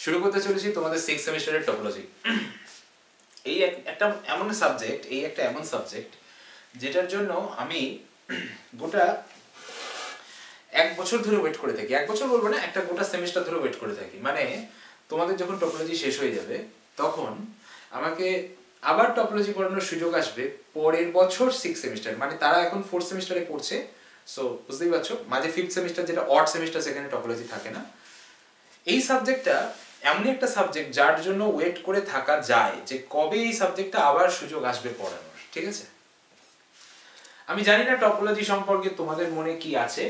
শুরু করতে চলেছি তোমাদের 6th সেমিস্টারের টপোলজি। এই একটা এমন সাবজেক্ট যেটার জন্য আমি গোটা 1 বছর ধরে ওয়েট করে থাকি। 1 বছর বলবো না, একটা গোটা সেমিস্টার ধরে ওয়েট করে থাকি। মানে তোমাদের যখন টপোলজি শেষ হয়ে যাবে তখন আমাকে আবার টপোলজি পড়ানোর সুযোগ আসবে পরের বছর 6th সেমিস্টার। মানে তারা এখন 4th সেমিস্টারে পড়ছে, সো বুঝতেই পারছো মাঝে 5th সেমিস্টার যেটা অড সেমিস্টার, সেখানে টপোলজি থাকে না। এই সাবজেক্টটা এমনই একটা সাবজেক্ট যার জন্য ওয়েট করে থাকা যায় যে কবে এই সাবজেক্টটা আবার সুযোগ আসবে পড়ানোর। ঠিক আছে, আমি জানি না টপোলজি সম্পর্কে তোমাদের মনে কি আছে,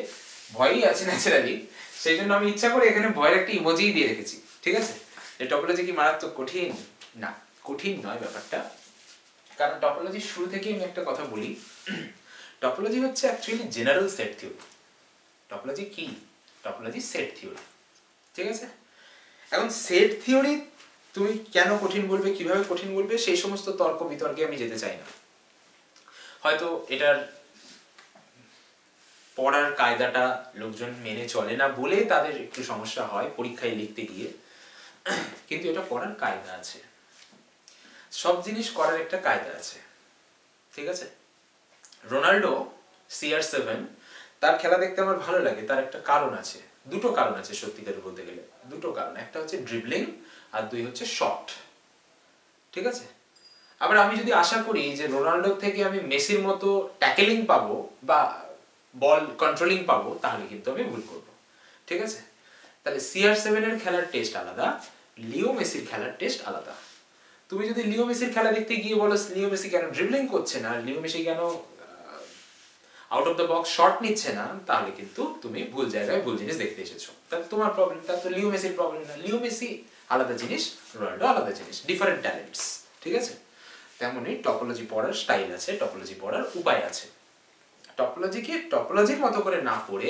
ভয়ই আছে ন্যাচারালি। সেই জন্য আমি ইচ্ছা করে এখানে ভয়ের একটা ইমোজি দিয়ে রেখেছি। ঠিক আছে, যে টপোলজি কি মারাত্মক কঠিন? না, কঠিন নয় ব্যাপারটা। কারণ টপোলজির শুরু থেকেই আমি একটা কথা বলি, টপোলজি হচ্ছে actually general set theory. Topology কি? Topology set theory. ঠিক আছে, এখন সেট থিওরি তুমি কেন কঠিন বলবে, কিভাবে কঠিন বলবে, সেই সমস্ত তর্ক বিতর্কে আমি যেতে চাই না। হয়তো এটার পড়ার কায়দাটা লোকজন মেনে চলে না বলে তাদের একটু সমস্যা হয় পরীক্ষায় লিখতে গিয়ে, কিন্তু এটা পড়ার কায়দা আছে। সব জিনিস করার একটা কায়দা আছে। ঠিক আছে, রোনাল্ডো CR7, তার খেলা দেখতে আমার ভালো লাগে। তার একটা কারণ আছে, দুটো কারণ আছে সত্যিকার বলতে গেলে। দুটো কারণ, একটা হচ্ছে ড্রিবলিং আর দুই হচ্ছে শট। ঠিক আছে, আবার আমি যদি আশা করি যে রোনাল্ডোর থেকে আমি মেসির মতো ট্যাকেলিং পাবো বা বল কন্ট্রোলিং পাবো, তাহলে কিন্তু আমি ভুল করবো। ঠিক আছে, তাহলে CR7 এর খেলার টেস্ট আলাদা, লিও মেসির খেলার টেস্ট আলাদা। তুমি যদি লিও মেসির খেলা দেখতে গিয়ে বলো লিও মেসি কেন ড্রিবলিং করছে না, লিও মেসি কেন out of the box shot নিচ্ছে না, তাহলে কিন্তু তুমি ভুল জায়গায় ভুল জিনিস দেখতে এসেছো। তাহলে তোমার প্রবলেম, তাহলে তো লিও মেসির প্রবলেম না। লিও মেসি আলাদা জিনিস, রোনাল্ডো আলাদা জিনিস, ডিফারেন্ট ট্যালেন্টস। ঠিক আছে, তেমনই টপোলজি পড়ার স্টাইল আছে, টপোলজি পড়ার উপায় আছে। টপোলজিকে টপোলজির মতো করে না পড়ে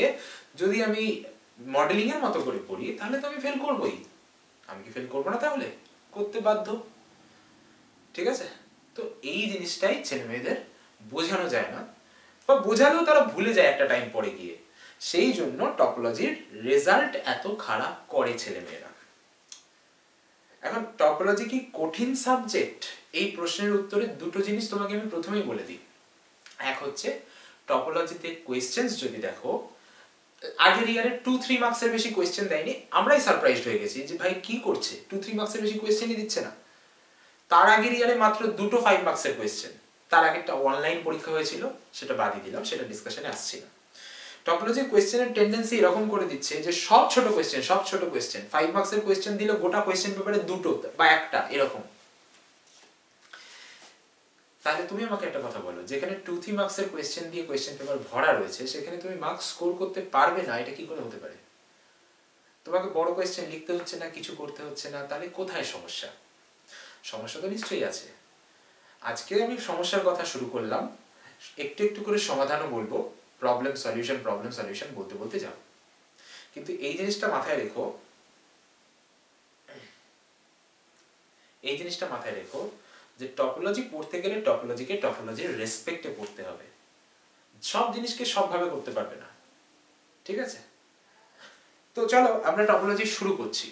যদি আমি মডেলিং এর মতো করে পড়ি, তাহলে তো আমি ফেল করবোই। আমি কি ফেল করবো না? তাহলে করতে বাধ্য। ঠিক আছে, তো এই জিনিসটাই ছেলে মেয়েদের বোঝানো যায় না, বা বোঝালেও তারা ভুলে যায় একটা টাইম পরে গিয়ে। সেই জন্য টপোলজির রেজাল্ট এত খারাপ করে ছেলে মেয়েরা। এখন টপোলজি কি কঠিন সাবজেক্ট? এই প্রশ্নের উত্তরে দুটো জিনিস তোমাকে আমি প্রথমেই বলে দিই। এক হচ্ছে টপোলজিতে কোয়েশ্চেন্স যদি দেখো, আগের ইয়ারে 2-3 মার্কসের বেশি কোয়েশ্চেন দেয়নি। আমরাই সারপ্রাইজড হয়ে গেছি যে ভাই কি করছে, 2-3 মার্কসের বেশি কোয়েশ্চেনই দিচ্ছে না। তার আগের ইয়ারে মাত্র 2টো 5 মার্কসের কোয়েশ্চেন। তার আগে একটা অনলাইন পরীক্ষা হয়েছিল, সেটা বাদই দিলাম, সেটা ডিসকাশনে আসছে না। টপোলজির কোয়েশ্চেনের টেন্ডেন্সি এরকম করে দিচ্ছে যে সব ছোট কোয়েশ্চেন 5 মার্কসের কোয়েশ্চেন দিলে গোটা কোয়েশ্চেন পেপারে দুটো বা একটা এরকম। তাহলে তুমি আমাকে একটা কথা বলো, যেখানে 2-3 মার্কসের কোয়েশ্চেন দিয়ে কোয়েশ্চেন পেপার ভরা রয়েছে, সেখানে তুমি মার্কস স্কোর করতে পারবে না, এটা কি করে হতে পারে? তোমাকে বড় কোয়েশ্চেন লিখতে হচ্ছে না, কিছু করতে হচ্ছে না, তাহলে কোথায় সমস্যা? সমস্যা তো নিশ্চয়ই আছে। আজকে আমি সমস্যার কথা শুরু করলাম, একটু একটু করে সমাধানও বলবো, প্রবলেম সলিউশন বলতে বলতে যাও। কিন্তু এই জিনিসটা মাথায় রেখো যে টপোলজি পড়তে গেলে টপোলজিকে টপোলজির রেসপেক্টে পড়তে হবে। সব জিনিসকে সবভাবে করতে পারবে না। ঠিক আছে, তো চলো আমরা টপোলজি শুরু করছি।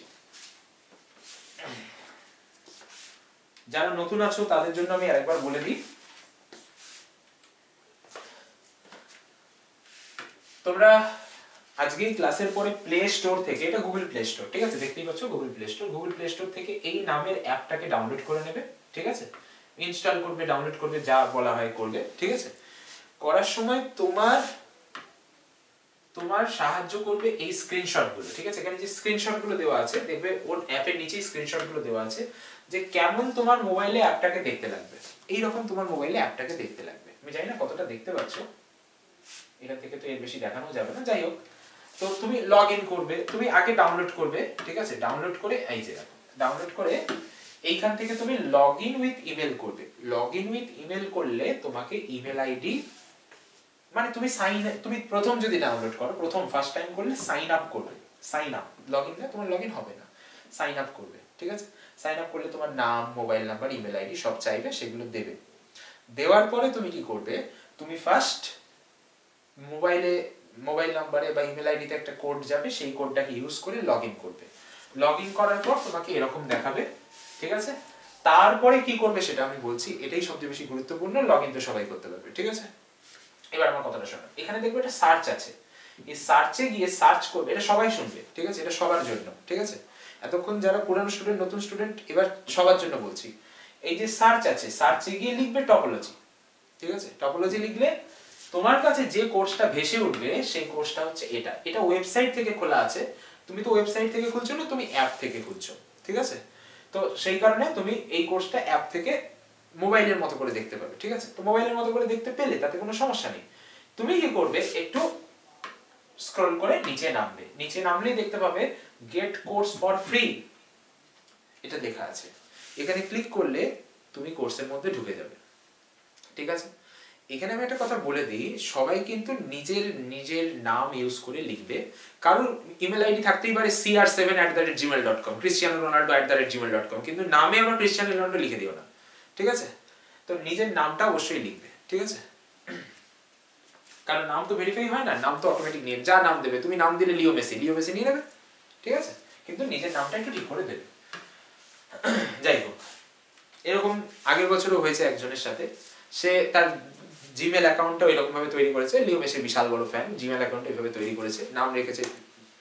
যারা নতুন আছো তাদের জন্য আমি আরেকবার বলে দিই, তোমরা আজকে ক্লাসের পরে প্লে স্টোর থেকে, এটা গুগল প্লে স্টোর, ঠিক আছে, দেখতেই পাচ্ছ গুগল প্লে স্টোর থেকে এই নামের অ্যাপটাকে ডাউনলোড করে নেবে। ঠিক আছে, ইনস্টল করবে, ডাউনলোড করবে, যা বলা হয় করবে। ঠিক আছে, করার সময় তোমার সাহায্য করবে এই স্ক্রিনশটগুলো। ঠিক আছে, এখানে যে স্ক্রিনশটগুলো দেওয়া আছে দেখবে, ওর অ্যাপের নিচেই স্ক্রিনশটগুলো দেওয়া আছে যে কেমন তোমার মোবাইলে অ্যাপটাকে দেখতে লাগবে। এইরকম তোমার মোবাইলে অ্যাপটাকে দেখতে লাগবে। আমি জানি না কতটা দেখতে পাচ্ছ, এখান থেকে তো এর বেশি দেখানো যাবে না, যাই হোক। তো তুমি লগ ইন করবে, তুমি আগে ডাউনলোড করবে। ঠিক আছে, ডাউনলোড করে এই যে ডাউনলোড করে এইখান থেকে তুমি লগ ইন উইথ ইমেল করবে। লগ ইন উইথ ইমেল করলে তোমাকে ইমেল আইডি, মানে তুমি প্রথম যদি ডাউনলোড করো, প্রথম ফার্স্ট টাইম করলে সাইন আপ করবে। সাইন আপ, লগ ইন না, তোমার লগ ইন হবে না, সাইন আপ করবে। ঠিক আছে, সাইন আপ করলে তোমার নাম, মোবাইল নাম্বার, ইমেল আইডি সব চাইবে, সেগুলো দেবে। দেওয়ার পরে তুমি কি করবে, তুমি ফার্স্ট মোবাইল নাম্বারে বা ইমেল আইডিতে একটা কোড যাবে, সেই কোডটাকে ইউজ করে লগ ইন করবে। লগ ইন করার পর তোমাকে এরকম দেখাবে, ঠিক আছে? তারপরে কি করবে সেটা আমি বলছি, এটাই সবচেয়ে বেশি গুরুত্বপূর্ণ। লগ ইন তো সবাই করতে পারবে, ঠিক আছে? এবার আমার কথাটা শোনো, এখানে দেখবে একটা সার্চ আছে, এই সার্চে গিয়ে সার্চ করবে, এটা সবাই শুনবে, ঠিক আছে? এটা সবার জন্য, ঠিক আছে? এতক্ষণ যারা পুরানো স্টুডেন্ট, নতুন স্টুডেন্ট, এবার সবার জন্য বলছি। এই যে সার্চ আছে, সার্চে গিয়ে লিখবে টপোলজি, ঠিক আছে? টপোলজি লিখলে তোমার কাছে যে কোর্সটা ভেসে উঠবে সেই কোর্সটা হচ্ছে এটা। এটা ওয়েবসাইট থেকে খোলা আছে, তুমি তো ওয়েবসাইট থেকে খুলছো না, তুমি অ্যাপ থেকে খুলছো, ঠিক আছে? তো সেই কারণে তুমি এই কোর্সটা অ্যাপ থেকে মোবাইলের মতো করে দেখতে পাবে, ঠিক আছে? তো মোবাইলের মতো করে দেখতে পেলে তাতে কোনো সমস্যা নেই। তুমি কি করবে, একটু স্ক্রল করে নিচে নামবে, নিচে নামলেই দেখতে পাবে গেট কোর্স ফর ফ্রি, এটা লেখা আছে। এখানে ক্লিক করলে তুমি কোর্সের মধ্যে ঢুকে যাবে, ঠিক আছে? এখানে আমি একটা কথা বলে দিই, সবাই কিন্তু নিজের নিজের নাম ইউজ করে লিখবে। কারোর ইমেল আইডি থাকতেই পারে cr7@gmail.com, cristiano.ronaldo@gmail.com, কিন্তু নামে আবার ক্রিশ্চিয়ানো রোনাল্ডো লিখে দিও না, ঠিক আছে? তো নিজের নামটা অবশ্যই লিখবে, ঠিক আছে? কারণ নাম তো ভেরিফাই হয় না, নাম তো অটোমেটিক নিয়ে যা নাম দেবে, তুমি নাম দিলে লিও মেসি, লিও মেসি নিয়ে নেবে, ঠিক আছে? কিন্তু নিজের নামটা একটু ঠিক করে দেবে। যাই হোক, এরকম আগের বছরও হয়েছে একজনের সাথে, সে তার জিমেল অ্যাকাউন্টটা এরকম ভাবে তৈরি করেছে, লিও মেসির বিশাল বড় ফ্যান, জিমেল অ্যাকাউন্টটা এইভাবে তৈরি করেছে, নাম রেখেছে,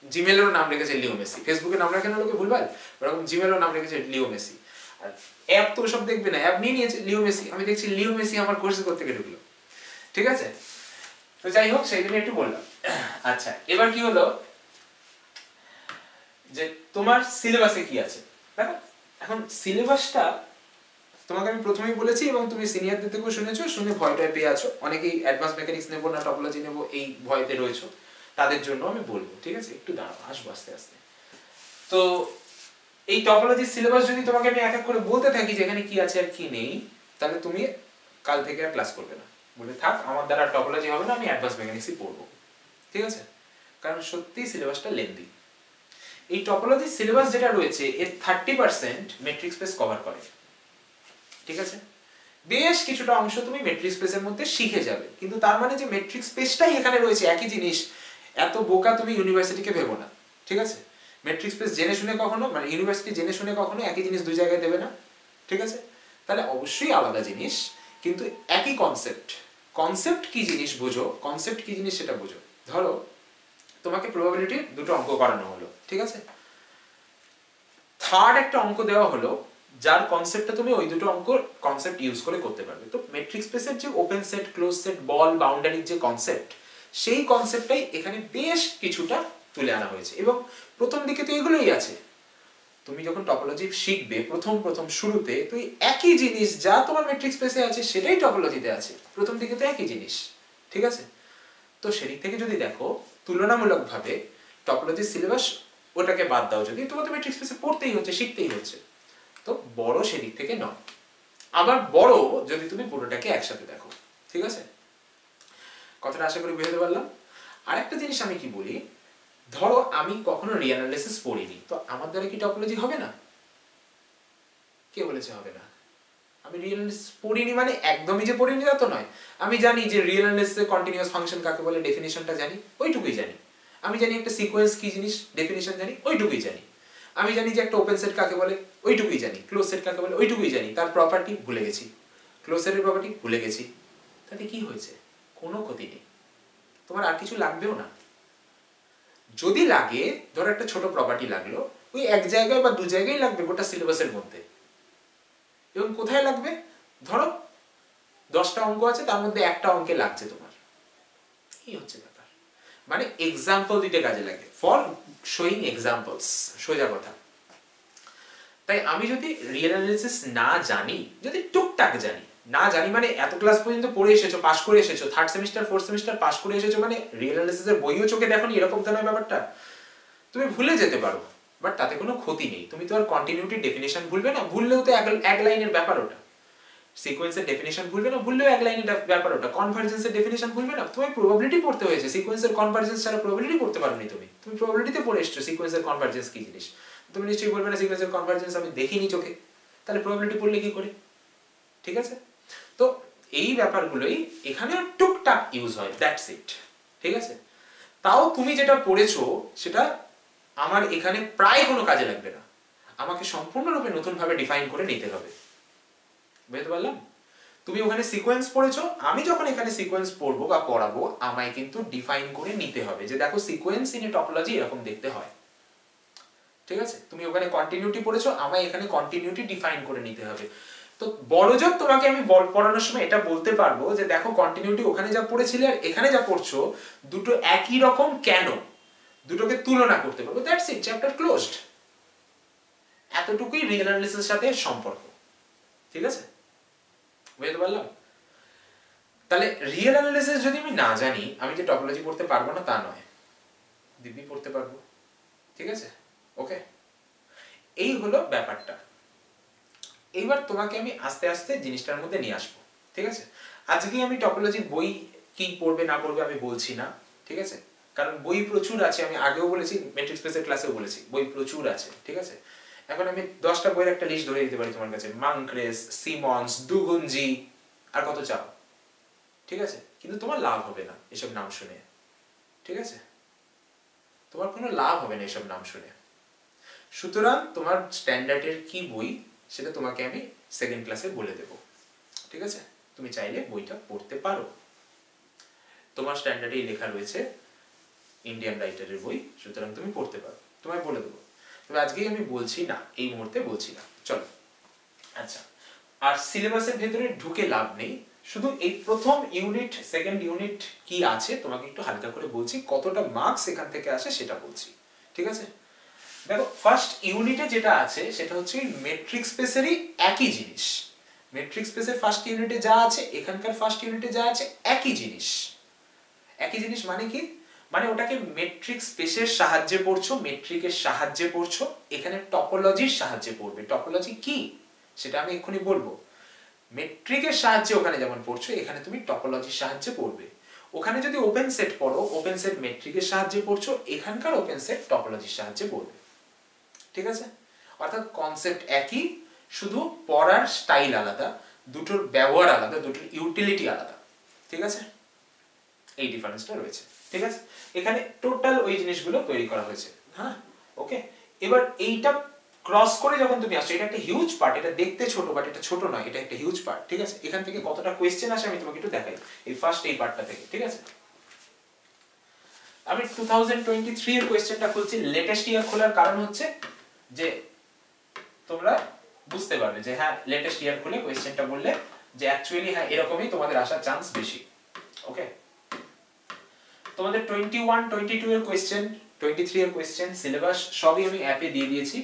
জিমেলেরও নাম রেখেছে লিও মেসি, ফেসবুকে নাম রাখে না লোকে ভুলভাল, ওরকম জিমেলেরও নাম রেখেছে লিও মেসি। আর অ্যাপ তো সব দেখবে না, অ্যাপ নিয়ে নিয়েছে লিও মেসি। আমি দেখছি লিও মেসি আমার কোর্সে করতে গিয়ে ঢুকলো, ঠিক আছে? তো যাই হোক, সেই জন্য একটু বললাম। আচ্ছা, এবার কি হলো যে তোমার সিলেবাসে কি আছে দেখো। এখন সিলেবাসটা তোমাকে আমি প্রথমেই বলেছি এবং তুমি সিনিয়রদের থেকেও শুনেছো, শুনে ভয়টায় পেয়ে আছো, অনেকেই অ্যাডভান্স মেকানিক্স নেবো না টপোলজি নেবো এই ভয়তে রয়েছো, তাদের জন্য আমি বলবো, ঠিক আছে? একটু দাঁড়াও, আসবো আস্তে আস্তে। তো এই টপোলজির সিলেবাস যদি তোমাকে আমি এক এক করে বলতে থাকি যে এখানে কি আছে আর কি নেই, তাহলে তুমি কাল থেকে আর ক্লাস করবে না, বলে থাক আমার দ্বারা টপোলজি হবে না, আমি অ্যাডভান্স মেকানিক্সই পড়বো, ঠিক আছে? কারণ সত্যি সিলেবাসটা লেন্দি। এই টপোলজির সিলেবাস যেটা রয়েছে এর 30% মেট্রিক স্পেস কভার করে, ঠিক আছে? বেশ কিছুটা অংশ তুমি মেট্রিক স্পেসের মধ্যে শিখে যাবে, কিন্তু তার মানে যে মেট্রিক স্পেসটাই এখানে রয়েছে একই জিনিস, এত বোকা তুমি ইউনিভার্সিটিকে ভেবো না, ঠিক আছে? মেট্রিক স্পেস জেনে শুনে কখনো, মানে ইউনিভার্সিটি জেনে শুনে কখনো একই জিনিস দুই জায়গায় দেবে না, ঠিক আছে? তাহলে অবশ্যই আলাদা জিনিস, কিন্তু একই কনসেপ্ট। কনসেপ্ট কি জিনিস বুঝো, কনসেপ্ট কি জিনিস সেটা বুঝো। ধরো তোমাকে প্রবাবিলিটির দুটো অঙ্ক করানো হলো, ঠিক আছে? থার্ড একটা অঙ্ক দেওয়া হলো যার কনসেপ্টটা তুমি ওই দুটো অঙ্ক কনসেপ্ট ইউজ করে করতে পারবে। তো মেট্রিক স্পেসের যে ওপেন সেট, ক্লোজ সেট, বল, বাউন্ডারির যে কনসেপ্ট, সেই কনসেপ্টটাই এখানে বেশ কিছুটা তুলে আনা হয়েছে এবং প্রথম দিকে তো এগুলোই আছে। তুমি যখন টপোলজি শিখবে প্রথম শুরুতে, তুই একই জিনিস যা তোমার মেট্রিক স্পেসে আছে সেটাই টপোলজিতে আছে, প্রথম দিকে তো একই জিনিস, ঠিক আছে? তো সেদিক থেকে যদি দেখো তুলনামূলকভাবে টপোলজির সিলেবাস ওটাকে বাদ দাও, যদি তোমাদের মেট্রিক স্পেসে পড়তেই হচ্ছে, শিখতেই হচ্ছে, তো বড় সেদিক থেকে নয়। আবার বড় যদি তুমি পুরোটাকে একসাথে দেখো, ঠিক আছে? কথাটা আশা করি বুঝতে পারলাম। আরেকটা জিনিস আমি কি বলি, ধরো আমি কখনো রিঅ্যানালিসিস পড়িনি, তো আমার দ্বারা কি টপোলজি হবে না? কে বলেছে হবে না? আমি রিঅ্যানালিসিস পড়িনি মানে একদমই যে পড়িনি তা তো নয়। আমি জানি যে রিঅ্যানালিসিসে কন্টিনিউয়াস ফাংশন কাকে বলে, ডেফিনিশনটা জানি, ওইটুকুই জানি। আমি জানি একটা সিকোয়েন্স কি জিনিস, ডেফিনিশন জানি, ওইটুকুই জানি। আমি জানি যে একটা ওপেন সেট কাকে বলে, ওইটুকুই জানি। ক্লোজ সেট কাকে বলে, ওইটুকুই জানি। তার প্রপার্টি ভুলে গেছি, ক্লোজ সেটের প্রপার্টি ভুলে গেছি, তাতে কি হয়েছে? কোনো ক্ষতি নেই, তোমার আর কিছু লাগবেও না। যদি লাগে, ধরো একটা ছোট প্রপার্টি লাগলো, ওই এক জায়গায় বা দু জায়গায় লাগবে গোটা সিলেবাসের মধ্যে। এবং কোথায় লাগবে? ধরো 10টা অঙ্ক আছে, তার মধ্যে একটা অঙ্কে লাগছে তোমার, এই হচ্ছে ব্যাপার। মানে এক্সাম্পল দিতে কাজে লাগে, ফর শোয়িং এক্সাম্পলস, সোজা কথা। তাই আমি যদি রিয়েল অ্যানালিসিস না জানি, যদি টুকটাক জানি, না জানি মানে এত ক্লাস পর্যন্ত পড়ে এসেছো, পাস করে এসেছো, third semester fourth semester pass করে এসেছো মানে রিয়েল অ্যানালিসিসের বইও চোখে দেখোনি, এরকম তো নয় ব্যাপারটা। তুমি ভুলে যেতে পারো, বাট তাতে কোনো ক্ষতি নেই। তুমি তো আর কন্টিনিউটি ডেফিনিশন ভুলবে না, ভুললেও তো এক লাইনের ব্যাপার ওটা। সিকোয়েন্সের ডেফিনিশন ভুলবে না, ভুললেও এক লাইনের ব্যাপার ওটা। কনভার্জেন্সের ডেফিনিশন ভুলবে না, তুমি প্রবাবিলিটি পড়তে হয়েছে, সিকোয়েন্সের কনভার্জেন্স ছাড়া প্রবাবিলিটি পড়তে পারোনি। তুমি প্রবাবিলিটিতে পড়ে এসছো সিকোয়েন্সের কনভার্জেন্স কি জিনিস। তুমি নিশ্চয়ই বলবে না সিকোয়েন্সের কনভার্জেন্স আমি দেখিনি চোখে, তাহলে প্রবাবিলিটি পড়লে কি করে? ঠিক আছে? তো এই ব্যাপারগুলোই এখানে টুকটাক ইউজ হয়, দ্যাটস ইট, ঠিক আছে? তাও তুমি যেটা পড়েছো সেটা আমার এখানে প্রায় কোনো কাজে লাগবে না, আমাকে সম্পূর্ণরূপে নতুনভাবে ডিফাইন করে নিতে হবে। বুঝতে পারলাম? তুমি ওখানে সিকোয়েন্স পড়েছো, আমি যখন এখানে সিকোয়েন্স পড়বো বা পড়াবো আমায় কিন্তু ডিফাইন করে নিতে হবে যে দেখো সিকোয়েন্স ইন এ টপোলজি এরকম দেখতে হয়। ঠিক আছে? তুমি ওখানে কন্টিনিউটি পড়েছো, আমায় এখানে কন্টিনিউটি ডিফাইন করে নিতে হবে। তো বড়জোর তোমাকে আমি পড়ানোর সময় এটা বলতে পারবো যে দেখো কন্টিনিউটি ওখানে যা পড়েছিলে আর এখানে যা পড়ছো দুটো একই রকম কেন, দুটোকে তুলনা করতে পারবো। That's it, chapter closed. এতটুকুই রিয়েল অ্যানালিসিসের সাথে সম্পর্ক। ঠিক আছে? বুঝতে পারলাম? তাহলে রিয়েল অ্যানালিসিস যদি আমি না জানি আমি যে টপোলজি পড়তে পারবো না তা নয়, দিব্যি পড়তে পারবো। ঠিক আছে? ওকে, এই হলো ব্যাপারটা। এইবার তোমাকে আমি আস্তে আস্তে জিনিসটার মধ্যে নিয়ে আসবো। ঠিক আছে? আজকে আমি টপোলজির বই কি পড়বে না পড়বে আমি বলছি না। ঠিক আছে? কারণ বই প্রচুর আছে, আমি আগেও বলেছি, মেট্রিক স্পেসের ক্লাসেও বলেছি, বই প্রচুর আছে। ঠিক আছে? এখন আমি 10টা বইয়ের একটা লিস্ট ধরে দিতে পারি তোমার কাছে, মাংক্রেস, সিমন্স, দুগুঞ্জি, আর কত চাও। ঠিক আছে? কিন্তু তোমার লাভ হবে না এসব নাম শুনে। ঠিক আছে? তোমার কোনো লাভ হবে না এসব নাম শুনে। সুতরাং তোমার স্ট্যান্ডার্ডের কি বই সেটা তোমাকে আমি সেকেন্ড ক্লাসে বলে দেব। ঠিক আছে? তুমি চাইলে বইটা পড়তে পারো, তোমার স্ট্যান্ডার্ডেই লেখা রয়েছে ইন্ডিয়ান রাইটারের বই, সুতরাং তুমি পড়তে পারো, তোমায় বলে দেবো। তবে আজকেই আমি বলছি না, এই মুহূর্তে বলছি না। চলো, আচ্ছা, আর সিলেবাসের ভেতরে ঢুকে লাভ নেই, শুধু এই প্রথম ইউনিট সেকেন্ড ইউনিট কি আছে তোমাকে একটু হালকা করে বলছি, কতটা মার্কস এখান থেকে আসে সেটা বলছি। ঠিক আছে? দেখো ফার্স্ট ইউনিটে যেটা আছে সেটা হচ্ছে মেট্রিক স্পেসেরই একই জিনিস। মেট্রিক স্পেসের ফার্স্ট ইউনিটে যা আছে এখানকার ফার্স্ট ইউনিটে যা আছে একই জিনিস। একই জিনিস মানে কি? মানে ওটাকে মেট্রিক স্পেসের সাহায্যে পড়ছো, মেট্রিকের সাহায্যে পড়ছো, এখানে টপোলজির সাহায্যে পড়বে। টপোলজি কি সেটা আমি এক্ষুনি বলবো। মেট্রিকের সাহায্যে ওখানে যেমন পড়ছো এখানে তুমি টপোলজির সাহায্যে পড়বে। ওখানে যদি ওপেন সেট পড়ো, ওপেন সেট মেট্রিকের সাহায্যে পড়ছো, এখানকার ওপেন সেট টপোলজির সাহায্যে পড়বে। ঠিক আছে? অর্থাৎ কনসেপ্ট একই, শুধু পড়ার স্টাইল আলাদা, দুটোর ব্যবহার আলাদা, দুটোর ইউটিলিটি আলাদা। ঠিক আছে? এই ডিফারেন্সটা রয়েছে। ঠিক আছে? এখানে টোটাল ওই জিনিসগুলো তৈরি করা হয়েছে। হ্যাঁ, ওকে। এবার এইটা ক্রস করে যখন তুমি আসছো, এটা একটা হিউজ পার্ট, এটা দেখতে ছোট বাট এটা ছোট নয়, এটা একটা হিউজ পার্ট। ঠিক আছে? এখান থেকে কতটা কোয়েশ্চেন আসে আমি তোমাকে একটু দেখাই এই ফার্স্ট এই পার্টটা থেকে। ঠিক আছে? আমি 2023 এর কোয়েশ্চেনটা খুলছি। লেটেস্ট ইয়ার খোলার কারণ হচ্ছে যে তোমরা বুঝতে পারবে যে হ্যাঁ লেটেস্ট ইয়ার খুলে কোয়েশ্চেনটা বললে যে অ্যাকচুয়ালি হ্যাঁ এরকমই তোমাদের আসার চান্স বেশি। ওকে, তোমাদের 21 22 এর কোয়েশ্চেন, 23 এর কোয়েশ্চেন, সিলেবাস সবই আমি অ্যাপে দিয়ে দিয়েছি।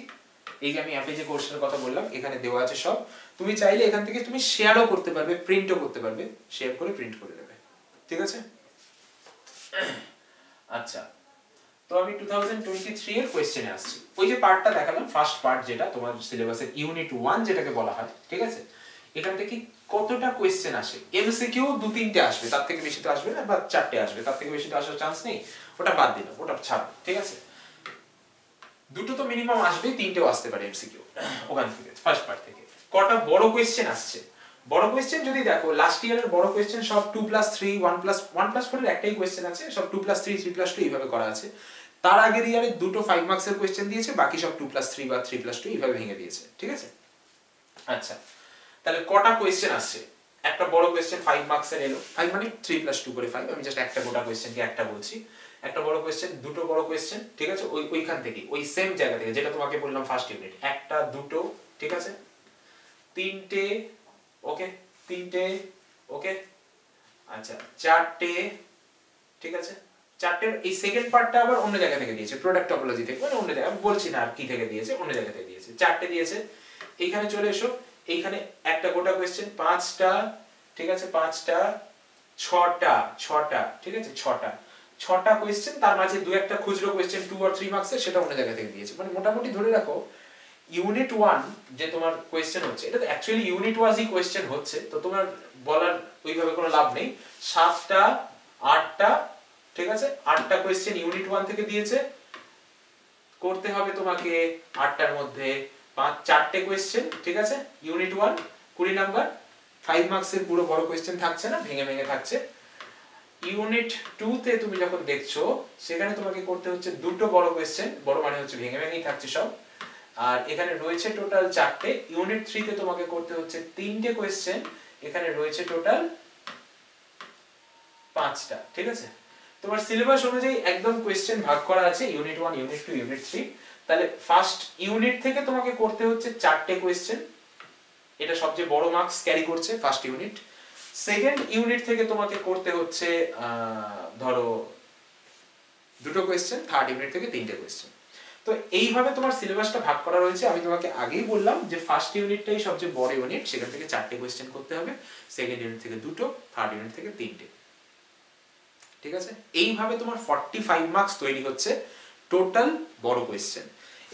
এই যে আমি অ্যাপে যে কোর্সের কথা বললাম এখানে দেওয়া আছে সব। তুমি চাইলে এখান থেকে তুমি শেয়ারও করতে পারবে, প্রিন্টও করতে পারবে, শেয়ার করে প্রিন্ট করে নেবে। ঠিক আছে? আচ্ছা, তো আমি 2023 এর কোয়েশ্চেনে আসছি। ওই যে পার্টটা দেখালাম ফার্স্ট পার্ট, যেটা তোমার সিলেবাসের ইউনিট 1 যেটাকে বলা হয়। ঠিক আছে? এখান থেকে কতটা কোয়েশ্চেন আসে? এমসিকিউ 2-3টে আসবে, তার থেকে বেশি তো আসবে না, বা 4টে আসবে, তার থেকে বেশি তো আসার চান্স নেই। ওটা বাদ দিলাম, ওটা ছাড়ো। ঠিক আছে? দুটো তো মিনিমাম আসবে, 3টেও আসতে পারে এমসিকিউ ওখান থেকে, ফার্স্ট পার্ট থেকে। কটা বড় কোয়েশ্চেন আসছে? বড় কোয়েশ্চেন যদি দেখো, লাস্ট ইয়ারের বড় কোয়েশ্চেন সব 2+3 1+4 এর একটাই কোয়েশ্চেন আছে, সব 2+3 3+2 এইভাবে করা আছে। তার আগের ইয়ারে দুটো 5 মার্কসের কোয়েশ্চেন দিয়েছে, বাকি সব 2+3 বা 3+2 এইভাবে ভেঙে দিয়েছে। ঠিক আছে? আচ্ছা, তাহলে কটা কোয়েশ্চেন আসছে? একটা বড় কোয়েশ্চেন 5 মার্কসের এলো, 5 মানে 3+2 করে 5, আমি জাস্ট একটা গোটা কোয়েশ্চেনকে একটা বলছি। একটা বড় কোয়েশ্চেন, দুটো বড় কোয়েশ্চেন। ঠিক আছে? ওইখান থেকে, ওই সেম জায়গা থেকে যেটা তোমাকে বললাম ফার্স্ট ইউনিট, একটা দুটো, ঠিক আছে, 3টে, ওকে, 3টে, ওকে, আচ্ছা 4টে, ঠিক আছে, 4টের এই সেকেন্ড পার্টটা আবার অন্য জায়গা থেকে দিয়েছে, প্রোডাক্ট টপোলজি থেকে, মানে অন্য জায়গা, আমি বলছি না আর কি থেকে দিয়েছে, অন্য জায়গা থেকে দিয়েছে। 4টে দিয়েছে। এইখানে চলে এসো, এইখানে একটা গোটা কোয়েশ্চেন 5টা, ঠিক আছে, 5টা, 6টা, ঠিক আছে, 6টা কোয়েশ্চেন, তার মাঝে দু একটা খুচরো কোয়েশ্চেন 2 আর 3 মার্কসের, সেটা অন্য জায়গা থেকে দিয়েছে। মানে মোটামুটি ধরে রাখো ইউনিট 1 যে তোমার কোয়েশ্চেন হচ্ছে, এটা তো অ্যাকচুয়ালি ইউনিট ওয়াইজই কোয়েশ্চেন হচ্ছে, তো তোমার বলার ওইভাবে কোনো লাভ নেই। 7টা 8টা, ঠিক আছে, 8টা কোয়েশ্চেন ইউনিট 1 থেকে দিয়েছে, করতে হবে তোমাকে 8টার মধ্যে 4টে কোয়েশ্চেন, ঠিক আছে, ইউনিট 1 20 নাম্বার, 5 মার্কসের পুরো বড় কোয়েশ্চেন থাকছে না, ভেঙে ভেঙে থাকছে। ইউনিট 2 তে তুমি যখন দেখছো সেখানে তোমাকে করতে হচ্ছে দুটো বড় কোশ্চেন, বড় মানে হচ্ছে ভেঙে ভেঙেই থাকছে সব, আর এখানে রয়েছে টোটাল 4টে। ইউনিট 3 তে তোমাকে করতে হচ্ছে 3টে কোশ্চেন, এখানে রয়েছে টোটাল 5টা। ঠিক আছে, তোমার সিলেবাস অনুযায়ী একদম কোশ্চেন ভাগ করা আছে ইউনিট 1, ইউনিট 2, ইউনিট 3। তাহলে ফার্স্ট ইউনিট থেকে তোমাকে করতে হচ্ছে 4টে কোশ্চেন, এটা সবচেয়ে বড় মার্কস ক্যারি করছে ফার্স্ট ইউনিট। সেকেন্ড ইউনিট থেকে তোমাকে করতে হচ্ছে ধরো দুটো কোশ্চেন, থার্ড ইউনিট থেকে 3টে কোশ্চেন। তো এইভাবে তোমার সিলেবাসটা ভাগ করা রয়েছে। আমি তোমাকে আগেই বললাম যে ফার্স্ট ইউনিটটাই সবচেয়ে বড় ইউনিট, সেখান থেকে 4টে কোশ্চেন করতে হবে, সেকেন্ড ইউনিট থেকে দুটো, থার্ড ইউনিট থেকে 3টে। ঠিক আছে, এইভাবে তোমার 45 মার্কস তৈরি হচ্ছে টোটাল বড় কোশ্চেন।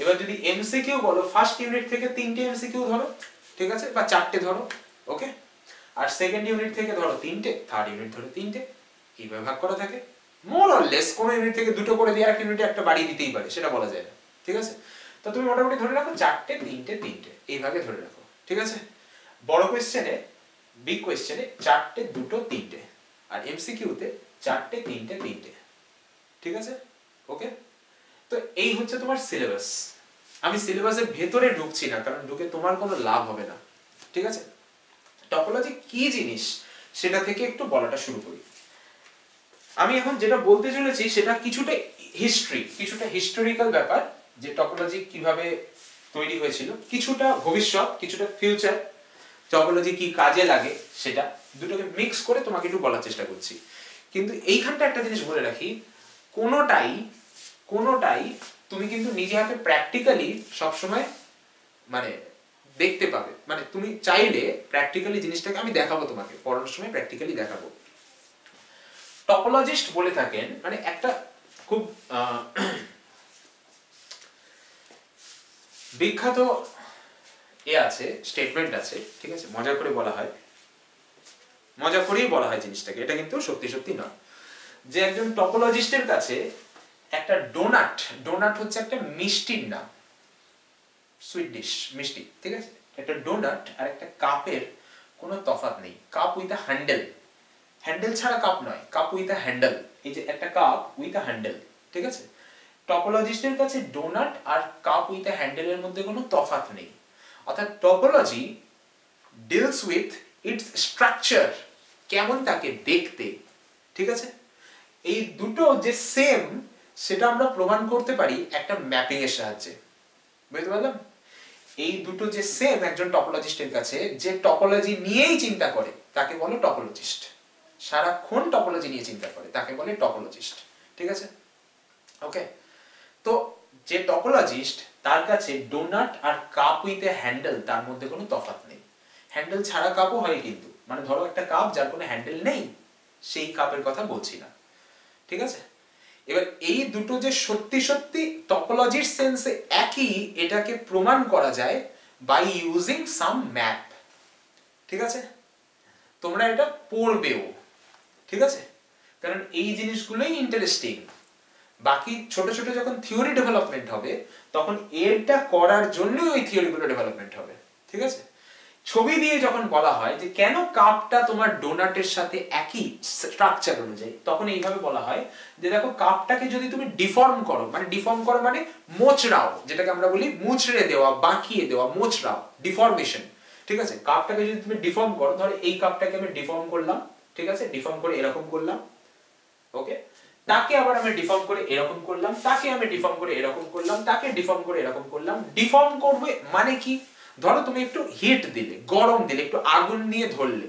এবার যদি এমসিকিউ বলো, ফার্স্ট ইউনিট থেকে 3টে এমসিকিউ ধরো, ঠিক আছে, বা 4টে ধরো, ওকে, আর সেকেন্ড ইউনিট থেকে ধরো 3টে, থার্ড ইউনিট ধরো 3টে, এইভাবে ভাগ করা থাকে। মোর অর লেস কোনো ইউনিট থেকে দুটো করে দিয়ে আর ইউনিটে একটা বাড়িয়ে দিতেই পারে, সেটা বলা যায় না। ঠিক আছে, তো তুমি মোটামুটি ধরে রাখো 4টে, 3টে, 3টে, এইভাবে ধরে রাখো। ঠিক আছে, বড় কোশ্চেনে, বিগ কোশ্চেনে 4টে, 2টো, 3টে, আর এমসিকিউতে 4টে, 3টে, 3টে। ঠিক আছে, ওকে। তো এই হচ্ছে তোমার সিলেবাস। আমি সিলেবাসের ভেতরে ঢুকছি না, কারণ ঢুকে তোমার কোনো লাভ হবে না। ঠিক আছে, টপোলজি কি জিনিস সেটা থেকে একটু বলাটা শুরু করি। আমি এখন যেটা বলতে চলেছি সেটা কিছুটা হিস্ট্রি, কিছুটা হিস্টোরিক্যাল ব্যাপার, যে টপোলজি কিভাবে তৈরি হয়েছিল, কিছুটা ভবিষ্যৎ, কিছুটা ফিউচার, টপোলজি কি কাজে লাগে সেটা দুটোকে মিক্স করে তোমাকে একটু বলার চেষ্টা করছি। কিন্তু এইখানটা একটা জিনিস বলে রাখি, কোনোটাই তুমি কিন্তু নিজে হাতে প্র্যাকটিক্যালি সবসময় মানে দেখতে পাবে। মানে তুমি চাইলে প্র্যাকটিক্যালি জিনিসটাকে আমি দেখাবো, তোমাকে পড়ানোর সময় প্র্যাকটিক্যালি দেখাবো। টপোলজিস্ট বলে থাকেন, মানে একটা খুব বিখ্যাত আছে, স্টেটমেন্ট আছে, ঠিক আছে, মজা করে বলা হয়, মজা করেই বলা হয় জিনিসটাকে, এটা কিন্তু সত্যি সত্যি নয়, যে একজন টপোলজিস্টের কাছে একটা ডোনাট হচ্ছে একটা মিষ্টির নাম, সুইট ডিশ, মিষ্টি। ঠিক আছে, একটা ডোনাট আর একটা কাপের কোনো তফাৎ নেই। Cup with a handle, handle ছাড়া কাপ নয়, কাপ উইথ আ হ্যান্ডেল, এই যে একটা কাপ উইথ আ হ্যান্ডেল। ঠিক আছে, টপোলজিস্টের কাছে ডোনাট আর কাপ উইথ আ হ্যান্ডেলের মধ্যে কোনো তফাৎ নেই। অর্থাৎ topology deals with its structure, কেমন তাকে দেখতে। ঠিক আছে, এই দুটো যে সেম সেটা আমরা প্রমাণ করতে পারি একটা ম্যাপিং এর সাহায্যে। বুঝতে পারলাম? এই দুটো যে সেম একজন টপোলজিস্টের কাছে, যে টপোলজি নিয়েই চিন্তা করে তাকে বলে টপোলজিস্ট, সারাক্ষণ টপোলজি নিয়ে চিন্তা করে তাকে বলে টপোলজিস্ট। ঠিক আছে, ওকে। তো যে টপোলজিস্ট তার কাছে ডোনাট আর কাপ উইথ এ হ্যান্ডেল, তার মধ্যে কোনো তফাৎ নেই। হ্যান্ডেল ছাড়া কাপও হয় কিন্তু, মানে ধরো একটা কাপ যার কোনো হ্যান্ডেল নেই, সেই কাপের কথা বলছি না। ঠিক আছে, এবার এই দুটো যে সত্যি সত্যি টপোলজির সেন্সে একই, এটাকে প্রমাণ করা যায় বাই ইউজিং সাম ম্যাপ। ঠিক আছে, তোমরা এটা পড়বেও। ঠিক আছে, কারণ এই জিনিসগুলোই ইন্টারেস্টিং। বাকি ছোট ছোট যখন থিওরি ডেভেলপমেন্ট হবে, তখন এটা করার জন্যই ওই থিওরিগুলো ডেভেলপমেন্ট হবে। ঠিক আছে, ছবি দিয়ে যখন বলা হয় যে কেন কাপটা তোমার ডোনাটের সাথে একই স্ট্রাকচার অনুযায়ী, তখন এইভাবে বলা হয় যে দেখো, কাপটাকে যদি তুমি ডিফর্ম করো, মানে ডিফর্ম করো মানে মোচড়াও, যেটাকে আমরা বলি মুচড়ে দেওয়া, বাঁকিয়ে দেওয়া, মোচড়াও, ডিফর্মেশন। ঠিক আছে, কাপটাকে যদি তুমি ডিফর্ম করো, ধরো এই কাপটাকে আমি ডিফর্ম করলাম, ঠিক আছে, ডিফর্ম করে এরকম করলাম, ওকে, তাকে আবার আমি ডিফর্ম করে এরকম করলাম, তাকে আমি ডিফর্ম করে এরকম করলাম, তাকে ডিফর্ম করে এরকম করলাম। ডিফর্ম করবে মানে কি? ধরো তুমি একটু হিট দিলে, গরম দিলে, একটু আগুন নিয়ে ধরলে,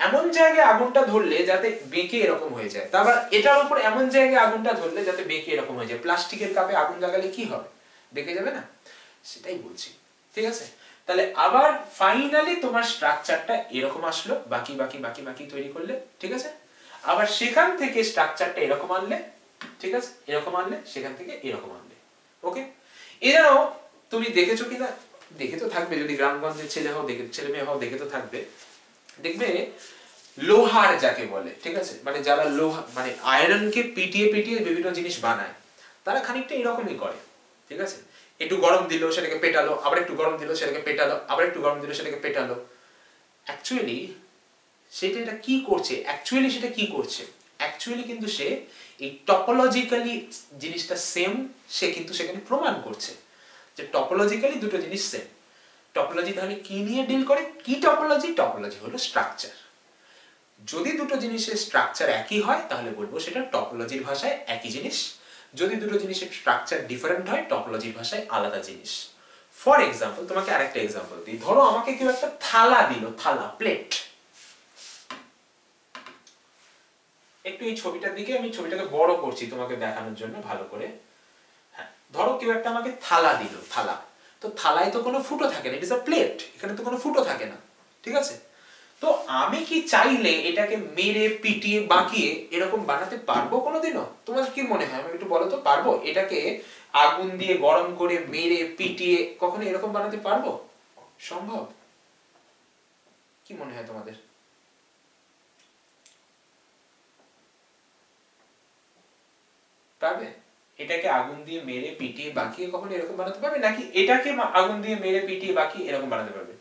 এমন জায়গায় আগুনটা ধরলে যাতে বেঁকে এরকম হয়ে যায়, তারপর এটার উপর এমন জায়গায় আগুনটা ধরলে যাতে বেঁকে এরকম হয়ে যায়। প্লাস্টিকের কাপে আগুন লাগালে কি হবে? বেঁকে যাবে না? সেটাই বলছি। ঠিক আছে, তাহলে আবার ফাইনালি তোমার স্ট্রাকচারটা এরকম আসলো, বাকি বাকি বাকি বাকি তৈরি করলে। ঠিক আছে, আবার সেখান থেকে স্ট্রাকচারটা এরকম আনলে, ঠিক আছে, এরকম আনলে, সেখান থেকে এরকম আনলে। ওকে, এছাড়াও তুমি দেখেছো কিনা, দেখে তো থাকবে, যদি গ্রামগঞ্জের ছেলে হও, ছেলে মেয়ে হও, দেখে তো থাকবে, দেখবে লোহার যাকে বলে, ঠিক আছে, মানে যারা লোহা মানে আয়রনকে পিটিয়ে পিটিয়ে বিভিন্ন জিনিস বানায়, তারা খানিকটা এরকমই করে। ঠিক আছে, একটু গরম দিল সেটাকে পেটালো, আবার একটু গরম দিল সেটাকে পেটালো, আবার একটু গরম দিল সেটাকে পেটালো। অ্যাকচুয়ালি সেটা কি করছে? অ্যাকচুয়ালি কিন্তু সে এই টপোলজিক্যালি জিনিসটা সেম, সে কিন্তু সেখানে প্রমাণ করছে যে টপোলজিক্যালি দুটো জিনিস সেম। টপোলজি তাহলে কি নিয়ে ডিল করে? কি টপোলজি? টপোলজি হলো স্ট্রাকচার। যদি দুটো জিনিসের স্ট্রাকচার একই হয় তাহলে বলবো সেটা টপোলজির ভাষায় একই জিনিস। যদি দুটো জিনিসের স্ট্রাকচার ডিফারেন্ট হয় টপোলজির ভাষায় আলাদা জিনিস। ফর এক্সাম্পল, তোমাকে আরেকটা এক্সাম্পল দিই। ধরো আমাকে কেউ একটা থালা দিল, থালা, প্লেট। একটু এই ছবিটার দিকে, আমি ছবিটাকে বড় করছি তোমাকে দেখানোর জন্য ভালো করে। হ্যাঁ, ধরো কেউ একটা আমাকে থালা দিল, থালা। তো থালায় তো কোনো ফুটো থাকে না, ইট ইজ আ প্লেট, এখানে তো কোনো ফুটো থাকে না, ঠিক আছে? তো আমি কি চাইলে এটাকে মেরে পিটিয়ে বাঁকিয়ে এরকম বানাতে পারবো কোনোদিনও? তোমার কি মনে হয়, আমি একটু বলো তো, পারবো? এটাকে আগুন দিয়ে গরম করে মেরে পিটিয়ে কখনো এরকম বানাতে পারবো? সম্ভব? কি মনে হয় তোমাদের? পারবে? এটাকে আগুন দিয়ে মেরে পিটিয়ে বাঁকিয়ে কখনো এরকম বানাতে পারবে? নাকি এটাকে আগুন দিয়ে মেরে পিটিয়ে বাঁকিয়ে এরকম বানাতে পারবে?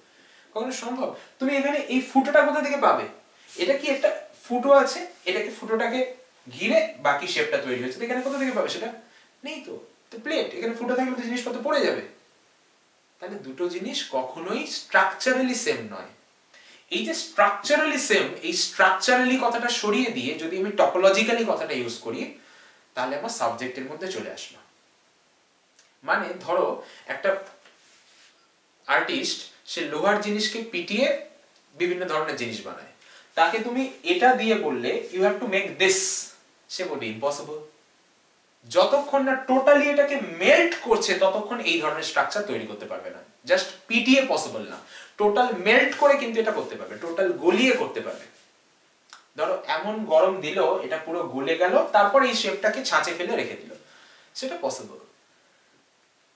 কখনো সম্ভব? তুমি এখানে এই ফুটোটা কোথা থেকে পাবে? এটা কি একটা ফুটো আছে, এটাকে ফুটোটাকে ঘিরে বাকি শেপটা তৈরি হয়েছে, এখানে কোথা থেকে পাবে? সেটা নেই তো। তো প্লেট, এখানে ফুটো থাকলে তো জিনিসপত্র পড়ে যাবে। তাহলে দুটো জিনিস কখনোই স্ট্রাকচারালি সেম নয়। এই যে স্ট্রাকচারালি সেম, এই স্ট্রাকচারালি কথাটা সরিয়ে দিয়ে যদি আমি টপোলজিক্যালি কথাটা ইউজ করি তাহলে আমার সাবজেক্টের মধ্যে চলে আসলো। মানে ধরো একটা আর্টিস্ট, সে লোহার জিনিসকে পিটিয়ে বিভিন্ন ধরনের জিনিস বানায়, তাকে তুমি এটা দিয়ে বললে you have to make this, সে বলবে ইম্পসিবল। যতক্ষণ না টোটালি এটাকে মেল্ট করছে ততক্ষণ এই ধরনের স্ট্রাকচার তৈরি করতে পারবে না। জাস্ট পিটিয়ে পসিবল না, টোটাল মেল্ট করে কিন্তু এটা করতে পারবে, টোটাল গলিয়ে করতে পারবে। ধরো এমন গরম দিল এটা পুরো গলে গেল, তারপর এই শেপটাকে ছাঁচে ফেলে রেখে দিল, সেটা পসিবল,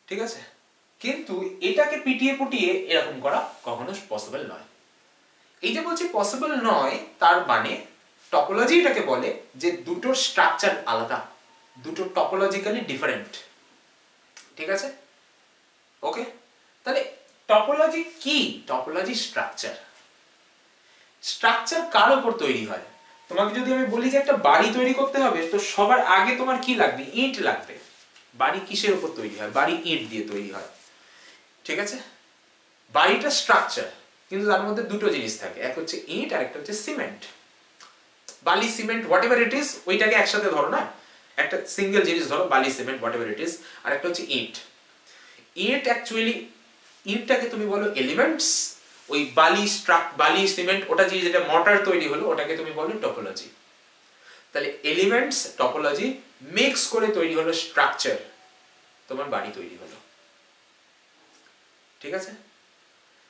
ঠিক আছে? কিন্তু এটাকে পিটিয়ে পুটিয়ে এরকম করা কখনো পসিবল নয়। এই যে বলছি পসিবল নয়, তার মানে টপোলজি এটাকে বলে যে দুটোর স্ট্রাকচার আলাদা, দুটো টপোলজিক্যালি ডিফারেন্ট, ঠিক আছে? ওকে, তাহলে টপোলজি কি? Topology structure. স্ট্রাকচার কার উপর তৈরি হয়? তোমাকে যদি আমি বলি যে একটা বাড়ি তৈরি করতে হবে, তো সবার আগে তোমার কি লাগবে? ইট লাগবে। বাড়ি কিসের উপর তৈরি হয়? বাড়ি ইট দিয়ে তৈরি হয়, ঠিক আছে? বাড়িটা স্ট্রাকচার, কিন্তু তার মধ্যে দুটো জিনিস থাকে, এক হচ্ছে ইট আর একটা হচ্ছে সিমেন্ট। বালি, cement, whatever it is, ওইটাকে একসাথে ধরো না, একটা সিঙ্গেল জিনিস ধরো, বালি, cement, whatever it is. আর একটা হচ্ছে ইট। ইট অ্যাকচুয়ালি, ইটটাকে তুমি বলো এলিমেন্টস, ওই বালি, বালি, সিমেন্ট, ওটা যেটা মর্টার তৈরি হলো ওটাকে তুমি বলো টপোলজি। তাহলে এলিমেন্টস, টপোলজি মিক্স করে তৈরি হলো স্ট্রাকচার, তোমার বাড়ি তৈরি হলো, ঠিক আছে?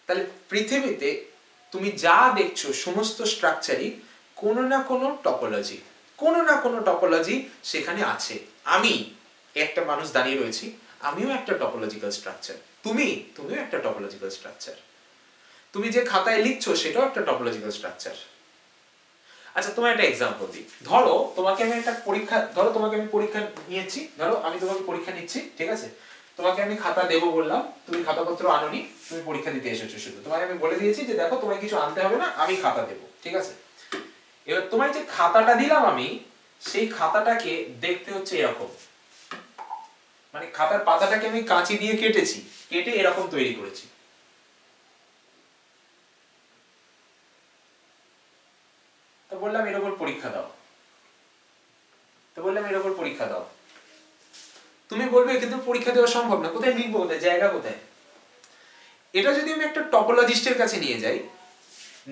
তাহলে পৃথিবীতে তুমি যা দেখছো সমস্ত স্ট্রাকচারই কোনো না কোনো টপোলজি, কোনো না কোনো টপোলজি সেখানে আছে। আমি একটা মানুষ দাঁড়িয়ে রয়েছি, আমিও একটা টপোলজিক্যাল স্ট্রাকচার, তুমিও একটা টপোলজিক্যাল স্ট্রাকচার, তুমি যে খাতায় লিখছো সেটাও একটা টপোলজিক্যাল স্ট্রাকচার। আচ্ছা, তোমার একটা এক্সাম্পল দিই। ধরো তোমাকে আমি একটা পরীক্ষা, ধরো তোমাকে আমি পরীক্ষা নিয়েছি, ধরো আমি তোমাকে পরীক্ষা নিচ্ছি, ঠিক আছে? তোমাকে আমি খাতা দেবো বললাম, তুমি খাতাপত্র আনোনি, তুমি পরীক্ষা দিতে এসেছো শুধু। তোমাকে আমি বলে দিয়েছি যে দেখো তোমায় কিছু আনতে হবে না, আমি খাতা দেবো, ঠিক আছে? এবার তোমায় যে খাতাটা দিলাম আমি, সেই খাতাটাকে দেখতে হচ্ছে এরকম, মানে খাতার পাতাটাকে আমি কাঁচি দিয়ে কেটেছি, কেটে এরকম তৈরি করেছি। তো বললাম এর উপর পরীক্ষা দাও, তুমি বলবে কিন্তু পরীক্ষা দেওয়া সম্ভব না, কোথায় লিখবো, কোথায়, জায়গা কোথায়? এটা যদি আমি একটা টপোলজিস্টের কাছে নিয়ে যাই,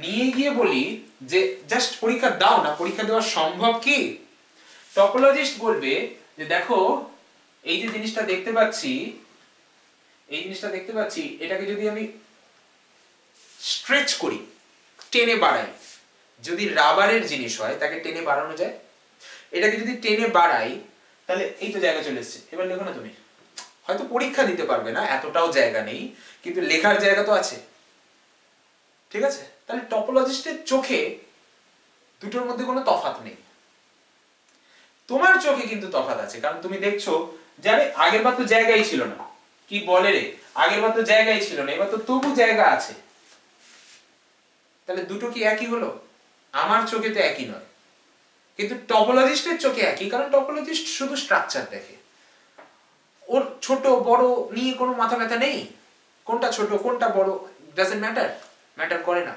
নিয়ে গিয়ে বলি যে জাস্ট পরীক্ষা দাও না, পরীক্ষা দেওয়া সম্ভব কি? টপোলজিস্ট বলবে যে দেখো এই যে জিনিসটা দেখতে পাচ্ছি, এটাকে যদি আমি স্ট্রেচ করি, টেনে বাড়াই, যদি রাবারের জিনিস হয় তাকে টেনে বাড়ানো যায়, এটাকে যদি টেনে বাড়াই তাহলে এই তো জায়গা চলে এসেছে। এবার লেখো না তুমি, হয়তো পরীক্ষা দিতে পারবে না, এতটাও জায়গা নেই, কিন্তু লেখার জায়গা তো আছে, ঠিক আছে? তাহলে টপোলজিস্টের চোখে দুটোর মধ্যে কোনো তফাৎ নেই। তোমার চোখে কিন্তু তফাৎ আছে, কারণ তুমি দেখছো যারে আগের বার তো জায়গাই ছিল না, কি বলে রে, আগের বার তো জায়গাই ছিল না, এবার তো তবু জায়গা আছে। তাহলে দুটো কি একই হলো? আমার চোখে তো একই নয়, কিন্তু টপোলজিস্টের চোখে একই, কারণ টপোলজিস্ট শুধু স্ট্রাকচার দেখে, ওর ছোট বড় নিয়ে কোনো মাথা ব্যথা নেই, কোনটা ছোট কোনটা বড় ডাজন্ট ম্যাটার করে না,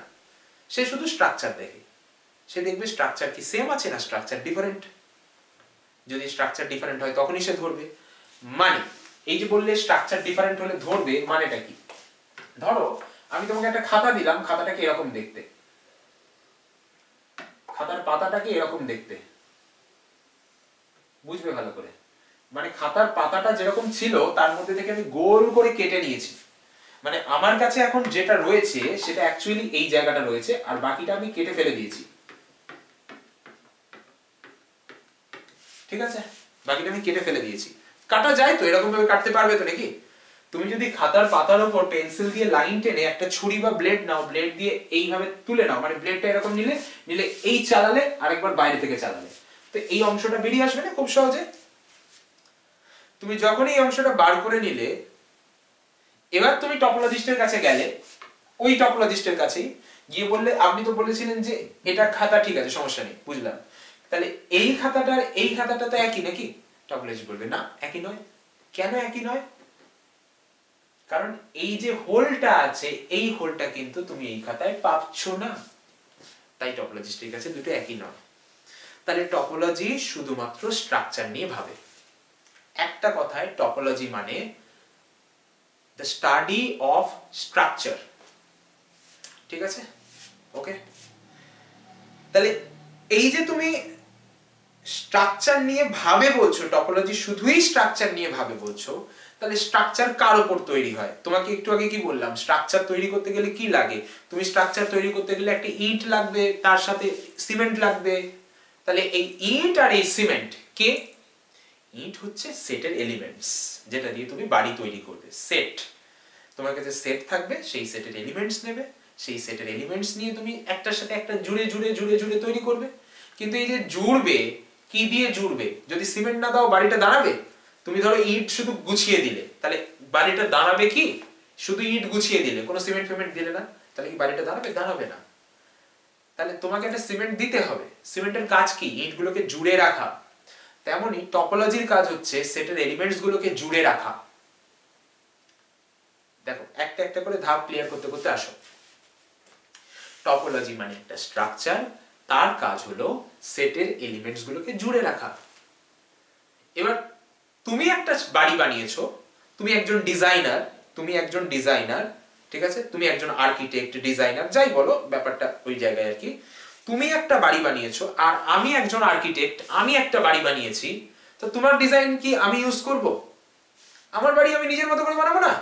সে শুধু স্ট্রাকচার দেখে। সে দেখবে স্ট্রাকচার কি সেম আছে না স্ট্রাকচার ডিফারেন্ট, যদি স্ট্রাকচার ডিফারেন্ট হয় তখনই সে ধরবে। মানে এই যে বললে স্ট্রাকচার ডিফারেন্ট হলে ধরবে, মানেটা কি? ধরো আমি তোমাকে একটা খাতা দিলাম, খাতাটাকে এরকম দেখতে, খাতার পাতাটাকে এরকম দেখতে, বুঝবে ভালো করে। মানে খাতার পাতাটা যেরকম ছিল তার মধ্যে থেকে আমি গোল করে কেটে নিয়েছি, মানে আমার কাছে এখন যেটা রয়েছে সেটা অ্যাকচুয়ালি এই জায়গাটা রয়েছে, আর বাকিটা আমি কেটে ফেলে দিয়েছি, ঠিক আছে? বাকিটা আমি কেটে ফেলে দিয়েছি। কাটা যায় তো, এরকম ভাবে কাটতে পারবে তো নাকি? তুমি যদি খাতার পাতার উপর পেন্সিল দিয়ে লাইন টেনে একটা ছুরি বা ব্লেড নাও, ব্লেড দিয়ে এইভাবে তুলে নাও, মানে ব্লেডটা এরকম নিলে এই চালালে আরেকবার বাইরে থেকে চালালে, তো এই অংশটা বেরিয়ে আসবে না খুব সহজে? তুমি যখন এই অংশটা বার করে নিলে, এবার তুমি টপোলজিস্টের কাছে গেলে, ওই টপোলজিস্টের কাছেই গিয়ে বললে, আপনি তো বলেছিলেন যে এটা খাতা, ঠিক আছে সমস্যা নেই, বুঝলাম, তাহলে এই খাতাটার এই খাতাটা তো একই নাকি? টপোলজিস্ট বলবে না, একই নয়। কেন একই নয়? কারণ এই যে হোলটা আছে, এই হোলটা কিন্তু তুমি এই খাতায় পাচ্ছ না, তাই টপোলজিস্টের কাছে দুটো একই নয়। তাহলে টপোলজি শুধুমাত্র স্ট্রাকচার নিয়ে ভাবে। একটা কথায় টপোলজি মানে the study of structure, ঠিক আছে? ওকে, তাহলে এই যে তুমি স্ট্রাকচার নিয়ে ভাবে বলছো, টপোলজি শুধুই স্ট্রাকচার নিয়ে ভাবে বলছো, তাহলে স্ট্রাকচার কার উপর তৈরি হয়? তোমাকে একটু আগে কি বললাম, স্ট্রাকচার তৈরি করতে গেলে কি লাগে? তুমি স্ট্রাকচার তৈরি করতে গেলে একটা ইট লাগবে, তার সাথে সিমেন্ট লাগবে। তাহলে এই ইট আর এই সিমেন্ট কে? ইট হচ্ছে সেটের এলিমেন্টস, যেটা দিয়ে তুমি বাড়ি তৈরি করবে। সেট, তোমার কাছে সেট থাকবে, সেই সেটের এলিমেন্টস নেবে, সেই সেটের এলিমেন্টস নিয়ে তুমি একটার সাথে একটা জুড়ে জুড়ে জুড়ে জুড়ে তৈরি করবে। কিন্তু এই যে জুড়বে, কি দিয়ে জুড়বে? যদি সিমেন্ট না দাও বাড়িটা দাঁড়াবে? তুমি ধরো ইট শুধু গুছিয়ে দিলে, তাহলে বাড়িটা দাঁড়াবে কি? শুধু ইট গুছিয়ে দিলে, কোনো সিমেন্ট ফিমেন্ট দিলে না, তাহলে কি বাড়িটা দাঁড়াবে? দাঁড়াবে না। তাহলে তোমাকে একটা সিমেন্ট দিতে হবে। সিমেন্টের কাজ কি? ইটগুলোকে জুড়ে রাখা। তেমনি টপোলজির কাজ হচ্ছে সেটের এলিমেন্টস গুলোকে জুড়ে রাখা। দেখো একটা একটা করে ধাপ ক্লিয়ার করতে করতে আসো। টপোলজি মানে একটা স্ট্রাকচার, তার কাজ হলো সেটের এলিমেন্টস গুলোকে জুড়ে রাখা। এবার তুমি একটা বাড়ি বানিয়েছো, তুমি একজন ডিজাইনার, ঠিক আছে? তুমি একজন আর্কিটেক্ট, ডিজাইনার, যাই বলো, ব্যাপারটা ওই জায়গায় আর কি। তুমি একটা বাড়ি বানিয়েছো, আর আমি একজন আর্কিটেক্ট, আমি একটা বাড়ি বানিয়েছি, তো তোমার ডিজাইন কি আমি ইউজ করব? আমার বাড়ি আমি নিজের মতো করে বানাবো না?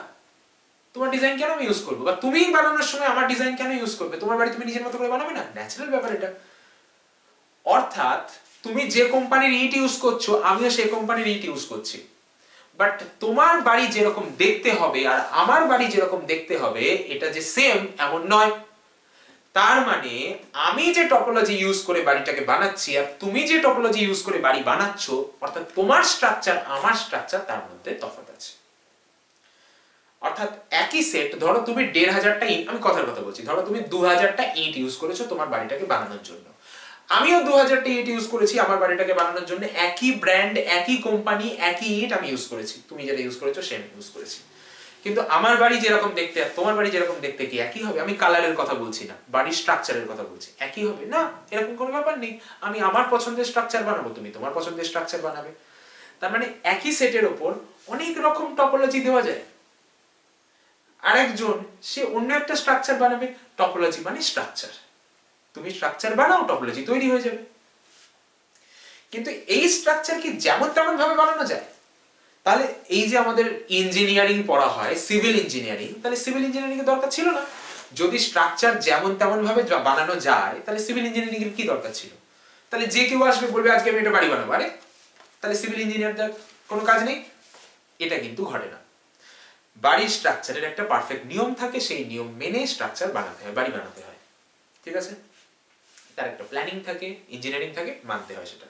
তোমার ডিজাইন কেন আমি ইউজ করবো? বা তুমি বানানোর সময় আমার ডিজাইন কেন ইউজ করবে? তোমার বাড়ি তুমি নিজের মতো করে বানাবে না? ন্যাচারাল ব্যাপার এটা। অর্থাৎ তুমি যে কোম্পানির ইট ইউজ করছো, আমিও সেই কোম্পানির ইট ইউজ করছি, বাট তোমার বাড়ি যেরকম দেখতে হবে আর আমার বাড়ি যেরকম দেখতে হবে এটা যে সেম এমন নয়। তার মানে আমি যে টপোলজি ইউজ করে বাড়িটাকে বানাচ্ছি আর তুমি যে টপোলজি ইউজ করে বাড়ি বানাচ্ছ, অর্থাৎ তোমার স্ট্রাকচার আমার স্ট্রাকচার, তার মধ্যে তফাৎ আছে। অর্থাৎ একই সেট, ধরো তুমি 1500টা ইট, আমি কথার কথা বলছি, ধরো তুমি 2000টা ইট ইউজ করেছো তোমার বাড়িটাকে বানানোর জন্য, আমিও 2000টা ইট ইউজ করেছি আমার বাড়িটাকে বানানোর জন্য। একই ব্র্যান্ড, একই কোম্পানি, একই ইট আমি ইউজ করেছি, তুমি যেটা ইউজ করেছো সেম ইউজ করেছি। কিন্তু আমার বাড়ি যেরকম দেখতে আর তোমার বাড়ি যেরকম দেখতে কি একই হবে? আমি কালারের কথা বলছি না, বাড়ির স্ট্রাকচারের কথা বলছি। একই হবে না, এরকম কোনো ব্যাপার নেই। আমি আমার পছন্দের স্ট্রাকচার বানাবো, তুমি তোমার পছন্দের স্ট্রাকচার বানাবে। তার মানে একই সেটের উপর অনেক রকম টপোলজি দেওয়া যায়। আরেকজন সে অন্য একটা স্ট্রাকচার বানাবে। টপোলজি মানে স্ট্রাকচার, তুমি স্ট্রাকচার বানাও, টপোলজি তৈরি হয়ে যাবে। কিন্তু এই স্ট্রাকচার কি যেমন তেমন ভাবে বানানো যায়? তাহলে এই যে আমাদের ইঞ্জিনিয়ারিং পড়া হয়, সিভিল ইঞ্জিনিয়ারিং, তাহলে সিভিল ইঞ্জিনিয়ারিং এর দরকার ছিল না। যদি স্ট্রাকচার যেমন তেমন ভাবে বানানো যায়, তাহলে সিভিল ইঞ্জিনিয়ারিং এর কি দরকার ছিল? তাহলে যে কেউ আসবে বলবে আজকে আমি একটা বাড়ি বানাবো, আরে তাহলে সিভিল ইঞ্জিনিয়ারদের কোনো কাজ নেই? এটা কিন্তু ঘটে না। বাড়ির স্ট্রাকচারের একটা পারফেক্ট নিয়ম থাকে, সেই নিয়ম মেনে স্ট্রাকচার বানাতে হয়, বাড়ি বানাতে হয়, ঠিক আছে? তার একটা প্ল্যানিং থাকে, ইঞ্জিনিয়ারিং থাকে, মানতে হয় সেটা।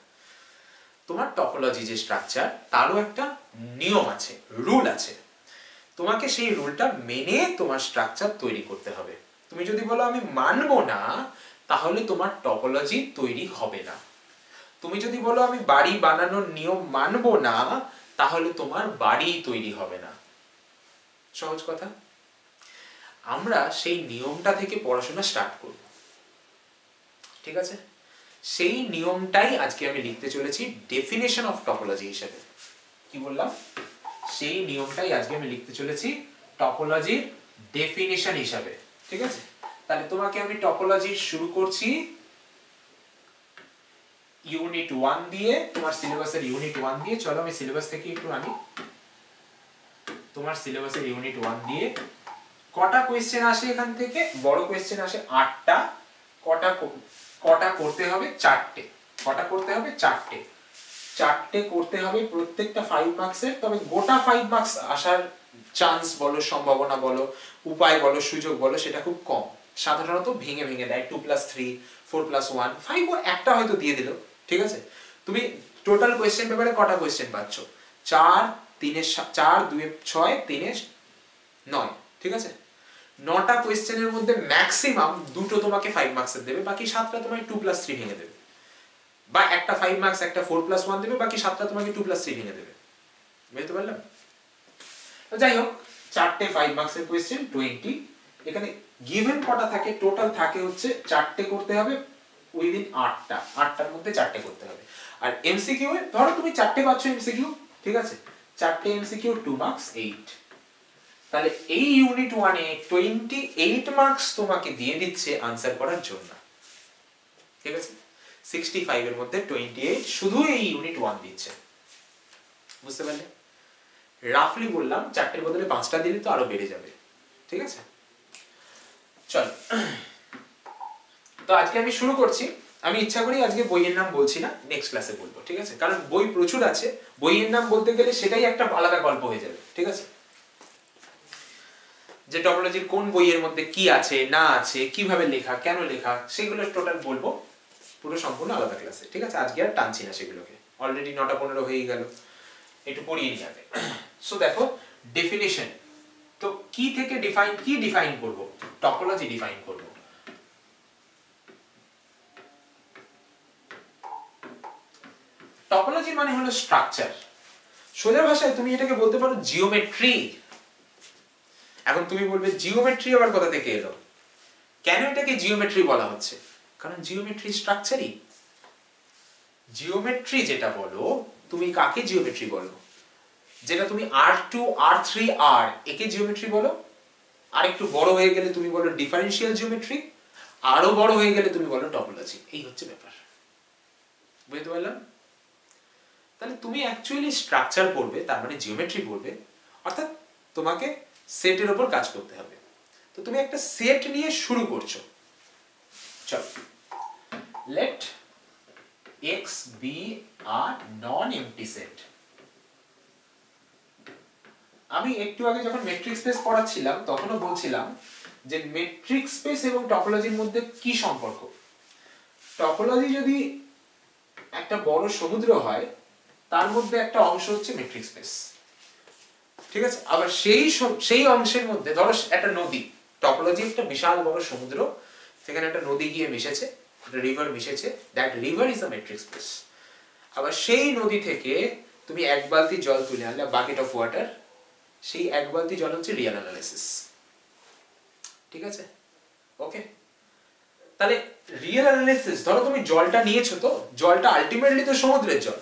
তোমার টপোলজি যে স্ট্রাকচার, তারও একটা নিয়ম আছে, রুল আছে, তোমাকে সেই রুলটা মেনে তোমার স্ট্রাকচার তৈরি করতে হবে। তুমি যদি বলো আমি মানবো না, তাহলে তোমার টপোলজি তৈরি হবে না। তুমি যদি বলো আমি বাড়ি বানানোর নিয়ম মানবো না, তাহলে তোমার বাড়ি তৈরি হবে না। সহজ কথা। আমরা সেই নিয়মটা থেকে পড়াশোনা স্টার্ট করব, ঠিক আছে? সেই নিয়মটাই আজকে আমি লিখতে চলেছি ডেফিনেশন অফ টপোলজি হিসেবে। কি বললাম? সেই নিয়মটাই আজকে আমি লিখতে চলেছি টপোলজির ডেফিনেশন হিসেবে, ঠিক আছে? তাহলে তোমাকে আমি টপোলজি শুরু করছি ইউনিট 1 দিয়ে, তোমার সিলেবাসের ইউনিট 1 দিয়ে। চলো আমি সিলেবাস থেকে একটু আনি। তোমার সিলেবাসের ইউনিট 1 দিয়ে কটা কোশ্চেন আসে এখান থেকে? বড় কোশ্চেন আসে 8টা। কটা করতে হবে? 4টে। কটা করতে হবে? 4টে। 4টে করতে হবে, প্রত্যেকটা 5 মার্কসের। তবে গোটা 5 মার্কস আসার চান্স বলো, সম্ভাবনা বলো, উপায় বলো, সুযোগ বলো, সেটা খুব কম। সাধারণত ভেঙে ভেঙে দেয় 2 + 3, 4 + 1, 5 ও একটা হয়তো দিয়ে দিল, ঠিক আছে? তুমি টোটাল কোশ্চেন পেপারে কটা কোশ্চেন পাচ্ছ? 4, 3 এর 4, 2 এর 6, 3 এর 9, ঠিক আছে? 9টা কোশ্চেনের মধ্যে ম্যাক্সিমাম দুটো তোমাকে 5 মার্কসের দেবে, বাকি 7টা তোমাকে 2 + 3 ভেঙে দেবে। বা একটা 5 মার্কস, একটা 4 + 1 দেবে, বাকি 7টা তোমাকে 2 + 3 ভেঙে দেবে। বুঝতে পারলাম? যাই হোক, 4টে 5 মার্কসের কোশ্চেন 20। এখানে গিভেন কটা থাকে? টোটাল থাকে হচ্ছে 4টে করতে হবে উইদিন 8টা। 8টার মধ্যে 4টে করতে হবে। আর এমসিকিউ এ ধরো তুমি 4টে পাচ্ছ এমসিকিউ, ঠিক আছে? 4টে এমসিকিউ 2 মার্কস 8। তাহলে এই ইউনিট 1 এ 28 মার্কস তোমাকে দিয়ে দিচ্ছে আনসার করার জন্য, ঠিক আছে? 65 এর মধ্যে 28 শুধু এই ইউনিট 1 দিচ্ছে। বুঝতে পারলে? রাফলি বললাম, 4টের বদলে 5টা দিলে তো আরো বেড়ে যাবে, ঠিক আছে? চল, তো আজকে আমি শুরু করছি। আমি ইচ্ছা করি আজকে বইয়ের নাম বলছি না, নেক্সট ক্লাসে বলবো, ঠিক আছে? কারণ বই প্রচুর আছে, বইয়ের নাম বলতে গেলে সেটাই একটা আলাদা গল্প হয়ে যাবে, ঠিক আছে? যে টপোলজির কোন বইয়ের মধ্যে কি আছে না আছে, কিভাবে লেখা, কেন লেখা, সেগুলো টোটাল বলবো পুরো সম্পূর্ণ আলাদা ক্লাসে, ঠিক আছে? আজকে আর টানছি না সেগুলোকে, অলরেডি 9:15 হয়ে গেল, একটু পড়িয়ে নিয়ে আগে। সো দেখো, ডেফিনিশন তো কি থেকে ডিফাইন করব? টপোলজি ডিফাইন করব। টপোলজি মানে হলো স্ট্রাকচার। সোজা ভাষায় তুমি এটাকে বলতে পারো জিওমেট্রি। এখন তুমি বলবে জিওমেট্রি আবার কোথা থেকে এলো? কেন এটাকে জিওমেট্রি বলা হচ্ছে? কারণ জিওমেট্রি স্ট্রাকচারই। জিওমেট্রি যেটা বলো, তুমি কাকে জিওমেট্রি বলো? যেটা তুমি R2, R3, R একে জিওমেট্রি বলো। আর একটু বড় হয়ে গেলে তুমি বলো ডিফারেনশিয়াল জিওমেট্রি। আরো বড় হয়ে গেলে তুমি বলো টপোলজি। এই হচ্ছে ব্যাপার। বুঝতে পারলাম? তাহলে তুমি অ্যাকচুয়ালি স্ট্রাকচার পড়বে, তার মানে জিওমেট্রি পড়বে, অর্থাৎ তোমাকে সেটের উপর কাজ করতে হবে। তো তুমি একটা সেট নিয়ে শুরু করছো। চল, let X be a non-empty set. আমি একটু আগে যখন মেট্রিক স্পেস পড়াচ্ছিলাম তখনও বলছিলাম যে মেট্রিক স্পেস এবং টপোলজির মধ্যে কি সম্পর্ক। টপোলজি যদি একটা বড় সমুদ্র হয়, তার মধ্যে একটা অংশ হচ্ছে মেট্রিক স্পেস, ঠিক আছে? আবার সেই অংশের মধ্যে ধরো একটা নদী, টপোলজি একটা বিশাল বড় সমুদ্র, সেখানে একটা নদী গিয়ে মিশেছে, একটা রিভার মিশেছে, that river is a metric space. আবার সেই নদী থেকে তুমি এক বালতি জল তুলে আনলে, বাকেট অফ ওয়াটার, সেই এক বালতি জল হচ্ছে রিয়েল অ্যানালিসিস, ঠিক আছে? ওকে, তাহলে রিয়েল অ্যানালিসিস, ধরো তুমি জলটা নিয়েছো, তো জলটা আলটিমেটলি তো সমুদ্রের জল,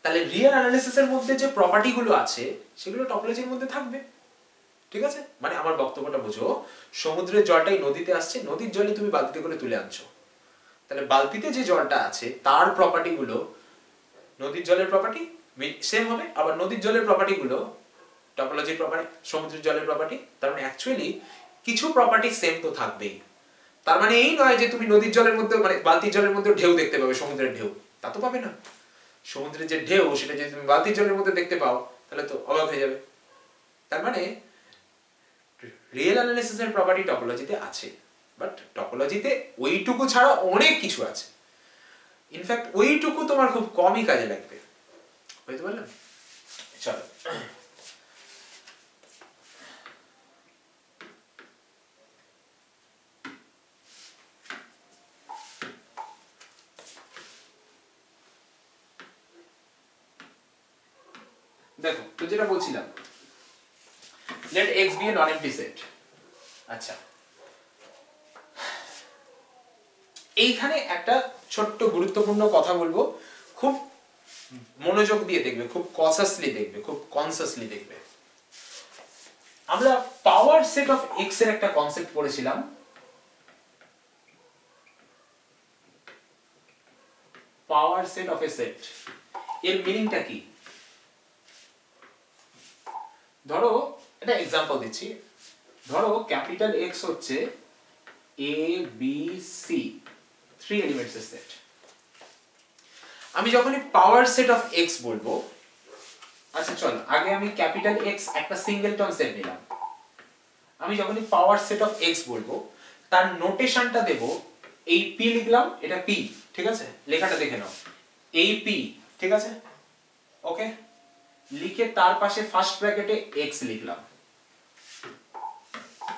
তাহলে রিয়েল অ্যানালিসিসের মধ্যে যে প্রপার্টি গুলো আছে সেগুলো টপোলজির মধ্যে থাকবে, ঠিক আছে? মানে আমার বক্তব্যটা বুঝো, সমুদ্রের জলটাই নদীতে আসছে, নদীর জলই তুমি বালতিতে করে তুলে আনছো, তাহলে বালতিতে যে জলটা আছে তার প্রপার্টি গুলো নদীর জলের প্রপার্টি সেম হবে, আবার নদীর জলের প্রপার্টি গুলো টপোলজির প্রপার্টি, সমুদ্রের জলের প্রপার্টি। তার মানে অ্যাকচুয়ালি কিছু প্রপার্টি সেম তো থাকবেই। তার মানে এই নয় যে তুমি নদীর জলের মধ্যে, মানে বালতির জলের মধ্যে ঢেউ দেখতে পাবে, সমুদ্রের ঢেউ, তা তো পাবে না। সমুদ্রের যে ঢেউ সেটা যদি তুমি বালতির জলের মধ্যে দেখতে পাও, তাহলে তো অবাক হয়ে যাবে। তার মানে রিয়েল অ্যানালিসিসের প্রপার্টি টপোলজিতে আছে, বাট টপোলজিতে ওইটুকু ছাড়া অনেক কিছু আছে। ইনফ্যাক্ট ওইটুকু তোমার খুব কমই কাজে লাগবে। বুঝতে পারলাম? চলো, দেখো তো যেটা বলছিলাম, let x be a non-empty set। আচ্ছা, এইখানে একটা ছোট্ট গুরুত্বপূর্ণ কথা বলবো, খুব মনোযোগ দিয়ে দেখবে, খুব কনসাসলি দেখবে, খুব কনসাসলি দেখবে। আমরা পাওয়ার সেট অফ x এর একটা কনসেপ্ট পড়েছিলাম। Power set of A set এর মিনিংটা কি? ধরো এটা এক্সাম্পল দিচ্ছি, ধরো ক্যাপিটাল X হচ্ছে A B C, 3 এলিমেন্টস এর সেট। আমি যখনই পাওয়ার সেট অফ x বলবো, আচ্ছা চল আগে আমি ক্যাপিটাল X একটা সিঙ্গেলটন সেট নিলাম। আমি যখনই পাওয়ার সেট অফ x বলবো, তার নোটেশনটা দেব, এই p লিখলাম, এটা p, ঠিক আছে? লেখাটা দেখে নাও, এই p, ঠিক আছে? ওকে, লিখে তার পাশে ফার্স্ট ব্র্যাকেটে x লিখলাম।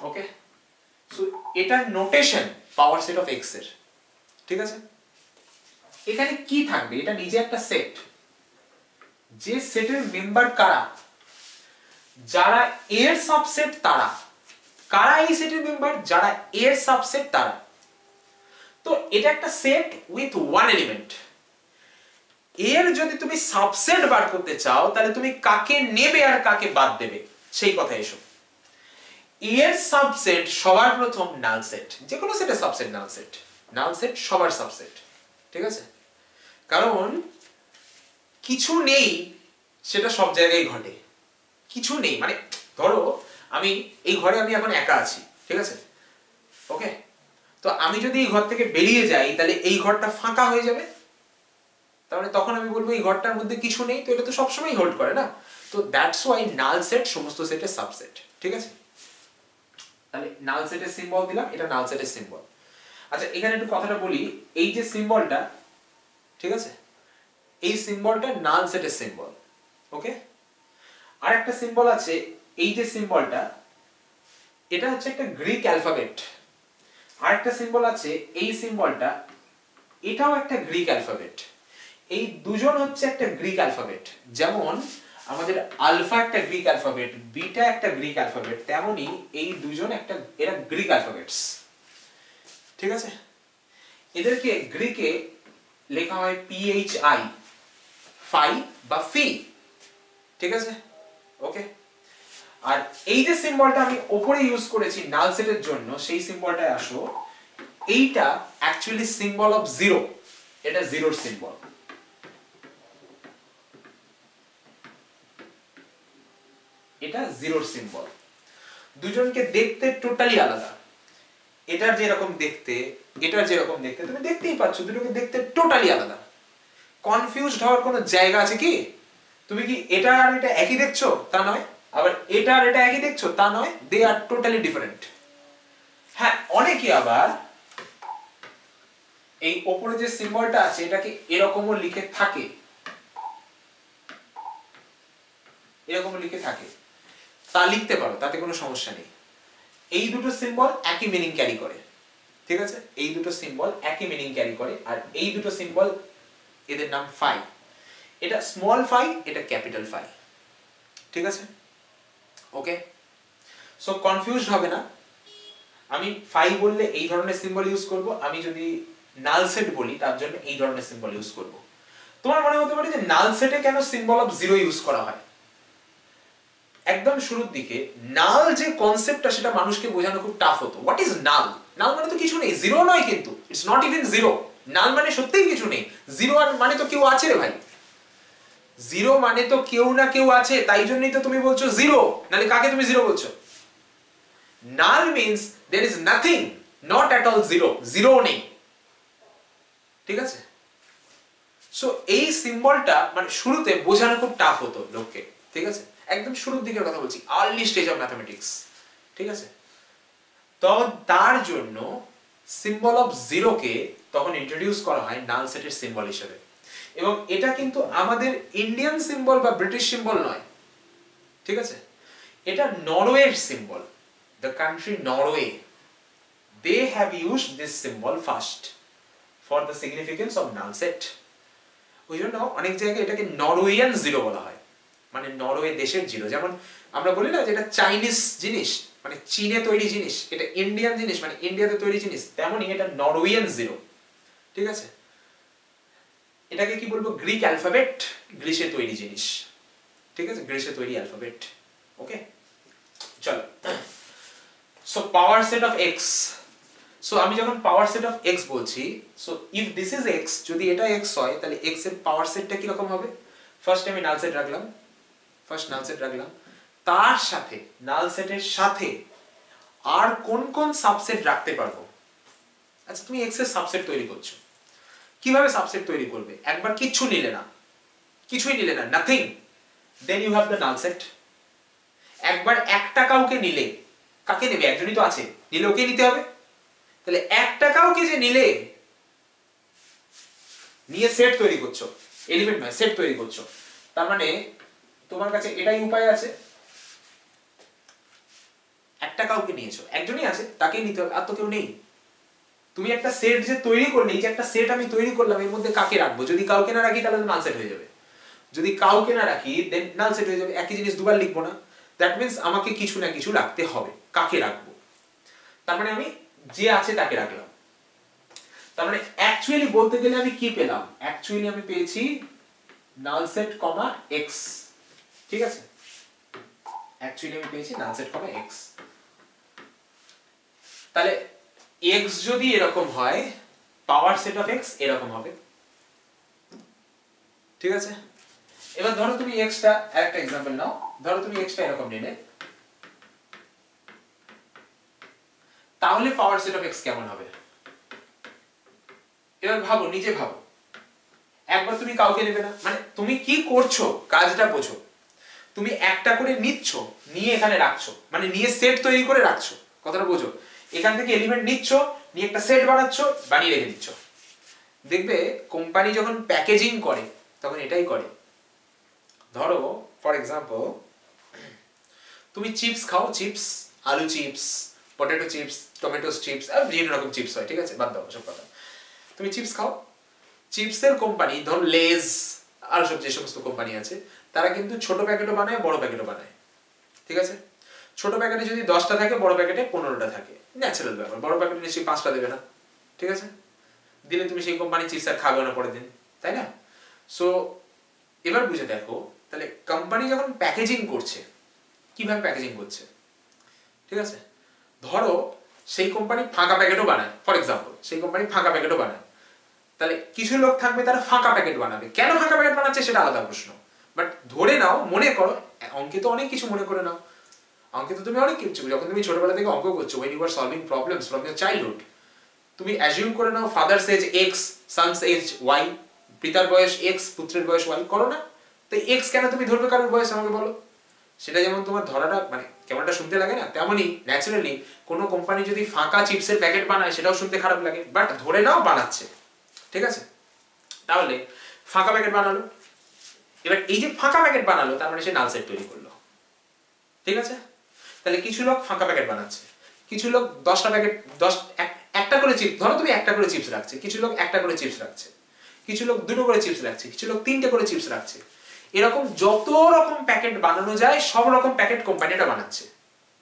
ওকে, সো এটা notation power set of x এর, ঠিক আছে? এখানে কি থাকবে? এটা নিজে একটা সেট, যে সেটের মেম্বার কারা, যারা এর সাবসেট তারা। কারা এই সেটের মেম্বার? যারা এর সাবসেট তারা। তো এটা একটা সেট উইথ ওয়ান এলিমেন্ট। এর যদি তুমি সাবসেট বার করতে চাও, তাহলে তুমি কাকে নেবে আর কাকে বাদ দেবে সেই কথা এসো। এর সাবসেট সবার প্রথম নাল সেট, যে কোনো সেটের subset null set. Null set সবার সাবসেট, ঠিক আছে? কারণ কিছু নেই সেটা সব জায়গায় ঘটে। কিছু নেই মানে ধরো আমি এই ঘরে আমি এখন একা আছি, ঠিক আছে? ওকে, তো আমি যদি এই ঘর থেকে বেরিয়ে যাই, তাহলে এই ঘরটা ফাঁকা হয়ে যাবে। তাহলে তখন আমি বলবো এই ঘরটার মধ্যে কিছু নেই, তো এটা তো সবসময় হোল্ড করে না। তো দ্যাটস ওয়াই নাল সেট সমস্ত সেটের সাবসেট, ঠিক আছে? তাহলে নাল সেটের সিম্বল দিলাম, এটা নাল সেটের সিম্বল। আচ্ছা এখানে একটু কথাটা বলি, এই যে সিম্বলটা, ঠিক আছে, এই সিম্বলটা নাল সেটের সিম্বল। ওকে, আর একটা সিম্বল আছে, এই যে সিম্বলটা, এটা হচ্ছে একটা গ্রিক অ্যালফাবেট। আর একটা সিম্বল আছে, এই সিম্বলটা, এটাও একটা গ্রিক অ্যালফাবেট। এই দুজন হচ্ছে একটা গ্রিক অ্যালফাবেট। যেমন আমাদের আলফা একটা গ্রিক অ্যালফাবেট, বিটা একটা গ্রিক অ্যালফাবেট, তেমনি এই দুজন একটা, এরা গ্রিক অ্যালফাবেটস, ঠিক আছে? এদেরকে গ্রিকে লেখা হয় PHI, ফাই বা ফি, ঠিক আছে? ওকে, আর এই যে সিম্বলটা আমি উপরে ইউজ করেছি নাল সেটের জন্য, সেই সিম্বলটায় আসো। এইটা অ্যাকচুয়ালি সিম্বল অফ জিরো, এটা জিরোর সিম্বল। এটা জিরোর সিম্বল। দুজনকে দেখতে টোটালি আলাদা। এটার যেরকম দেখতে, এটার যেরকম দেখতে, তুমি দেখতেই পাচ্ছ দুটোকে দেখতে টোটালি আলাদা। কনফিউজড হওয়ার কোনো জায়গা আছে কি? তুমি কি এটা আর এটা একই দেখছো? তা নয়। আবার এটা আর এটা একই দেখছো? তা নয়। দে আর টোটালি ডিফারেন্ট। হ্যাঁ, অনেকে আবার এই উপরে যে সিম্বলটা আছে এটাকে এরকমও লিখে থাকে, এরকমও লিখে থাকে, তা লিখতে পারো, তাতে কোনো সমস্যা নেই। এই দুটো সিম্বল একই মিনিং ক্যারি করে, ঠিক আছে? এই দুটো সিম্বল একই মিনিং ক্যারি করে, আর এই দুটো সিম্বল, এদের নাম ফাই। এটা স্মল ফাই, এটা ক্যাপিটাল ফাই, ঠিক আছে? ওকে, সো কনফিউজড হবে না। আমি ফাই বললে এই ধরনের সিম্বল ইউজ করব, আমি যদি নাল সেট বলি তার জন্য এই ধরনের সিম্বল ইউজ করব। তোমার মনে হতে পারে যে নাল সেটে কেন সিম্বল অফ জিরো ইউজ করা হয়? একদম শুরুর দিকে নাল যে কনসেপ্টটা, সেটা মানুষকে বোঝানো খুব টাফ হতো। What is null? নাল মানে তো কিছু নেই, জিরো নয়, কিন্তু ইটস নট ইভেন জিরো। নাল মানে সত্যিই কিছু নেই। জিরো আর মানে তো কেউ আছে রে ভাই। জিরো মানে তো কেউ না কেউ আছে, তাই জন্যই তো তুমি বলছো জিরো, নালে কাকে তুমি জিরো বলছো? Null means there is nothing, not at all zero, zero নেই, ঠিক আছে? সো এই সিম্বলটা মানে শুরুতে বোঝানো খুব টাফ হতো লোককে, ঠিক আছে? একদম শুরুর দিকের কথা বলছি, আর্লি স্টেজ অফ ম্যাথমেটিক্স, ঠিক আছে? তখন তার জন্য সিম্বল অফ জিরোকে তখন ইন্ট্রোডিউস করা হয় নাল সেটের সিম্বল হিসেবে। এবং এটা কিন্তু আমাদের ইন্ডিয়ান সিম্বল বা ব্রিটিশ সিম্বল নয়, ঠিক আছে? এটা নরওয়ের symbol. The country Norway, they have used this symbol first for the significance of null set. ওই জন্য অনেক জায়গায় এটাকে নরওয়েয়ান জিরো বলা হয়, মানে নরওয়ে দেশের জিরো। যেমন আমরা বলি না যে এটা চাইনিজ জিনিস মানে চীনে তৈরি জিনিস, এটা ইন্ডিয়ান জিনিস মানে ইন্ডিয়াতে তৈরি জিনিস, তেমনই এটা নরওয়েজিয়ান জিরো। ঠিক আছে, এটাকে কি বলবো, গ্রিক অ্যালফাবেট, গ্রিসে তৈরি জিনিস। ঠিক আছে, গ্রিসে তৈরি অ্যালফাবেট। ওকে, চলো। So power set of x, so আমি যখন পাওয়ার সেট অফ এক্স বলছি, so if this is x, যদি এটা এক্স হয় তাহলে এক্স এর পাওয়ার সেটটা কি রকম হবে? ফার্স্ট আমি নাল সেট রাখলাম, ফার্স্ট নাল সেট রাখলাম, তার সাথে নাল সেটের সাথে আর কোন কোন সাবসেট রাখতে পারবো? আচ্ছা, তুমি এক্স এর সাবসেট তৈরি করছো, কিভাবে সাবসেট তৈরি করবে? একবার কিচ্ছু নিলে না, কিছুই নিলে না, nothing, then you have the null set. একবার একটা কাউকে নিলে, কাকে নেবে? একজনই তো আছে, নিলে ওকে নিতে হবে। তাহলে একটা কাউকে যে নিলে, নিয়ে সেট তৈরি করছো, এলিমেন্ট নয় সেট তৈরি করছো, তার মানে তোমার কাছে এটাই উপায় আছে, একটা কাউকে নিয়েছো, একজনই আছে, তাকেই নিতে হবে, আর তো কেউ নেই। তুমি একটা সেট যে তৈরি করলে, এই যে একটা সেট আমি তৈরি করলাম, এর মধ্যে কাকে রাখবো? যদি কাউকে না রাখি তাহলে নাল সেট হয়ে যাবে, যদি কাউকে না রাখি দেন নাল সেট হয়ে যাবে। একই জিনিস দুবার লিখবো না, দ্যাট মিন্স আমাকে কিছু না কিছু রাখতে হবে। কাকে রাখবো? তার মানে আমি যে আছে তাকে রাখলাম। তার মানে অ্যাকচুয়ালি বলতে গেলে আমি কি পেলাম? অ্যাকচুয়ালি আমি পেয়েছি নাল সেট কমা এক্স। ঠিক আছে, অ্যাকচুয়ালি আমি পেয়েছি নাল সেট কমা এক্স। তাহলে এক্স যদি এরকম হয়, পাওয়ার সেট অফ এক্স এরকম হবে। ঠিক আছে, এবার ধরো তুমি এক্সটা, আরেকটা এক্সাম্পল নাও, ধরো তুমি এক্সটা এরকম নিলে, তাহলে পাওয়ার সেট অফ এক্স কেমন হবে? এবার ভাবো, নিজে ভাবো, একবার তুমি কাউকে নেবে না, মানে তুমি কি করছো কাজটা বোঝো। তুমি একটা করে নিচ্ছ, নিয়ে এখানে রাখছো, মানে নিয়ে সেট তৈরি করে রাখছো, কথাটা বোঝো। এখান থেকে এলিমেন্ট নিচ্ছ, নিয়ে একটা সেট বানাচ্ছ, বানিয়ে রেখে দিচ্ছ। দেখবে কোম্পানি যখন প্যাকেজিং করে তখন এটাই করে। ধরো ফর এক্সাম্পল তুমি চিপস খাও, চিপস, আলু chips, potato chips, tomato chips, আর বিভিন্ন রকম চিপস হয়। ঠিক আছে, বাদ দাও সব কথা। তুমি চিপস খাও, চিপসের কোম্পানি ধর লেজ আর সব যে সমস্ত কোম্পানি আছে, তারা কিন্তু ছোট প্যাকেটও বানায়, বড় প্যাকেটও বানায়। ঠিক আছে, ছোট প্যাকেটে যদি 10টা থাকে, বড় প্যাকেটে 15টা থাকে, ন্যাচারাল ব্যাপার। বড় প্যাকেটে নিশ্চয়ই 5টা দেবে না। ঠিক আছে, দিলে তুমি সেই কোম্পানি চিপস আর খাবে না পরের দিন, তাই না? সো এবার বুঝে দেখো, তাহলে কোম্পানি যখন প্যাকেজিং করছে, কিভাবে প্যাকেজিং করছে? ঠিক আছে, ধরো সেই কোম্পানি ফাঁকা প্যাকেটও বানায়, ফর এক্সাম্পল সেই কোম্পানি ফাঁকা প্যাকেটও বানায়, তাহলে কিছু লোক থাকবে তারা ফাঁকা প্যাকেট বানাবে। কেন ফাঁকা প্যাকেট বানাচ্ছে সেটা আলাদা প্রশ্ন, বাট ধরে নাও, মনে করো, অঙ্কে তো অনেক কিছু মনে করে নাও, অঙ্কে তো তুমি অনেক কিছু, যখন তুমি ছোটবেলা থেকে অঙ্ক করছো, when you are solving problems from your childhood, তুমি অ্যাজিউম করে নাও father's age X, son's age Y, পিতার বয়স এক্স, পুত্রের বয়স ওয়াই, করো না? তো এক্স কেন তুমি ধরবে কারোর বয়স, আমাকে বলো। সেটা যেমন তোমার ধরাটা মানে কেমনটা শুনতে লাগে না, তেমনই ন্যাচারালি কোনো কোম্পানি যদি ফাঁকা চিপসের প্যাকেট বানায় সেটাও শুনতে খারাপ লাগে, বাট ধরে নাও বানাচ্ছে। ঠিক আছে, তাহলে ফাঁকা প্যাকেট বানালো, এবার এই যে ফাঁকা প্যাকেট বানালো তার মানে সে নাল সেট তৈরি করলো। ঠিক আছে, তাহলে কিছু লোক ফাঁকা প্যাকেট বানাচ্ছে, কিছু লোক 10টা প্যাকেট, একটা করে চিপস, ধরো তুমি একটা করে চিপস রাখছে, কিছু লোক একটা করে চিপস রাখছে, কিছু লোক 2টো করে চিপস রাখছে, কিছু লোক 3টে করে চিপস রাখছে। এরকম যত রকম প্যাকেট বানানো যায় সব রকম প্যাকেট কোম্পানিটা বানাচ্ছে।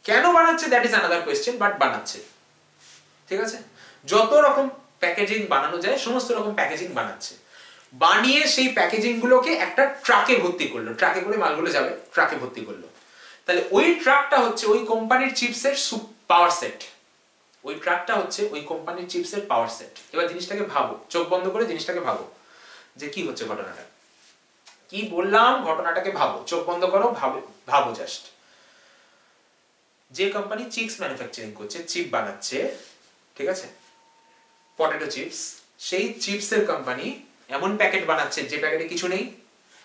কেন বানাচ্ছে that is another question, but বানাচ্ছে। ঠিক আছে, যত রকম প্যাকেজিং বানানো যায় সমস্ত রকম প্যাকেজিং বানাচ্ছে, বানিয়ে সেই প্যাকেজিং গুলোকে একটা ট্রাকে ভর্তি করলো, ট্রাকে করে মালগুলো যাবে, ট্রাকে ভর্তি করলো। তাহলে ওই ট্রাকটা হচ্ছে ওই কোম্পানির চিপসের পাওয়ার সেট, ওই ট্রাকটা হচ্ছে ওই কোম্পানির চিপসের পাওয়ার সেট। এবার জিনিসটাকে ভাবো, চোখ বন্ধ করে জিনিসটাকে ভাবো যে কি হচ্ছে ঘটনাটা, কি বললাম, ঘটনাটাকে ভাবো, চোখ বন্ধ করো, ভাবো জাস্ট। যে কোম্পানি চিপস ম্যানুফ্যাকচারিং করছে, চিপ বানাচ্ছে, ঠিক আছে, পটেটো চিপস, সেই চিপসের কোম্পানি এমন প্যাকেট বানাচ্ছে যে প্যাকেটে কিছু নেই,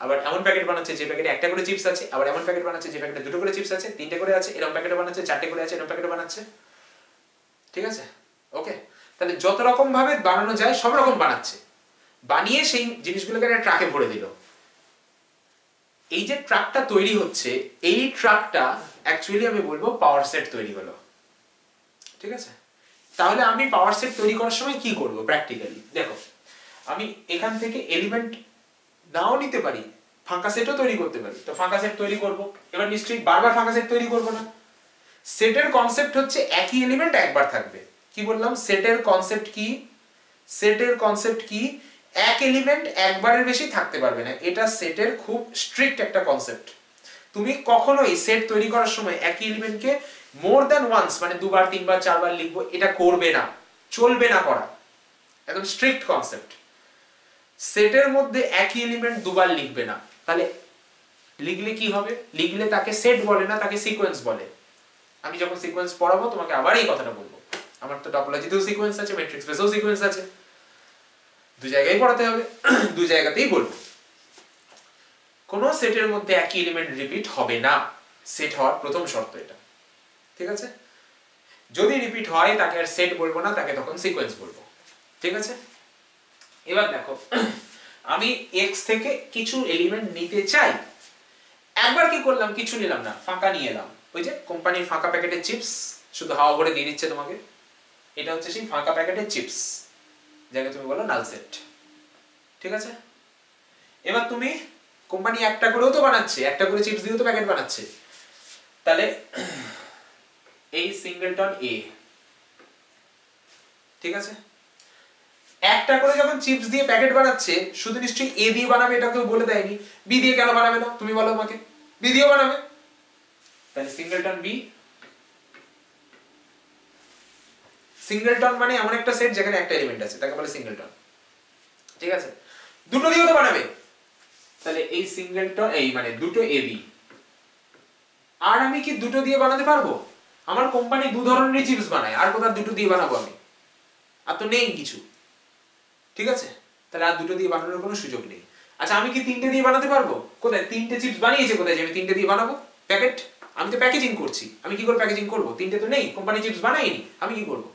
আবার এমন প্যাকেট বানাচ্ছে যে প্যাকেটে একটা করে চিপস আছে, আবার এমন প্যাকেট বানাচ্ছে যে প্যাকেটে 2টো করে চিপস আছে, 3টে করে আছে, এরকম প্যাকেটে বানাচ্ছে, 4টে করে আছে, এরকম প্যাকেটে বানাচ্ছে। ঠিক আছে, ওকে, তাহলে যত রকম ভাবে বানানো যায় সব রকম বানাচ্ছে, বানিয়ে সেই জিনিসগুলোকে একটা ট্রাকে ভরে দিল। এই যে ট্রাকটা তৈরি হচ্ছে, এই ট্রাকটা অ্যাকচুয়ালি আমি বলবো পাওয়ার সেট তৈরি হলো। ঠিক আছে, তাহলে আমি পাওয়ার সেট তৈরি করার সময় কি করব প্র্যাকটিক্যালি? দেখো, আমি এখান থেকে এলিমেন্ট নাও নিতে পারি, ফাঁকা সেটও তৈরি করতে পারি। তো ফাঁকা সেট তৈরি করব, এবার নিশ্চয়ই বারবার ফাঁকা সেট তৈরি করব না। সেটের কনসেপ্ট হচ্ছে একই এলিমেন্ট একবার থাকবে। কি বললাম? সেটের কনসেপ্ট কি? সেটের কনসেপ্ট কি? এক এলিমেন্ট একবারের বেশি থাকতে পারবে না। এটা সেটের খুব স্ট্রিক্ট একটা কনসেপ্ট। তুমি কখনোই সেট তৈরি করার সময় একই এলিমেন্টকে মোর দ্যান ওয়ান্স, মানে দুবার তিনবার চারবার লিখবো, এটা করবে না, চলবে না করা। একদম স্ট্রিক্ট কনসেপ্ট। সেটের মধ্যে একই এলিমেন্ট দুবার লিখবে না। তাহলে লিখলে কি হবে? লিখলে তাকে সেট বলে না, তাকে সিকোয়েন্স বলে। আমি যখন সিকোয়েন্স পড়াবো তোমাকে আবার এই কথাটা বলবো। আমার তো টপোলজিতেও সিকোয়েন্স আছে, ম্যাট্রিক্স স্পেসেও সিকোয়েন্স আছে, দুই জায়গায় পড়াতে হবে, দুই জায়গাতেই বলবো। কোন সেটের মধ্যে একই এলিমেন্ট রিপিট হবে না, সেট হওয়ার প্রথম শর্ত এটা। ঠিক আছে? যদি রিপিট হয় তাকে আর সেট বলবো না, তাকে তখন সিকোয়েন্স বলবো। ঠিক আছে? এবার দেখো, আমি x থেকে কিছু এলিমেন্ট নিতে চাই। একবার কি করলাম? কিছু নিলাম না, ফাঁকা নিয়ে এলাম। ওই যে কোম্পানির ফাঁকা প্যাকেটের চিপস, শুধু হাওয়া ভরে দিয়ে দিচ্ছে তোমাকে। এটা হচ্ছে সেই ফাঁকা প্যাকেটের চিপস, যাকে তুমি বলো নাল সেট। ঠিক আছে? এবার তুমি কোম্পানি একটা করেও তো বানাচ্ছে, একটা করে চিপস দিয়েও তো প্যাকেট বানাচ্ছে। তাহলে এই সিঙ্গেলটন এ, ঠিক আছে, একটা করে যখন চিপস দিয়ে প্যাকেট বানাচ্ছে, শুধু নিশ্চয়ই এ দিয়ে বানাবে এটা কেউ বলে দেয়নি। বি দিয়ে কেন বানাবে না? তুমি বলো আমাকে। বি দিয়েও বানাবে। তাহলে সিঙ্গেলটন বি। সিঙ্গেলটন মানে এমন একটা সেট যেখানে একটা এলিমেন্ট আছে, তাকে বলে সিঙ্গেলটন। ঠিক আছে? দুটো দিয়েও তো বানাবে। তাহলে এই সিঙ্গেলটন, এই মানে দুটো এ বি। আর আমি কি দুটো দিয়ে বানাতে পারবো? আমার কোম্পানি দু ধরনেরই চিপস বানায়, আর কোথাও দুটো দিয়ে বানাবো আমি? আর তো নেই কিছু। ঠিক আছে? তাহলে আর দুটো দিয়ে বানানোর কোনো সুযোগ নেই। আচ্ছা, আমি কি তিনটে দিয়ে বানাতে পারবো? কোথায়? তিনটে চিপস বানিয়েছে কোথায় যে আমি তিনটে দিয়ে বানাবো? প্যাকেট। আমি তো প্যাকেজিং করছি, আমি কি করে প্যাকেজিং করবো? তিনটে তো নেই, কোম্পানি চিপস বানায়নি, আমি কি করবো?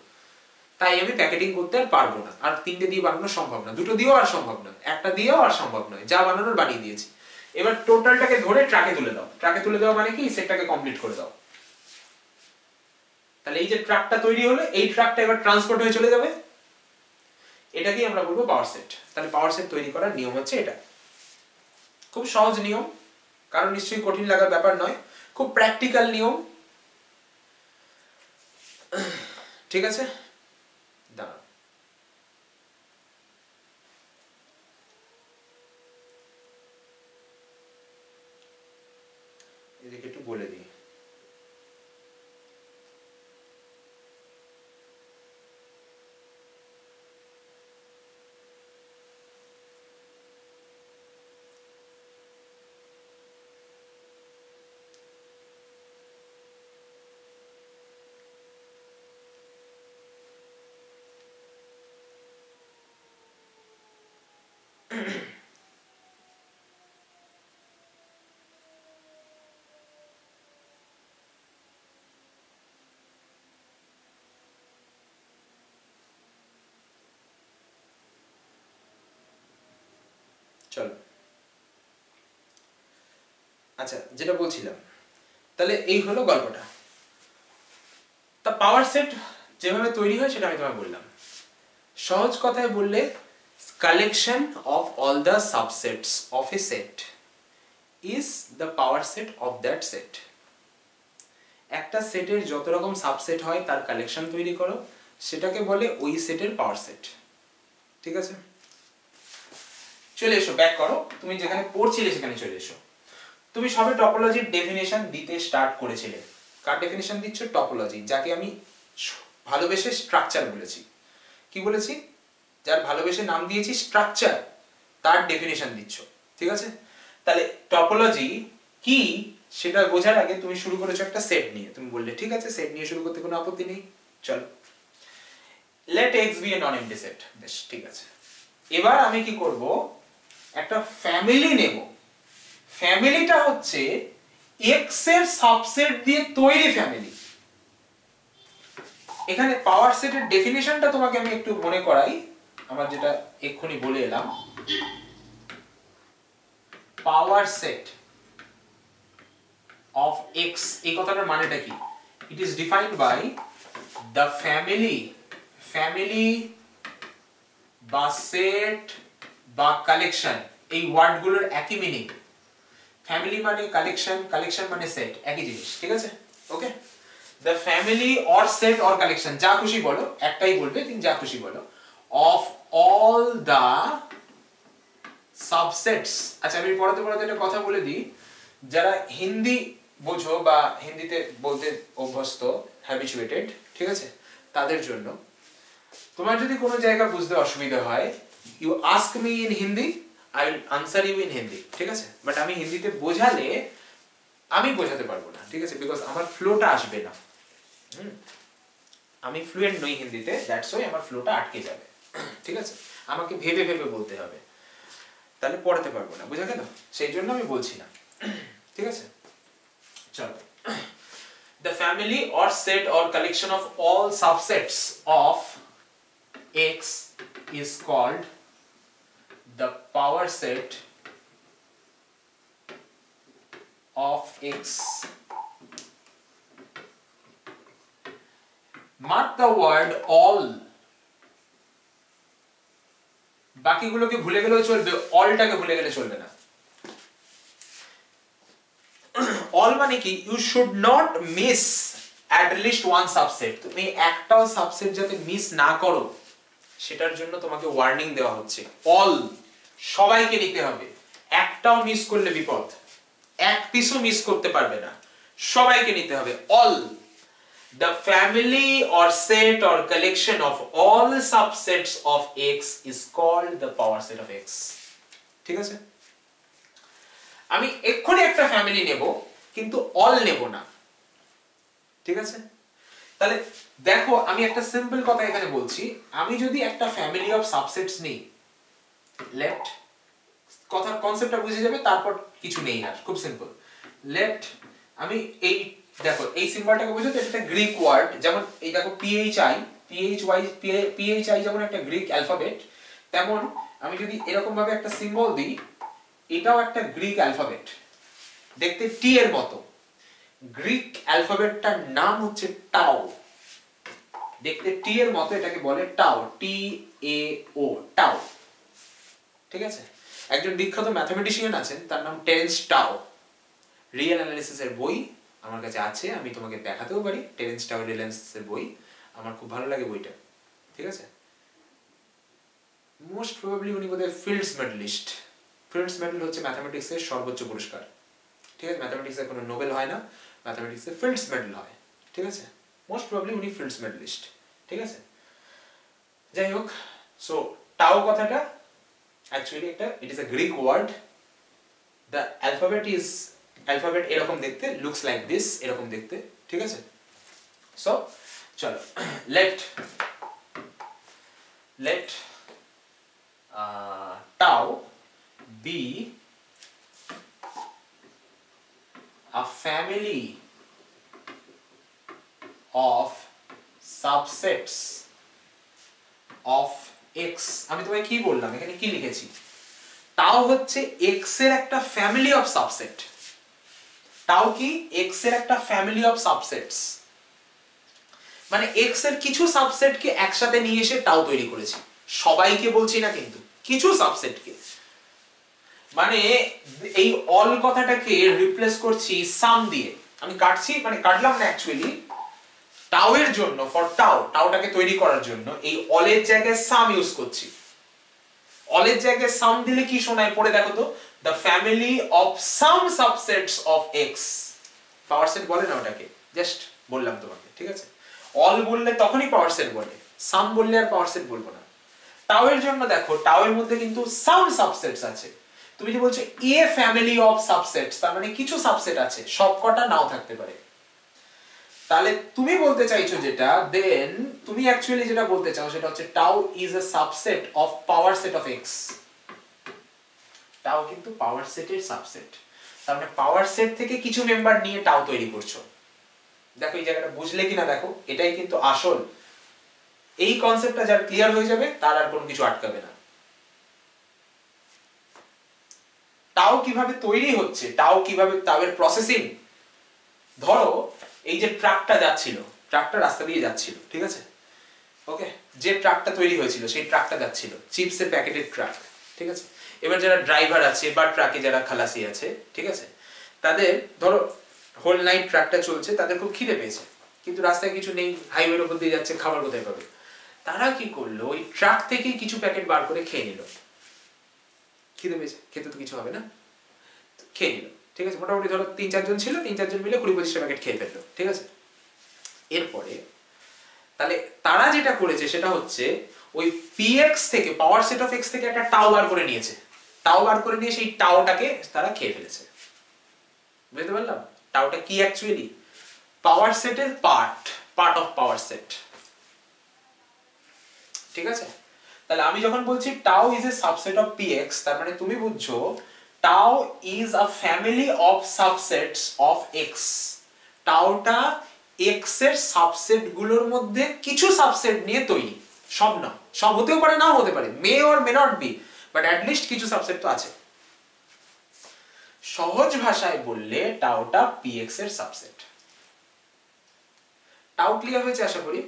তাই আমি প্যাকেটিং করতে আর পারবো না। আর তিনটে দিয়ে বানানো সম্ভব না, দুটো দিয়েও আর সম্ভব নয়, একটা দিয়েও আর সম্ভব নয়। যা বানানোর বানিয়ে দিয়েছি। এবার টোটালটাকে ধরে ট্রাকে তুলে দাও। ট্রাকে তুলে দেওয়া মানে কি? সেটটাকে কমপ্লিট করে দাও। তাহলে এই যে ট্রাকটা তৈরি হলো, এই ট্রাকটা এবার ট্রান্সপোর্ট হয়ে চলে যাবে। এটাকেই আমরা বলবো পাওয়ার সেট। তাহলে পাওয়ার সেট তৈরি করার নিয়ম হচ্ছে এটা। খুব সহজ নিয়ম, কারণ নিশ্চয়ই কঠিন লাগার ব্যাপার নয়, খুব প্র্যাকটিক্যাল নিয়ম। ঠিক আছে? দাঁড়াও, এদিকে একটু বলে দিই। চলো, আচ্ছা, যেটা বলছিলাম, তাহলে এই হলো গল্পটা। তা পাওয়ার সেট যেভাবে তৈরি হয় সেটা আমি তোমায় বললাম। সহজ কথায় বললে, collection of all the subsets of A set is the power set of that set. একটা সেটের যত রকম সাবসেট হয় তার কালেকশন তৈরি করো, সেটাকে বলে ওই সেটের পাওয়ার সেট। ঠিক আছে? চলে এসো, ব্যাক করো, তুমি যেখানে পড়ছিলে সেখানে চলে এসো। তুমি সবে টপোলজির ডেফিনেশন দিতে স্টার্ট করেছিলে। কার ডেফিনেশন দিচ্ছ? টপোলজি, যাকে আমি ভালোবেসে স্ট্রাকচার বলেছি। কি বলেছি? যার ভালোবেসে নাম দিয়েছি স্ট্রাকচার, তার ডেফিনেশন দিচ্ছ। ঠিক আছে? তাহলে টপোলজি কি সেটা বোঝার আগে তুমি শুরু করেছো একটা সেট নিয়ে। তুমি বললে ঠিক আছে, সেট নিয়ে শুরু করতে কোনো আপত্তি নেই, চলো। Let x B A non MT set. বেশ, ঠিক আছে। এবার আমি কি করব? একটা ফ্যামিলি নেব। ফ্যামিলিটা হচ্ছে এক্স এর সাবসেট দিয়ে তৈরি ফ্যামিলি। এখানে পাওয়ার সেটের ডেফিনিশনটা তোমাকে আমি একটু মনে করাই, আমার যেটা এক্ষুনি বলে এলাম। পাওয়ার সেট অফ এক্স, এই কথাটার মানেটা কি? It is defined by the family বা সেট বা কালেকশন, এই ওয়ার্ডগুলোর একই মিনিং। ফ্যামিলি মানে কালেকশন, কালেকশন মানে সেট, একই জিনিস, ঠিক আছে? Okay, the family or set or collection, যা খুশি বলো, একটাই বলবে, তুমি যা খুশি বলো, অফ অল দা সাবসেটস। আচ্ছা আমি পড়াতে পড়াতে একটা কথা বলে দিই, যারা হিন্দি বোঝো বা হিন্দিতে বলতে অভ্যস্ত, হ্যাবিচুয়েটেড, ঠিক আছে, তাদের জন্য তোমার যদি কোনো জায়গা বুঝতে অসুবিধা হয়, you ask me in Hindi, I will answer you in Hindi, ঠিক আছে? বাট আমি হিন্দিতে বোঝালে আমি বোঝাতে পারবো না, ঠিক আছে? বিকজ আমার ফ্লোটা আসবে না, আমি ফ্লুয়েন্ট নই হিন্দিতে, দ্যাটস ওয়াই আমার ফ্লোটা আটকে যাবে, ঠিক আছে? আমাকে ভেবে ভেবে বলতে হবে, তাহলে পড়াতে পারবো না, বুঝা গেল? সেই জন্য আমি বলছি না, ঠিক আছে? চলো, the family or set or collection of all subsets of X is called the power set of X. Mark the word all. বাকিগুলোকে ভুলে গেলেও চলবে, অলটাকে ভুলে গেলে চলবে না। অল মানে কি, you should not miss at least one subset. তুমি একটাও সাবসেট যাতে মিস না করো, সেটার জন্য তোমাকে ওয়ার্নিং দেওয়া হচ্ছে। অল সবাইকে নিতে হবে, একটাও মিস করলে বিপদ, এক পিসও মিস করতে পারবে না, সবাইকে নিতে হবে। All the family or set or collection of all subsets of X is called the power set of X, ঠিক আছে? আমি এক্ষুনি একটা ফ্যামিলি নেব, কিন্তু অল নেব না, ঠিক আছে? তাহলে দেখো আমি একটা সিম্পল কথা এখানে বলছি, আমি যদি একটা ফ্যামিলি অফ সাবসেটস নেই, লেট, কথার কনসেপ্টটা বুঝে যাবে, তারপর কিছু নেই আর, খুব সিম্পল। লেট, আমি এই দেখো এই সিম্বলটাকে বুঝো তো, এটা একটা গ্রিক ওয়ার্ড, যেমন এই দেখো PHI, PHI যেমন একটা গ্রিক অ্যালফাবেট, তেমন আমি যদি এরকম ভাবে একটা সিম্বল দিই, এটাও একটা গ্রিক অ্যালফাবেট, দেখতে টি এর মতো। গ্রিক অ্যালফাবেটটার নাম হচ্ছে টাও, দেখতে টি এর মতো, এটাকে বলে টাও, TAO, টাও, ঠিক আছে? একজন বিখ্যাত ম্যাথমেটিশিয়ান আছেন, তার নাম টেরেন্স টাও। রিয়েল অ্যানালিসিসের বই আমার কাছে আছে, আমি তোমাকে দেখাতেও পারি, টেরেন্স টাও রিয়েল অ্যানালিসিসের বই, আমার খুব ভালো লাগে বইটা, ঠিক আছে? মোস্ট প্রবাবলি উনি বোধহয় ফিল্ডস মেডেলিস্ট। ফিল্ডস মেডেল হচ্ছে ম্যাথমেটিক্সের সর্বোচ্চ পুরস্কার, ঠিক আছে? ম্যাথমেটিক্সে কোনো নোবেল হয় না, ম্যাথমেটিক্সে ফিল্ডস মেডেল হয়, ঠিক আছে? মোস্ট প্রবাবলি উনি ফিল্ডস মেডেলিস্ট, ঠিক আছে? যাই হোক, সো টাও কথাটা অ্যাকচুয়ালি একটা, it is a Greek word. The alphabet এরকম দেখতে, লুকস লাইক দিস, এরকম দেখতে, ঠিক আছে? সো চলো, late tau be a family of subsets of X. আমি তোমায় কি বললাম, এখানে কি লিখেছি? টাও হচ্ছে X এর একটা ফ্যামিলি অফ সাবসেট। টাও কি? X এর একটা ফ্যামিলি অফ সাবসেটস, মানে X এর কিছু সাবসেটকে একসাথে নিয়ে এসে টাও তৈরি করেছি। সবাইকে বলছি না কিন্তু, কিছু সাবসেটকে। মানে এই অল কথাটাকে রিপ্লেস করছি সাম দিয়ে, আমি কাটছি, মানে কাটলাম না অ্যাকচুয়ালি, টাও এর জন্য, ফর টাওটাকে তৈরি করার জন্য এই অলের জায়গায় সাম ইউজ করছি। অলের জায়গায় সাম দিলে কি শোনায়, পড়ে দেখো তো, the family of some subsets of x. Power set বলে না ওটাকে, জাস্ট বললাম তোমাকে, ঠিক আছে? অল বললে তখনই পাওয়ার সেট বলে, সাম বললে আর পাওয়ার সেট বলবো না। টাও এর জন্য দেখো, টাও এর মধ্যে কিন্তু সাম সাবসেটস আছে। তুমি যে বলছো এ ফ্যামিলি অফ সাবসেটস, তার মানে কিছু সাবসেট আছে, সবকটা নাও থাকতে পারে। তাহলে তুমি বলতে চাইছো যেটা, দেন তুমি অ্যাকচুয়ালি যেটা বলতে চাও সেটা হচ্ছে tau is a subset of power set of x. Tau কিন্তু পাওয়ার সেটের সাবসেট, তার মানে পাওয়ার সেট থেকে কিছু মেম্বার নিয়ে টাউ তৈরি করছো। দেখো এই জায়গাটা বুঝলে কিনা দেখো, এটাই কিন্তু আসল। এই কনসেপ্টটা যার ক্লিয়ার হয়ে যাবে, তার আর কোনো কিছু আটকাবে না। টাও কিভাবে তৈরি হচ্ছে, টাও কিভাবে, টাওয়ের প্রসেসিং। ধরো এই যে ট্রাকটা যাচ্ছিল, ট্রাকটা রাস্তা দিয়ে যাচ্ছিল, ঠিক আছে? ওকে, যে ট্রাকটা তৈরি হয়েছিল সেই ট্রাকটা যাচ্ছিল, চিপসের প্যাকেটের ট্রাক, ঠিক আছে? এবার যারা ড্রাইভার আছে বা ট্রাকে যারা খালাসি আছে, ঠিক আছে, তাদের ধরো হোল নাইট ট্রাকটা চলছে, তাদের খুব খিদে পেয়েছে, কিন্তু রাস্তায় কিছু নেই, হাইওয়ের উপর দিয়ে যাচ্ছে, খাবার কোথায় পাবে? তারা কি করলো, ওই ট্রাক থেকে কিছু প্যাকেট বার করে খেয়ে নিল। খিদে পেয়েছে, খেতে তো কিছু হবে না, খেয়ে নিল, ঠিক আছে। মোটামুটি ধরো 3-4 জন ছিল, 3-4 জন মিলে 20-25টা প্যাকেট খেয়ে ফেললো, ঠিক আছে। এরপরে তাহলে তারা যেটা করেছে সেটা হচ্ছে ওই পিএক্স থেকে, পাওয়ার সেট অফ এক্স থেকে একটা টাও বার করে নিয়েছে, টাও বার করে নিয়ে সেই টাওটাকে তারা খেয়ে ফেলেছে। বুঝতে পারলাম? টাওটা কি অ্যাকচুয়ালি? পাওয়ার সেটের পার্ট অফ পাওয়ার সেট, ঠিক আছে। তাহলে আমি যখন বলছি tau is a subset of P X, তার মানে তুমি বুঝছো tau is a family of subsets of X. টাওটা এক্স এর সাবসেট গুলোর মধ্যে কিছু সাবসেট নিয়ে তৈরি, সব না, সব হতেও পারে, নাও হতে পারে, may or may not be, but at least কিছু সাবসেট তো আছে। সহজ ভাষায় বললে টাওটা পিএক্স এর সাবসেট। টাও ক্লিয়ার হয়েছে আশা করি।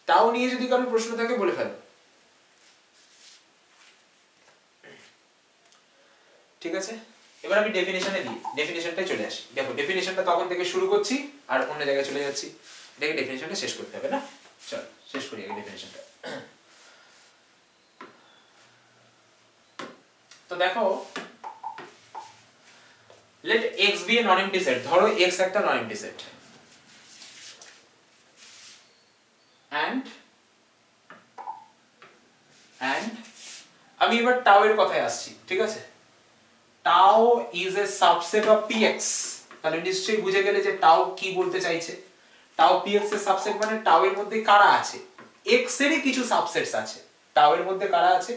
টাও নিয়ে যদি কারোর প্রশ্ন থাকে বলে ফেলো, ঠিক আছে। এবার আমি ডেফিনেশনে দিই, ডেফিনেশনটাই চলে আসি। দেখো ডেফিনেশনটা তখন থেকে শুরু করছি আর অন্য জায়গায় চলে যাচ্ছি, এটাকে ডেফিনেশনটা শেষ করতে হবে না। চলো শেষ করি আগে ডেফিনেশনটা। তো দেখো, let x be a non-empty set, ধরো x একটা non-empty set, and আমি এবার টাও এর কথায় আসছি, ঠিক আছে। টাও is a subset of px, তাহলে নিশ্চয়ই বুঝে গেলে যে টাও কি বলতে চাইছে। টাও px এর সাবসেট মানে টাও এর মধ্যে কারা আছে, x এরই কিছু সাবসেটস আছে। টাও এর মধ্যে কারা আছে,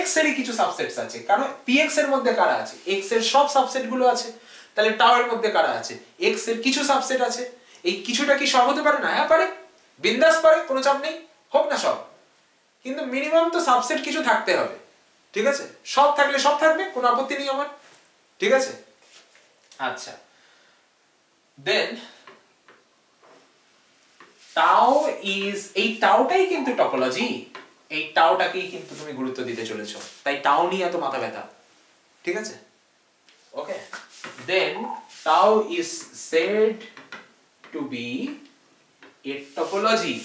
x এরই কিছু সাবসেটস আছে। কারণ px এর মধ্যে কারা আছে, x এর সব সাবসেট গুলো আছে। তাহলে টাও এর মধ্যে কারা আছে, x এর কিছু সাবসেট আছে। এই কিছুটা কি সব হতে পারে না? হ্যাঁ পারে, বিন্দাস পারে, কোনো চাপ নেই, হোক না সব, কিন্তু মিনিমাম তো সাবসেট কিছু থাকতে হবে, ঠিক আছে। সব থাকলে সব থাকবে, কোনো আপত্তি নেই আমার, ঠিক আছে। আচ্ছা, দেন টাও ইজ, এই টাওটাই কিন্তু টপোলজি, এই টাওটাকেই কিন্তু তুমি গুরুত্ব দিতে চলেছো, তাই টাও নিয়ে এত মাথা ব্যথা, ঠিক আছে। Okay, then tau is said to be a topology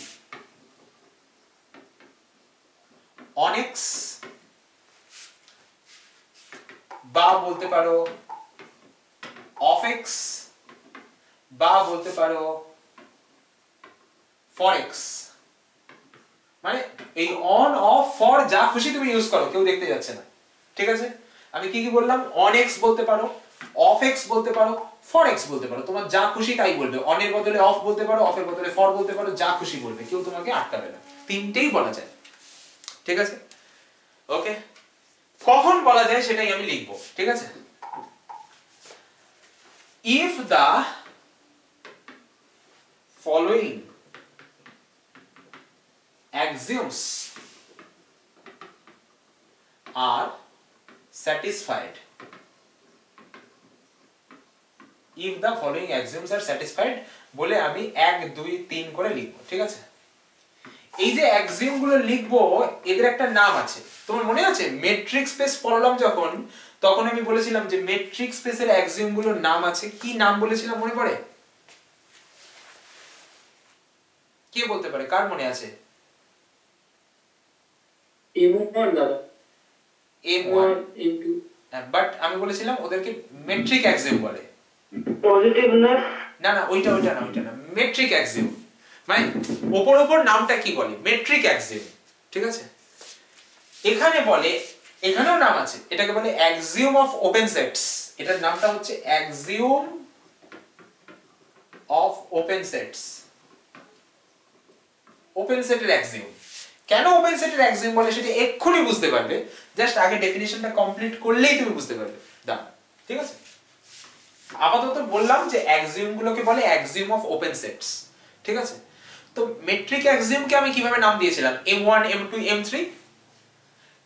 on X, বা বলতে পারো of X, বা বলতে পারো for X। মানে এই on off for যা খুশি তুমি ইউজ করো, কেউ দেখতে যাচ্ছে না, ঠিক আছে। আমি কি কি বললাম, on X বলতে পারো, of X বলতে পারো, for X বলতে পারো, তোমার যা খুশি তাই বলবে। on এর বদলে off বলতে পারো, off এর বদলে for বলতে পারো, যা খুশি বলবে, কেউ তোমাকে আটকাবে না, তিনটেই বলা যায়, ঠিক আছে। ওকে, কখন বলা যায় সেটাই আমি লিখবো, ঠিক আছে। if the following axioms are satisfied, if the following axioms are satisfied বলে আমি 1 2 3 করে লিখবো, ঠিক আছে। এই যে অ্যাক্সিওম গুলো লিখবো, এদের একটা নাম আছে, তোমার মনে আছে মেট্রিক স্পেস পড়লাম যখন, তখন আমি বলেছিলাম যে মেট্রিক স্পেসের অ্যাক্সিওম গুলোর নাম আছে। কি নাম বলেছিলাম মনে পড়ে? কে বলতে পারে, কার মনে আছে? m1 দাদা, m1 m2, বাট আমি বলেছিলাম ওদেরকে মেট্রিক অ্যাক্সিওম বলে। পজিটিভ না না না, ওইটা না, মেট্রিক অ্যাক্সিওম মানে ওপর নামটা কি বলে, মেট্রিক অ্যাক্সিওম, ঠিক আছে। এখানে বলে, এখানেও নাম আছে, এটাকে বলে অ্যাক্সিওম অফ ওপেন সেটস। এটার নামটা হচ্ছে axiom of open sets, open সেটের অ্যাক্সিওম। কেন ওপেন সেটের অ্যাক্সিওম বলে সেটা এক্ষুনি বুঝতে পারবে, জাস্ট আগে ডেফিনিশনটা কমপ্লিট করলেই তুমি বুঝতে পারবে, দাও, ঠিক আছে। আপাতত বললাম যে অ্যাক্সিওম গুলোকে বলে অ্যাক্সিওম অফ ওপেন সেটস, ঠিক আছে। তো মেট্রিক অ্যাক্সিওমকে আমি কিভাবে নাম দিয়েছিলাম, m1 m2 m3।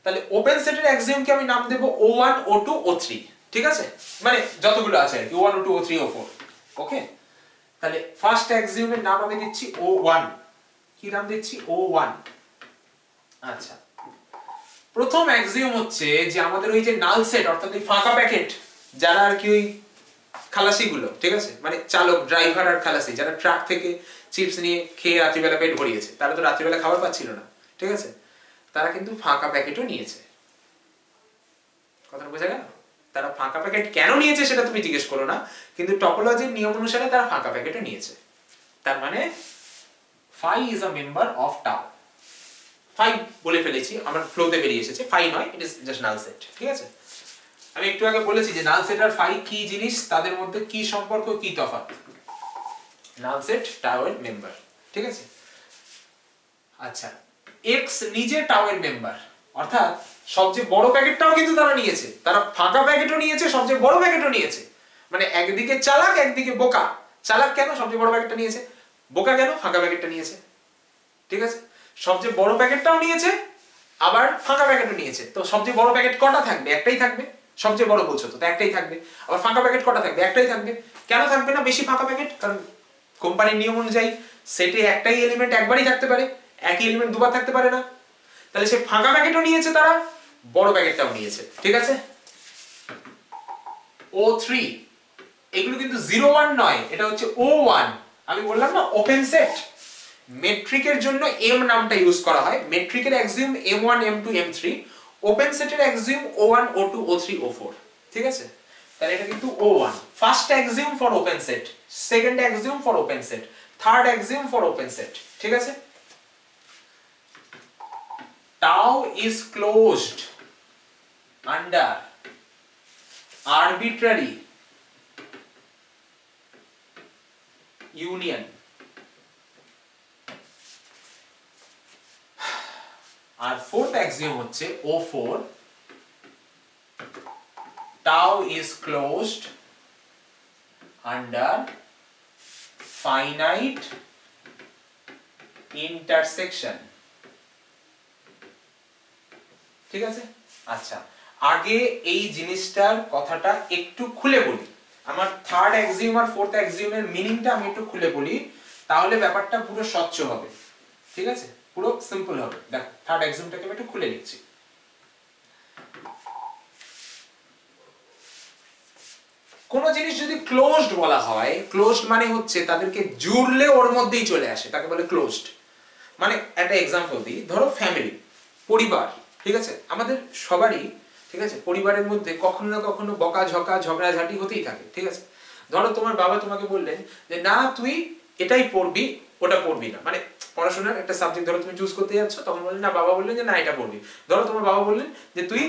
তাহলে ওপেন সেটের অ্যাক্সিওমকে আমি নাম দেব o1 o2 o3, ঠিক আছে, মানে যতগুলো আছে আর কি, o1 o2 o3 o4। ওকে, তাহলে ফার্স্ট অ্যাক্সিওমের নাম আমি দিচ্ছি o1। কি নাম দিচ্ছি? o1। আচ্ছা, প্রথম অ্যাক্সিওম হচ্ছে যে আমাদের ওই যে নাল সেট অর্থাৎ ওই ফাঁকা প্যাকেট, যারা আর কি ওই খালাসি গুলো, ঠিক আছে, মানে চালক, ড্রাইভার আর খালাসি, যারা ট্রাক থেকে চিপস নিয়ে খেয়ে রাত্রিবেলা পেট ভরিয়েছে, তারা তো রাত্রিবেলা খাবার পাচ্ছিল না, ঠিক আছে, তারা কিন্তু ফাঁকা প্যাকেটও নিয়েছে। কথা বোঝা গেল? তারা ফাঁকা প্যাকেট কেন নিয়েছে সেটা তুমি জিজ্ঞেস করো না, কিন্তু টপোলজির নিয়ম অনুসারে তারা ফাঁকা প্যাকেটও নিয়েছে। তার মানে phi is a member of tau. phi বলে ফেলেছি, আমার ফ্লোতে বেরিয়ে এসেছে, phi নয়, it is just null set, ঠিক আছে। আমি একটু আগে বলেছি যে নাল সেট আর phi কি জিনিস, তাদের মধ্যে কি সম্পর্ক, কি তফাৎ। নাল সেট টাও এর মেম্বার, ঠিক আছে। আচ্ছা, x নিজে টাও এর মেম্বার, অর্থাৎ সবচেয়ে বড় প্যাকেটটাও কিন্তু তারা নিয়েছে, তারা ফাঁকা প্যাকেটও নিয়েছে, সবচেয়ে বড় প্যাকেটও নিয়েছে। মানে একদিকে চালাক, একদিকে বোকা। চালাক কেন? সবচেয়ে বড় প্যাকেটটা নিয়েছে। বোকা কেন? ফাঁকা প্যাকেটটা নিয়েছে, ঠিক আছে। সবচেয়ে বড় প্যাকেটটাও নিয়েছে, আবার ফাঁকা প্যাকেটও নিয়েছে। তো সবচেয়ে বড় প্যাকেট কটা থাকবে? একটাই থাকবে। সবচেয়ে বড় বলছো তো একটাই থাকবে। আবার ফাঁকা প্যাকেট কটা থাকবে? একটাই থাকবে। কেন থাকবে না বেশি ফাঁকা প্যাকেট? কারণ কোম্পানির নিয়ম অনুযায়ী সেটে একটাই এলিমেন্ট একবারই থাকতে পারে, একই এলিমেন্ট দুবার থাকতে পারে না। তাহলে সে ফাঁকা প্যাকেটও নিয়েছে, তারা বড় প্যাকেটটাও নিয়েছে, ঠিক আছে। O3 এগুলো কিন্তু 0 1 নয়, এটা হচ্ছে O1। আমি বললাম না ওপেন সেট। মেট্রিকের জন্য m নামটা ইউজ করা হয়। মেট্রিকের axiom m1 m2 m3, open সেটের axiom O1 O2 O3 O4, ঠিক আছে। তাহলে এটা কিন্তু O1, first axiom for open set, second axiom for open set, third axiom for open set, ঠিক আছে। tau is closed under arbitrary union. আর fourth axiom হচ্ছে O4, tau is closed under finite intersection, ঠিক আছে। আচ্ছা, আগে এই জিনিসটার কথাটা একটু খুলে বলি। আমার থার্ড অ্যাক্সিওম আর ফোর্থ অ্যাক্সিওমের মিনিংটা আমি একটু খুলে বলি, তাহলে ব্যাপারটা পুরো স্বচ্ছ হবে, ঠিক আছে, পুরো সিম্পল হবে। দেখ, থার্ড অ্যাক্সিওমটাকে আমি একটু খুলে লিখছি। কোন জিনিস যদি ক্লোজড বলা হয়, ক্লোজড মানে হচ্ছে তাদেরকে জুড়লে ওর মধ্যেই চলে আসে, তাকে বলে ক্লোজড। মানে একটা এক্সাম্পল দিই, ধরো ফ্যামিলি, পরিবার, ঠিক আছে। আমাদের সবারই, ঠিক আছে, পরিবারের মধ্যে কখনো না কখনো বকা ঝকা, ঝগড়াঝাটি হতেই থাকে, ঠিক আছে। ধরো তোমার বাবা তোমাকে বললেন যে না তুই এটাই পড়বি, ওটা পড়বি না, মানে পড়াশোনার একটা সাবজেক্ট ধরো তুমি চুজ করতে যাচ্ছ, তখন বললেন না, বাবা বললেন যে না এটা পড়বি। ধরো তোমার বাবা বললেন যে তুই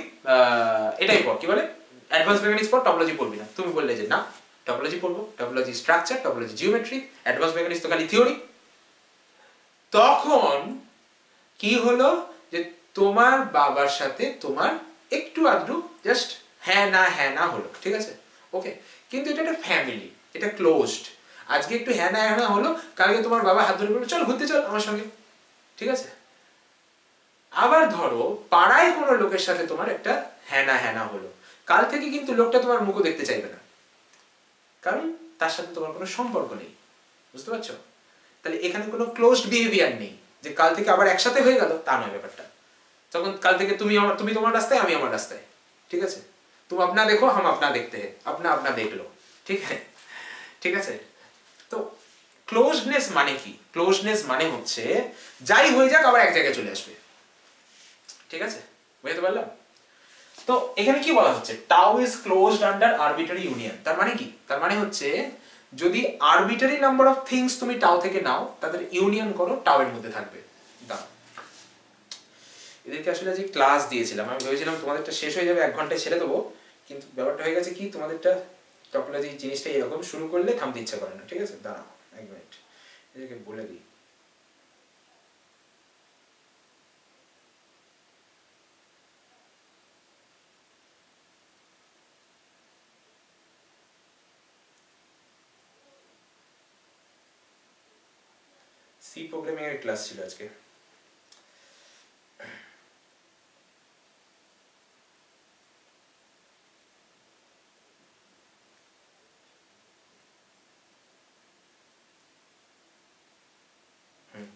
এটাই পড়, কি বলে, অ্যাডভান্স মেকানিক্স পড়, টপোলজি পড়বি না। তুমি বললে যে না টপোলজি পড়বো, topology structure, topology geometry, advance mechanics তো খালি থিওরি। তখন কি হলো যে তোমার বাবার সাথে তোমার একটু আধটু জাস্ট হ্যাঁ না হলো, ঠিক আছে, ওকে। কিন্তু এটা একটা ফ্যামিলি, এটা ক্লোজড। আজকে একটু হ্যাঁ না হলো, কালকে তোমার বাবা হাত ধরে বললো চল ঘুরতে চল আমার সঙ্গে, ঠিক আছে। আবার ধরো পাড়ায় কোনো লোকের সাথে তোমার একটা হ্যাঁ না হলো, কাল থেকে কিন্তু লোকটা তোমার মুখও দেখতে চাইবে না, কারণ তার সাথে তোমার কোনো সম্পর্ক নেই, বুঝতে পারছো? তাহলে এখানে কোনো ক্লোজড বিহেভিয়ার নেই যে কাল থেকে আবার একসাথে হয়ে গেল, তা নয় ব্যাপারটা। তখন কাল থেকে তুমি তোমার রাস্তায়, আমি আমার রাস্তায়, ঠিক আছে। তুমি আপনা দেখো, হাম আপনা দেখতে हैं, আপনা দেখলো, ঠিক আছে, ঠিক আছে। তো ক্লোজনেস মানে কি? ক্লোজনেস মানে হচ্ছে যাই হয়ে যাক আবার এক জায়গায় চলে আসবে, ঠিক আছে, বুঝতে পারলাম? তো এখানে কি বলা হচ্ছে, tau is closed under arbitrary union. তার মানে কি? তার মানে হচ্ছে যদি আরবিটারি নাম্বার অফ থিংস তুমি টাউ থেকে নাও, তাদের ইউনিয়ন করো, টাউ এর মধ্যে থাকবে। দাও, এদেরকে আসলে যে ক্লাস দিয়েছিলাম, আমি ভেবেছিলাম তোমাদেরটা শেষ হয়ে যাবে 1 ঘন্টায় ছেড়ে দেবো, কিন্তু ব্যাপারটা হয়ে গেছে কি, তোমাদেরটা টপোলজি জিনিসটা এরকম শুরু করলে থামতে ইচ্ছা করে না, ঠিক আছে। দাঁড়াও 1 মিনিট, এদেরকে বলে দিই। সি প্রোগ্রামিং এর ক্লাস ছিল আজকে।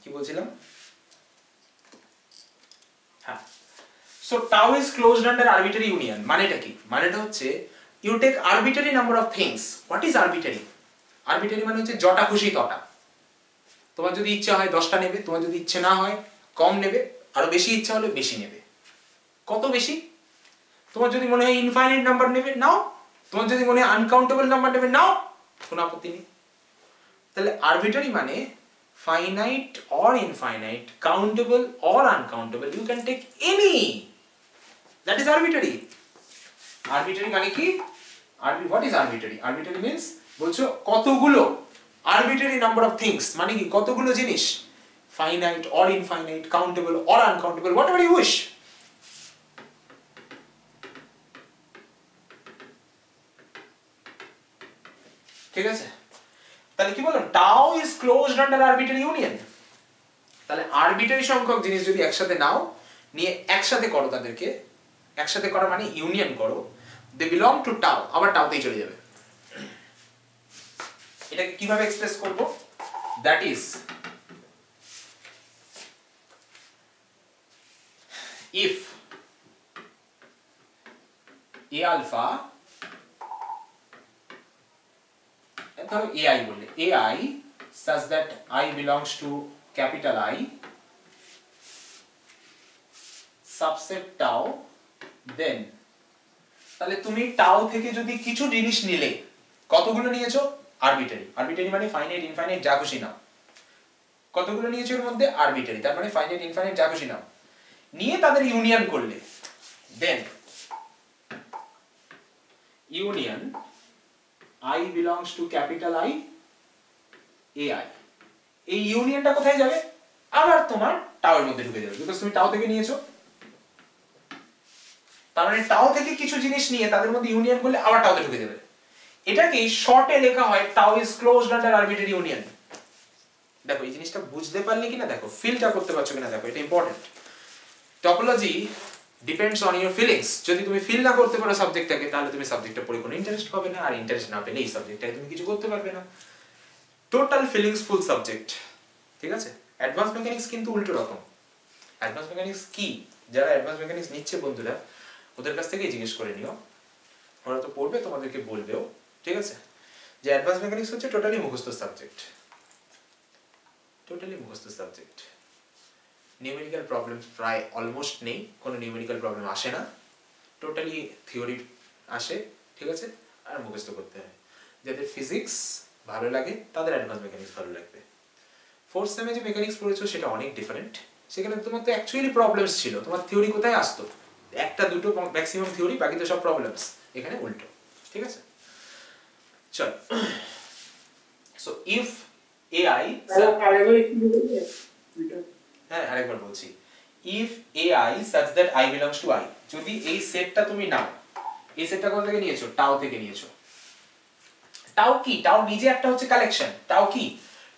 কি বলছিলাম? হ্যাঁ, so tau is closed under arbitrary union. মানেটা কি? মানেটা হচ্ছে you take arbitrary number of things. What is arbitrary? Arbitrary মানে হচ্ছে যটা খুশি তটা। তোমার যদি ইচ্ছা হয় 10টা নেবে, তোমার যদি ইচ্ছে না হয় কম নেবে, আরো বেশি ইচ্ছা হলে বেশি নেবে। কত বেশি? তোমার যদি মনে হয় ইনফাইনাইট নাম্বার নেবে নাও, তোমার যদি মনে হয় আনকাউন্টেবল নাম্বার নেবে নাও, কোনো আপত্তি নেই। তাহলে আরবিটারি মানে finite or infinite, countable or uncountable, you can take any, that is arbitrary. Arbitrary মানে কি? What is arbitrary? Arbitrary means বলছো কতগুলো, আরবিটারি নাম্বার অফ থিংস মানে কি কতগুলো জিনিস, finite or infinite, countable or uncountable, whatever you wish. ঠিক আছে? তাহলে কি বললাম? Tau is closed under arbitrary union. তাহলে আরবিটারি সংখ্যক জিনিস যদি একসাথে নাও, নিয়ে একসাথে করো, তাদেরকে একসাথে করা মানে ইউনিয়ন করো, দে বিলং টু টাউ, আবার টাউতেই চলে যাবে। এটাকে কিভাবে এক্সপ্রেস করব? That is if A alpha, ধরো ai বললে, ai such that I belongs to capital I subset tau, then তাহলে তুমি টাউ থেকে যদি কিছু জিনিস নিলে, কতগুলো নিয়েছো? আরবিটারি। আরবিটারি মানে ফাইনাইট ইনফাইনাইট যা খুশি নাও। কতগুলো নিয়েছো এর মধ্যে? আরবিটারি, তার মানে ফাইনাইট ইনফাইনাইট যা খুশি নাও, নিয়ে তাদের ইউনিয়ন করলে, দেন union I belongs to capital I AI, এই ইউনিয়নটা কোথায় যাবে? আবার তোমার টাওয়ের মধ্যে ঢুকে যাবে, বিকজ তুমি টাও থেকে নিয়েছো। তার মানে টাও থেকে কিছু জিনিস নিয়ে তাদের মধ্যে ইউনিয়ন করলে আবার টাওতে ঢুকে যাবে। এটাকেই শর্টে লেখা হয় tau is closed under arbitrary union. দেখো এই জিনিসটা বুঝতে পারলে কিনা, দেখো ফিলটা করতে পারছো কিনা, দেখো এটা important. Topology depends on your feelings. যদি তুমি ফিল না করতে পারো সাবজেক্টটাকে, তাহলে তুমি সাবজেক্টটা পড়ে কোনো ইন্টারেস্ট পাবে না, আর ইন্টারেস্ট না পেলে এই সাবজেক্টটাকে তুমি কিছু করতে পারবে না। টোটাল ফিলিংস ফুল সাবজেক্ট। ঠিক আছে? অ্যাডভান্স মেকানিক্স কিন্তু উল্টো রকম। অ্যাডভান্স মেকানিক্স কি, যারা অ্যাডভান্স মেকানিক্স নিচ্ছে বন্ধুরা, ওদের কাছ থেকেই জিজ্ঞেস করে নিও, ওরা তো পড়বে, তোমাদেরকে বলবেও। ঠিক আছে? যে অ্যাডভান্স মেকানিক্স হচ্ছে টোটালি মুখস্থ সাবজেক্ট, টোটালি মুখস্থ সাবজেক্ট। নিউমেরিক্যাল প্রবলেম প্রায় অলমোস্ট নেই, কোনো নিউমেরিক্যাল প্রবলেম আসে না, টোটালি থিওরি আসে। ঠিক আছে? আর মুখস্থ করতে হয়। যাদের ফিজিক্স ভালো লাগে তাদের অ্যাডভান্স মেকানিক্স ভালো লাগবে। ফোর্থ সেমে যে মেকানিক্স পড়েছো সেটা অনেক ডিফারেন্ট। সেখানে তোমার তো অ্যাকচুয়ালি প্রবলেমস ছিল, তোমার থিওরি কোথায় আসতো? একটা দুটো ম্যাক্সিমাম থিওরি, বাকি তো সব প্রবলেমস। এখানে উল্টো। ঠিক আছে? চল, সো ইফ AI, হ্যাঁ আরেকবার বলছি, if AI such that I belongs to I, যদি এই সেটটা তুমি নাও, এই সেটটা কোথা থেকে নিয়েছো? টাও থেকে নিয়েছো। টাও কি? টাও নিজে একটা হচ্ছে কালেকশন। টাও কি?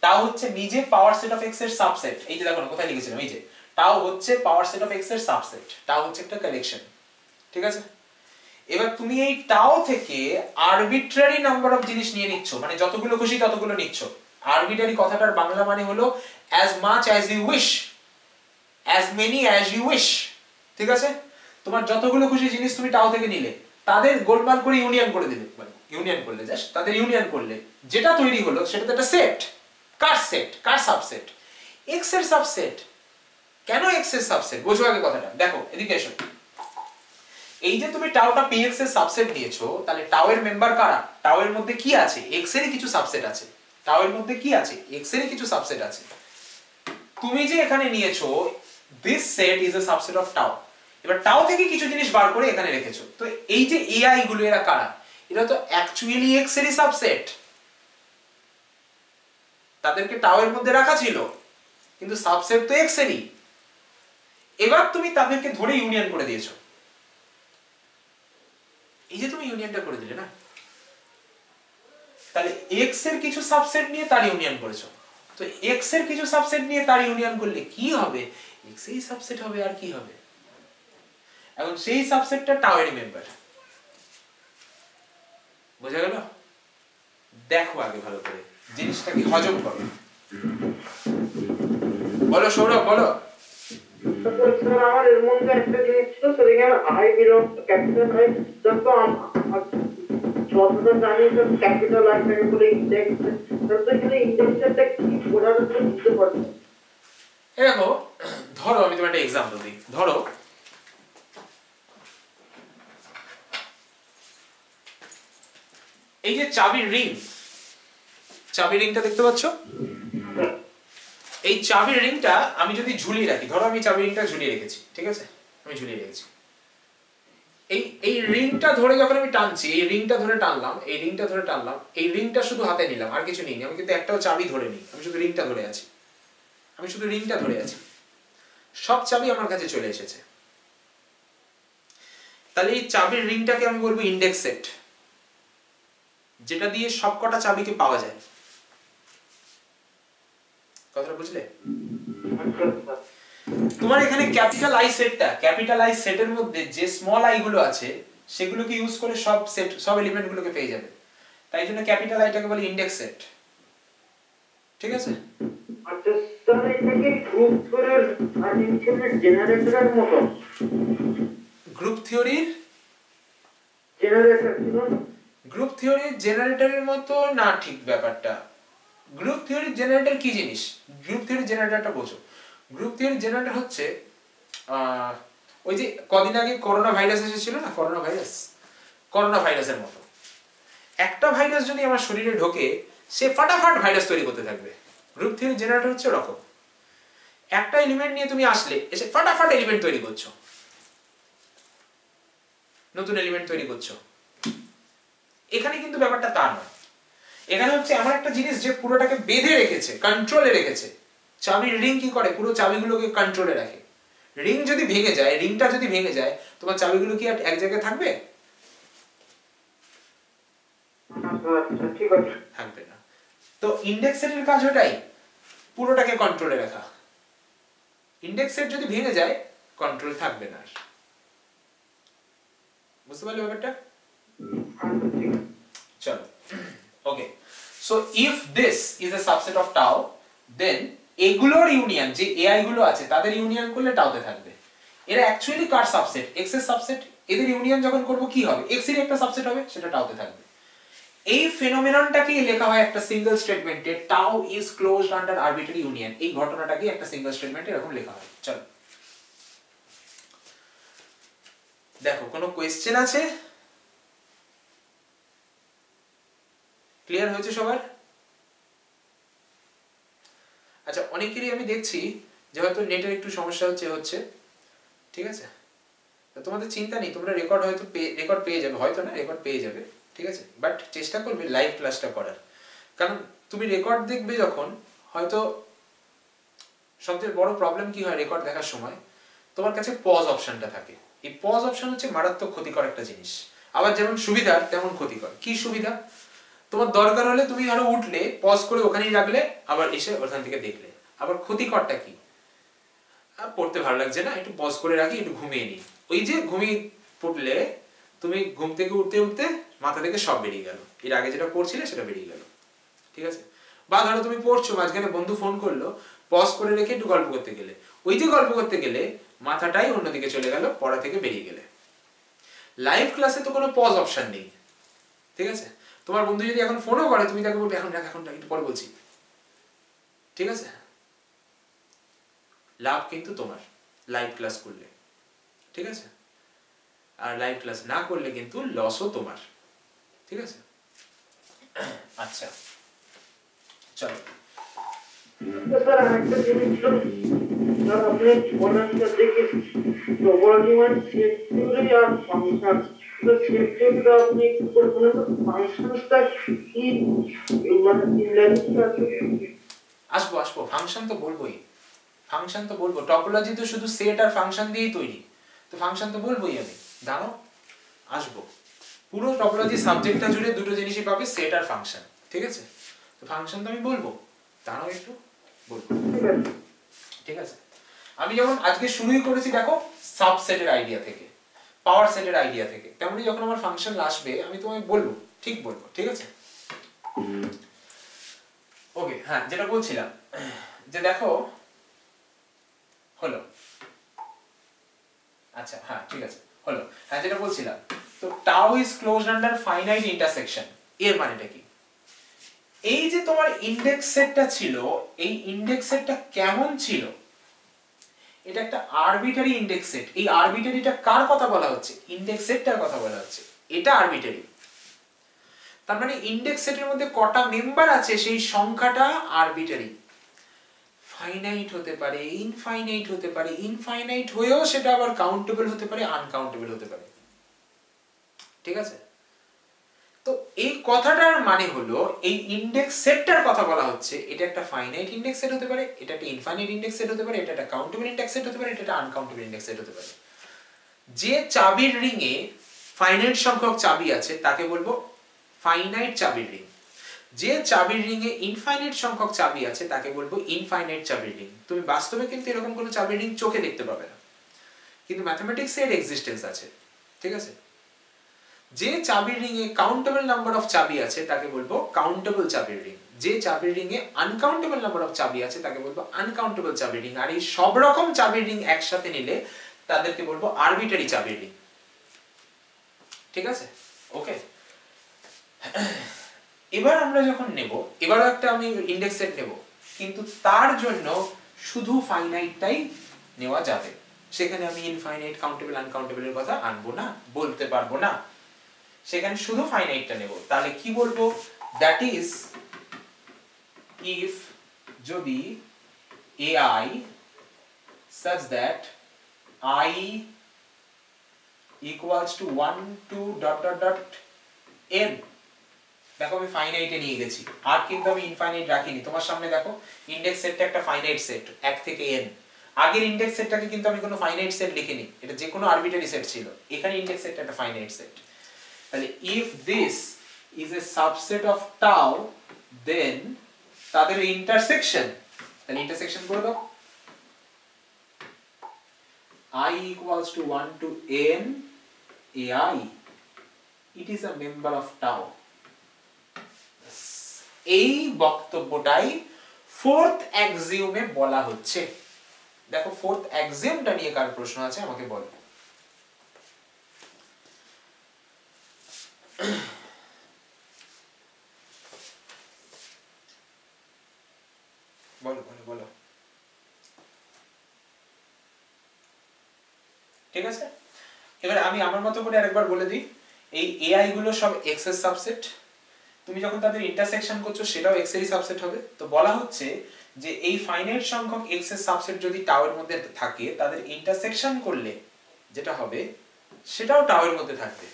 টাও হচ্ছে নিজে পাওয়ার সেট অফ x এর সাবসেট। এই যে দেখো না কোথায় লিখেছিলাম, এই যে টাও হচ্ছে পাওয়ার সেট অফ x এর সাবসেট। টাও হচ্ছে একটা কালেকশন। ঠিক আছে? এবার তুমি এই টাও থেকে আরবিট্রারি নাম্বার অফ জিনিস নিয়ে নিচ্ছ, মানে যতগুলো খুশি ততগুলো নিচ্ছ। আরবিট্রারি কথাটার বাংলা মানে হলো as much as you wish, as many as you wish। ঠিক আছে? তোমার যতগুলো খুশি জিনিস তুমি টাও থেকে নিলে, তাদের গোলমাল করে ইউনিয়ন করে দিলে, মানে ইউনিয়ন করলে, জাস্ট তাদের ইউনিয়ন করলে যেটা তৈরি হলো সেটা তো একটা সেট। কার সেট? কার সাবসেট? x এর সাবসেট। কেন x এর সাবসেট? বোঝো আগে কথাটা। দেখো এদিকে এসো। এই যে তুমি টাউটা px এর সাবসেট নিয়েছো, তাহলে টাউ এর মেম্বার কারা? টাউ এর মধ্যে কি আছে? x এরই কিছু সাবসেট আছে। টাউ এর মধ্যে কি আছে? x এরই কিছু সাবসেট আছে। তুমি যে এখানে নিয়েছো, this set is a subset of tau। এবার টাউ থেকে কিছু জিনিস বার করে এখানে রেখেছো। তো এই যে ai গুলো, এরা কারা? এরা তো অ্যাকচুয়ালি x এরই সাবসেট। তাদেরকে টাউ এর মধ্যে রাখা ছিল, কিন্তু সাবসেট তো x এরই। এবার তুমি তাদেরকে ধরে ইউনিয়ন করে দিয়েছো। এই যে তুমি ইউনিয়নটা করে দিলে না, তাহলে x এর কিছু সাবসেট নিয়ে তার ইউনিয়ন করেছো। তো x এর কিছু সাবসেট নিয়ে তার ইউনিয়ন করলে কি হবে? x এই সাবসেট হবে, আর কি হবে? এখন সেই সাবসেটটা টাউ এর মেম্বার। বোঝা গেল? দেখো আগে ভালো করে জিনিসটাকে হজম করো। বলো সৌরভ, বলো। তারপর স্যার আমার এর মধ্যে একটা জিনিস ছিল, সেখানে আই বিলং ক্যাপিটাল আই, যত যতটা জানি সব ক্যাপিটাল আইটাকে বলে ইন্ডেক্স, তারপর এখানে ইন্ডেক্সটা কি ওটা তো বুঝতে পারছি। দেখো, ধরো আমি তোমার একটা এক্সাম্পল দিই। ধরো এই যে চাবির রিং, চাবির রিংটা দেখতে পাচ্ছ? এই চাবির রিংটা আমি যদি ঝুলিয়ে রাখি, ধরো আমি চাবির রিংটা ঝুলিয়ে রেখেছি, ঠিক আছে, আমি ঝুলিয়ে রেখেছি। এই এই রিংটা ধরে যখন আমি টানছি, এই রিংটা ধরে টানলাম, এই রিংটা ধরে টানলাম, এই রিংটা শুধু হাতে নিলাম, আর কিছু নিইনি, আমি কিন্তু একটাও চাবি ধরে নিই, আমি শুধু রিংটা ধরে আছি, আমি শুধু রিংটা ধরে আছি, সব চাবি আমার কাছে চলে এসেছে। তাহলে এই চাবির রিংটাকে আমি বলবো ইন্ডেক্স সেট, যেটা দিয়ে সবকটা চাবিকে পাওয়া যায়। কথাটা বুঝলে? তোমার এখানে ক্যাপিটাল আই সেটটা, ক্যাপিটাল আই সেটের মধ্যে যে স্মল আই গুলো আছে সেগুলোকে ইউজ করে সব সেট, সব এলিমেন্ট গুলোকে পেয়ে যাবে। তাই জন্য ক্যাপিটাল আইটাকে বলে ইন্ডেক্স সেট। ঠিক আছে? আচ্ছা স্যার, এটা কি গ্রুপ থিওরির আর্টিফিশিয়াল জেনারেটরের মতো? গ্রুপ থিওরির জেনারেটর ছিল, গ্রুপ থিওরির জেনারেটরের মতো না, ঠিক ব্যাপারটা। গ্রুপ থিওরির জেনারেটর কি জিনিস? গ্রুপ থিওরির জেনারেটরটা বোঝো। গ্রুপ থিওরির জেনারেটর হচ্ছে ওই যে কদিন আগে করোনা ভাইরাস এসেছিল না, করোনা ভাইরাসের মতো। একটা ভাইরাস যদি আমার শরীরে ঢোকে, সে ফাটাফাট ভাইরাস তৈরি করতে থাকবে। গ্রুপ থিওরির জেনারেটর হচ্ছে ওরকম। একটা এলিমেন্ট নিয়ে তুমি আসলে, এসে ফাটাফাট এলিমেন্ট তৈরি করছো, নতুন এলিমেন্ট তৈরি করছো। এখানে কিন্তু ব্যাপারটা তা নয়। এখানে হচ্ছে এমন একটা জিনিস যে পুরোটাকে বেঁধে রেখেছে, কন্ট্রোলে রেখেছে। চাবির রিং কি করে? পুরো চাবিগুলোকে কন্ট্রোলে রাখে। রিং যদি ভেঙে যায়, রিংটা যদি ভেঙে যায়, তোমার চাবিগুলো কি আর এক জায়গায় থাকবে? ঠিক আছে, থাকবে না। তো ইন্ডেক্স সেটের কাজ ওটাই, পুরোটাকে কন্ট্রোলে রাখা। ইন্ডেক্স সেট যদি ভেঙে যায়, কন্ট্রোল থাকবে না। বুঝতে পারলে ব্যাপারটা? চলো, okay. So if this is a subset of tau, then এগুলোর ইউনিয়ন, যে এআই গুলো আছে তাদের ইউনিয়ন করলে টাওতে থাকবে। এরা অ্যাকচুয়ালি কার সাবসেট? এক্স এর সাবসেট। এদের ইউনিয়ন যখন করব কি হবে? এক্স এর একটা সাবসেট হবে, সেটা টাওতে থাকবে। এই ফেনোমেননটাকে লেখা হয় একটা সিঙ্গেল স্টেটমেন্টে, টাও is closed under arbitrary union. এই ঘটনাটাকে একটা সিঙ্গেল স্টেটমেন্টে এরকম লেখা হয়। চলো দেখো, কোনো কোয়েশ্চেন আছে? ক্লিয়ার হয়েছে সবার? আচ্ছা, অনেকেরই আমি দেখছি যে হয়তো নেটের একটু সমস্যা হচ্ছে, ঠিক আছে? তোমাদের চিন্তা নেই, তোমরা রেকর্ড হয়তো রেকর্ড পেয়ে যাবে, হয়তো না, রেকর্ড পেয়ে যাবে, ঠিক আছে? বাট চেষ্টা করবে লাইভ ক্লাসটা করার, কারণ তুমি রেকর্ড দেখবে যখন, হয়তো সবচেয়ে বড় প্রবলেম কি হয় রেকর্ড দেখার সময়, তোমার কাছে পজ অপশনটা থাকে। এই পজ অপশন হচ্ছে মারাত্মক ক্ষতিকর একটা জিনিস। আবার যেমন সুবিধা তেমন ক্ষতিকর। কি সুবিধা? তোমার দরকার হলে তুমি আরো উঠলে পজ করে ওখানেই রাখলে, আবার এসে ওখান থেকে দেখলে। আবার ক্ষতিকরটা কি? পড়তে ভালো লাগছে না, একটু পজ করে রাখি, একটু ঘুমিয়ে নিই। ওই যে ঘুমিয়ে পড়লে তুমি ঘুম থেকে উঠতে উঠতে মাথা থেকে সব বেরিয়ে গেল, এর আগে যেটা পড়ছিলে সেটা বেরিয়ে গেল, ঠিক আছে? বা ধরো তুমি পড়ছো, মাঝখানে বন্ধু ফোন করলো, পজ করে রেখে একটু গল্প করতে গেলে, ওই যে গল্প করতে গেলে মাথাটাই অন্যদিকে চলে গেল, পড়া থেকে বেরিয়ে গেলে। লাইভ ক্লাসে তো কোনো পজ অপশন নেই, ঠিক আছে? তোমার বন্ধু যদি এখন ফোনও করে, তুমি তাকে বলবে এখন রাখ, এখন একটু পরে বলছি, ঠিক আছে? লাভ কিন্তু তোমার লাইভ ক্লাস করলে, ঠিক আছে? আর লাইভ ক্লাস না করলে কিন্তু লসও তোমার, ঠিক আছে? আচ্ছা চলো, স্যার আরেকটা জিনিস ছিল, স্যার আপনি বলেন দেখি টোপোলজি মানে সেট থিওরি আর ফাংশন, তো সেট থিওরিটা আপনি একটু করে বলেন তো, ফাংশনটা কি মানে সিমিলারিটি আছে? আসবো ফাংশন তো বলবোই, টপোলজি তো শুধু সেট আর ফাংশন দিয়েই তৈরি, তো ফাংশন তো বলবোই আমি, দাঁড়াও আসবো। পুরো টপোলজি সাবজেক্টটা জুড়ে দুটো জিনিসই পাবে, সেট আর ফাংশন, ঠিক আছে? তো ফাংশন তো আমি বলবো, দাঁড়াও একটু বলবো, ঠিক আছে? আমি যেমন আজকে শুরুই করেছি দেখো সাবসেটের আইডিয়া থেকে, পাওয়ার সেটের আইডিয়া থেকে, তেমনি যখন আমার ফাংশন আসবে আমি তোমায় বলবো, ঠিক বলবো, ঠিক আছে? ওকে, হ্যাঁ, যেটা বলছিলাম যে দেখো হলো আচ্ছা হ্যাঁ ঠিক আছে হলো। হ্যাঁ যেটা বলছিলাম, তো tau is closed under finite intersection, এর মানেটা কি? এই যে তোমার ইন্ডেক্স সেটটা ছিল, এই ইন্ডেক্স সেটটা কেমন ছিল? এটা একটা আরবিটারি ইন্ডেক্স সেট। এই আরবিটারিটা কার কথা বলা হচ্ছে? ইন্ডেক্স সেটটার কথা বলা হচ্ছে। এটা আরবিটারি, তার মানে ইন্ডেক্স সেটের মধ্যে কটা মেম্বার আছে সেই সংখ্যাটা আরবিটারি। ফাইনাইট হতে পারে, ইনফাইনাইট হতে পারে, ইনফাইনাইট হয়েও সেটা আবার কাউন্টেবল হতে পারে, আনকাউন্টেবল হতে পারে। ঠিক আছে? তো এই কথাটার মানে হলো এই ইন্ডেক্স সেটটার কথা বলা হচ্ছে, এটা একটা ফাইনাইট ইন্ডেক্স সেট হতে পারে, এটা একটা ইনফাইনাইট ইন্ডেক্স সেট হতে পারে, এটা একটা কাউন্টেবল ইন্ডেক্স সেট হতে পারে, এটা একটা আনকাউন্টেবল ইন্ডেক্স সেট হতে পারে। যে চাবির রিংয়ে ফাইনাইট সংখ্যক চাবি আছে তাকে বলবো ফাইনাইট চাবির রিং। যে চাবির রিংয়ে ইনফাইনাইট সংখ্যক চাবি আছে তাকে বলবো ইনফাইনাইট চাবির রিং। তুমি বাস্তবে কিন্তু এরকম কোনো চাবির রিং চোখে দেখতে পাবে না, কিন্তু ম্যাথমেটিক্সে এর এক্সিস্টেন্স আছে। ঠিক আছে? যে চাবির রিংয়ে কাউন্টেবল নাম্বার অফ চাবি আছে তাকে বলবো কাউন্টেবল চাবির রিং। যে চাবির রিংয়ে আনকাউন্টেবল নাম্বার অফ চাবি আছে তাকে বলবো আনকাউন্টেবল চাবির রিং। আর এই সব রকম চাবির রিং একসাথে নিলে তাদেরকে বলবো আরবিটারি চাবির রিং। ঠিক আছে? ওকে, এবার আমরা যখন নেব, এবারও একটা আমি ইন্ডেক্স সেট নেব, কিন্তু তার জন্য শুধু ফাইনাইটটাই নেওয়া যাবে। সেখানে আমি ইনফাইনাইট, কাউন্টেবল, আনকাউন্টেবল এর কথা আনবো না, বলতে পারবো না। সেখানে শুধু ফাইনাইটটা নেব। তাহলে কি বলবো? দ্যাট ইজ ইফ যদি ai such that I equals to 1 to dot dot dot n। দেখো আমি ফাইনাইটে নিয়ে গেছি, আর কিন্তু আমি ইনফাইনাইট রাখিনি। তোমার সামনে দেখো ইন্ডেক্স সেটটা একটা ফাইনাইট সেট 1 থেকে n। আগের ইন্ডেক্স সেটটাকে কিন্তু আমি কোনো ফাইনাইট সেট লিখিনি, এটা যে কোনো আরবিটারি সেট ছিল। এখানে ইন্ডেক্স সেটটা একটা ফাইনাইট সেট। তাহলে if this is a subset of tau then তাদের ইন্টারসেকশন, তাহলে ইন্টারসেকশন করে দাও, I equals to 1 to n ai, it is a member of tau। এই বক্তব্যটাই ফোর্থ অ্যাক্সিওমে বলা হচ্ছে। দেখো ফোর্থ অ্যাক্সিওমটা নিয়ে কার প্রশ্ন আছে আমাকে বলো। বলো বলো বলো। ঠিক আছে, এবার আমি আমার মতো করে আরেকবার বলে দিই। এই এআই গুলো সব এক্স এর সাবসেট। তুমি যখন তাদের ইন্টারসেকশন করছো সেটাও এক্স এরই সাবসেট হবে। তো বলা হচ্ছে যে এই ফাইনাইট সংখ্যক এক্স এর সাবসেট যদি টাও এর মধ্যে থাকে, তাদের ইন্টারসেকশন করলে যেটা হবে সেটাও টাও এর মধ্যে থাকবে।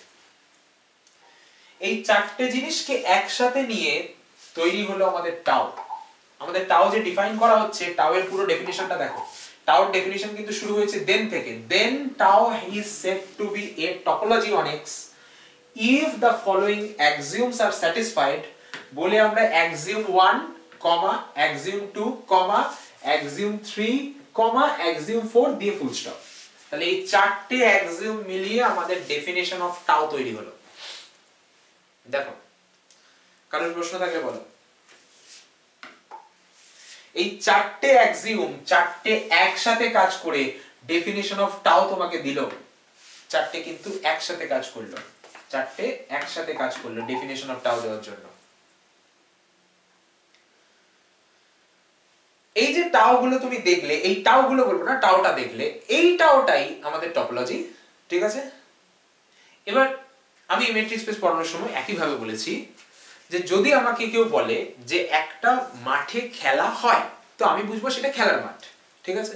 এই চারটে জিনিসকে একসাথে নিয়ে তৈরি হলো আমাদের টাও। আমাদের টাও যে ডিফাইন করা হচ্ছে, টাও এর পুরো ডেফিনিশনটা দেখো। টাও এর ডেফিনিশন কিন্তু শুরু হয়েছে দেন থেকে। Then tau is said to be a topology on X if the following axioms are satisfied, বলে আমরা axiom 1, axiom 2, axiom 3, axiom 4 দিয়ে ফুল স্টপ। তাহলে এই চারটে axiom মিলিয়ে আমাদের ডেফিনিশন অফ টাও তৈরি হলো। দেখো কারোর প্রশ্ন থাকলে বলো। এই চারটে axiom, চারটে একসাথে কাজ করে ডেফিনিশন অফ টাও তোমাকে দিল। চারটে কিন্তু একসাথে কাজ করলো, চারটে একসাথে কাজ করলো ডেফিনিশন অফ টাও দেওয়ার জন্য। এই যে টাও গুলো তুমি দেখলে, এই টাও গুলো বলবো না, টাওটা দেখলে, এই টাওটাই আমাদের টপোলজি। ঠিক আছে, এবার আমি মেট্রিক স্পেস পড়ানোর সময় একই ভাবে বলেছি যে যদি আমাকে কেউ বলে যে একটা মাঠে খেলা হয়, তো আমি বুঝবো সেটা খেলার মাঠ। ঠিক আছে,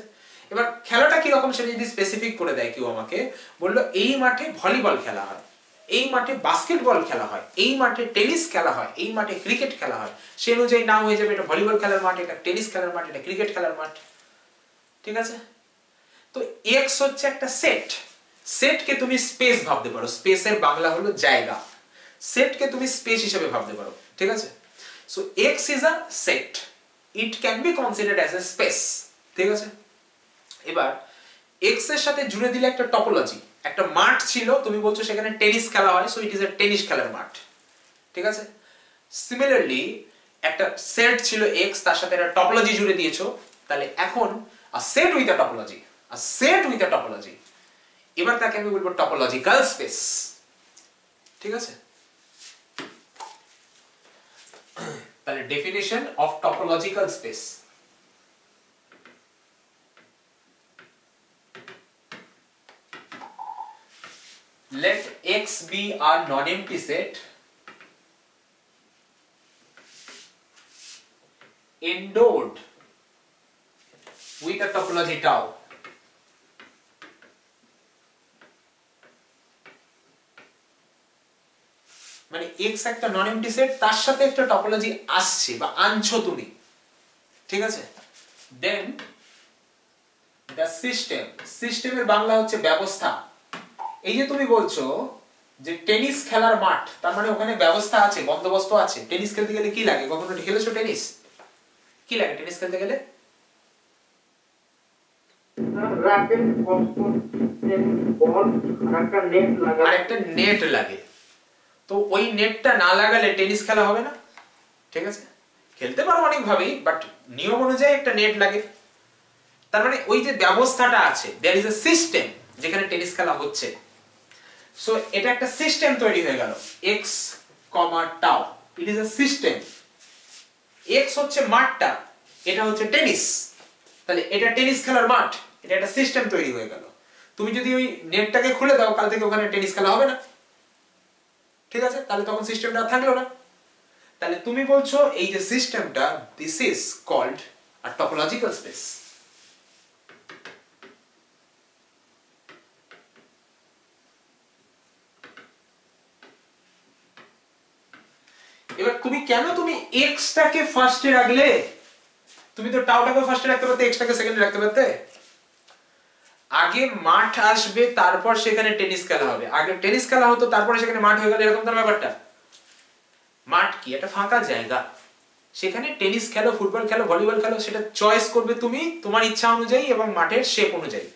এবার খেলাটা কি রকম সেটা যদি স্পেসিফিক করে দেয় কেউ, আমাকে বললো এই মাঠে ভলিবল খেলা হয়, এই মাঠে বাস্কেটবল খেলা হয়, এই মাঠে টেনিস খেলা হয়, এই মাঠে ক্রিকেট খেলা হয়, সে অনুযায়ী নাম হয়ে যাবে এটা ভলিবল খেলার মাঠ, এটা টেনিস খেলার মাঠ, এটা ক্রিকেট খেলার মাঠ। ঠিক আছে, তো এক্স হচ্ছে একটা সেট। সেটকে তুমি স্পেস ভাবতে পারো, স্পেসের বাংলা হলো জায়গা। সেটকে তুমি স্পেস হিসেবে ভাবতে পারো। ঠিক আছে, so x is a set, it can be considered as a space. ঠিক আছে, এবার এক্স এর সাথে জুড়ে দিলে একটা টপোলজি। একটা মাঠ ছিল, তুমি বলছো সেখানে টেনিস খেলা হয়, so it is a tennis খেলার মাঠ। ঠিক আছে, সিমিলারলি একটা সেট ছিল এক্স, তার সাথে একটা টপোলজি জুড়ে দিয়েছো, তাহলে এখন a set with a topology, a set with a topology, এবার তাকে আমি বলবো টপোলজিক্যাল স্পেস। ঠিক আছে, তাহলে definition of topological space. Let X be a non-empty set endowed with a topology tau. মানে x একটা নন এমপ্টি সেট, তার সাথে একটা টপোলজি আসছে বা আনছো তুমি, ঠিক আছে। দেন দ্য সিস্টেম, সিস্টেমের বাংলা হচ্ছে ব্যবস্থা। এই যে তুমি বলছো যে টেনিস খেলার মাঠ, তার মানে ওখানে ব্যবস্থা আছে, বন্দোবস্ত আছে। টেনিস খেলতে গেলে কি লাগে? কখনো খেলেছো টেনিস? কি লাগে টেনিস খেলতে গেলে? রাকেট, বল আর একটা নেট লাগে, আর একটা নেট লাগে। তো ওই নেটটা না লাগালে টেনিস খেলা হবে না, ঠিক আছে। খেলতে পারো অনেক ভাবেই, বাট নিয়ম অনুযায়ী একটা নেট লাগে। তার মানে ওই যে ব্যবস্থাটা আছে, দেয়ার ইজ এ সিস্টেম যেখানে টেনিস খেলা হচ্ছে। সো এটা একটা সিস্টেম তৈরি হয়ে গেল, x, টাও। It is a system. x হচ্ছে মাঠটা, এটা হচ্ছে টেনিস। তাহলে এটা টেনিস খেলার মাঠ, এটা একটা সিস্টেম তৈরি হয়ে গেল। তুমি যদি ওই নেটটাকে খুলে দাও, কাল থেকে ওখানে টেনিস খেলা হবে না, ঠিক আছে। তাহলে তখন সিস্টেমটা থাকলো না। তাহলে তুমি বলছো এই যে সিস্টেমটা, this is called a topological space. এবার তুমি কেন তুমি এক্স টাকে ফার্স্টে রাখলে? তুমি তো টাওটাকে ফার্স্টে রাখতে পারতে, এক্স টাকে সেকেন্ডে রাখতে পারতে। আগে মাঠ আসবে, তারপর সেখানে টেনিস খেলা হবে। আগে টেনিস খেলা হতো, তারপরে সেখানে মাঠ হয়ে গেল, এরকম তার ব্যাপারটা। মাঠ কি একটা ফাঁকা জায়গা, সেখানে টেনিস খেলো, ফুটবল খেলো, ভলিবল খেলো, সেটা চয়েস করবে তুমি তোমার ইচ্ছা অনুযায়ী এবং মাঠের শেপ অনুযায়ী।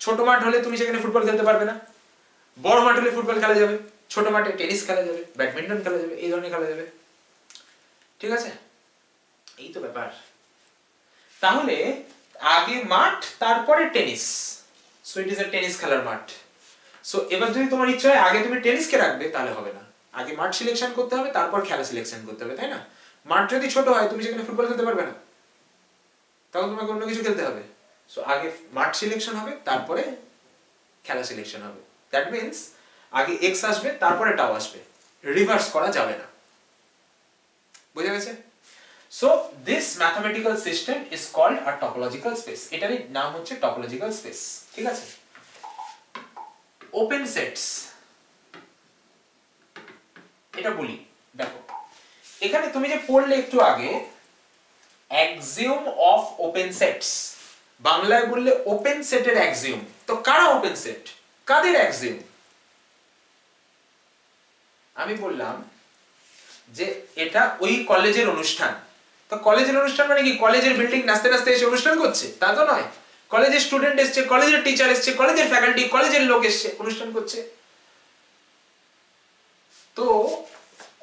ছোট মাঠ হলে তুমি সেখানে ফুটবল খেলতে পারবে না, বড় মাঠ হলে ফুটবল খেলা যাবে, ছোট মাঠে টেনিস খেলা যাবে, ব্যাডমিন্টন খেলা যাবে, এই ধরনের খেলা যাবে, ঠিক আছে। এই তো ব্যাপার। তাহলে আগে মাঠ, তারপরে tennis. So it is a tennis খেলার মাঠ। সো এবার যদি তোমার ইচ্ছা হয় আগে তুমি টেনিসকে রাখবে, তাহলে হবে না। আগে মাঠ সিলেকশন করতে হবে, তারপর খেলা সিলেকশন করতে হবে, তাই না? মাঠ যদি ছোট হয়, তুমি সেখানে ফুটবল খেলতে পারবে না, তখন তোমাকে অন্য কিছু খেলতে হবে। সো আগে মাঠ সিলেকশন হবে, তারপরে খেলা সিলেকশন হবে। দ্যাট মিন্স আগে এক্স আসবে, তারপরে টাও আসবে, রিভার্স করা যাবে না। বুঝা গেছে? So this mathematical system is called a topological space. এটারই নাম হচ্ছে টপোলজিক্যাল স্পেস, ঠিক আছে। ওপেন সেটস, এটা বলি, দেখো এখানে তুমি যে পড়লে একটু আগে অ্যাক্সিওম অফ ওপেন সেটস, বাংলায় বললে ওপেন সেটের অ্যাক্সিওম। তো কারা ওপেন সেট, কাদের অ্যাক্সিওম? আমি বললাম যে এটা ওই কলেজের অনুষ্ঠান। তো কলেজের অনুষ্ঠান মানে কি কলেজের বিল্ডিং নাচতে নাচতে এসে অনুষ্ঠান করছে? তা তো নয়। কলেজের স্টুডেন্ট এসছে, কলেজের টিচার এসছে, কলেজের ফ্যাকাল্টি, কলেজের লোক এসছে, অনুষ্ঠান করছে। তো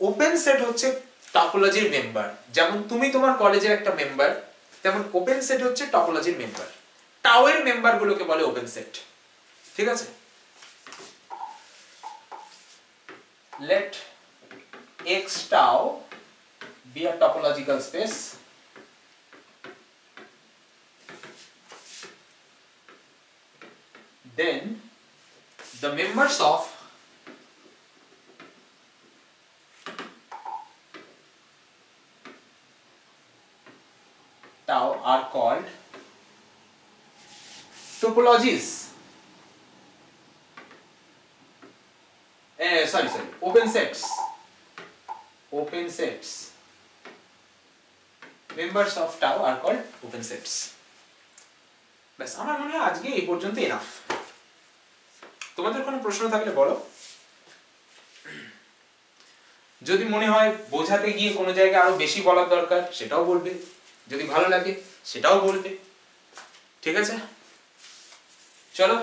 ওপেন সেট হচ্ছে টপোলজির মেম্বার। যেমন তুমি তোমার কলেজের একটা মেম্বার, তেমন ওপেন সেট হচ্ছে টপোলজির মেম্বার। টাও এর মেম্বার গুলোকে বলে ওপেন সেট, ঠিক আছে। Let x tau be a topological space then the members of tau are called topologies. Sorry, open sets. Open sets. Members of tau are called open sets. বাস, আমার মনে হয় আজকে এই পর্যন্ত এনাফ। তোমাদের কোনো প্রশ্ন থাকলে বলো। যদি মনে হয় বোঝাতে গিয়ে কোনো জায়গায় আরো বেশি বলার দরকার, সেটাও বলবে। যদি ভালো লাগে সেটাও বলবে, ঠিক আছে। চলো,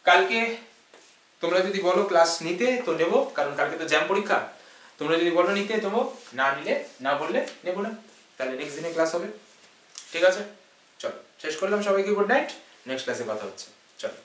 কালকে তোমরা যদি বলো ক্লাস নিতে তো নেবো, কারণ কালকে তো জ্যাম পরীক্ষা। তোমরা যদি বলো নিতে তো না নিলে, না বললে নেবো না। তাহলে নেক্সট দিনে ক্লাস হবে, ঠিক আছে। চলো শেষ করলাম, সবাইকে গুড নাইট। নেক্সট ক্লাসে কথা হচ্ছে, চলো।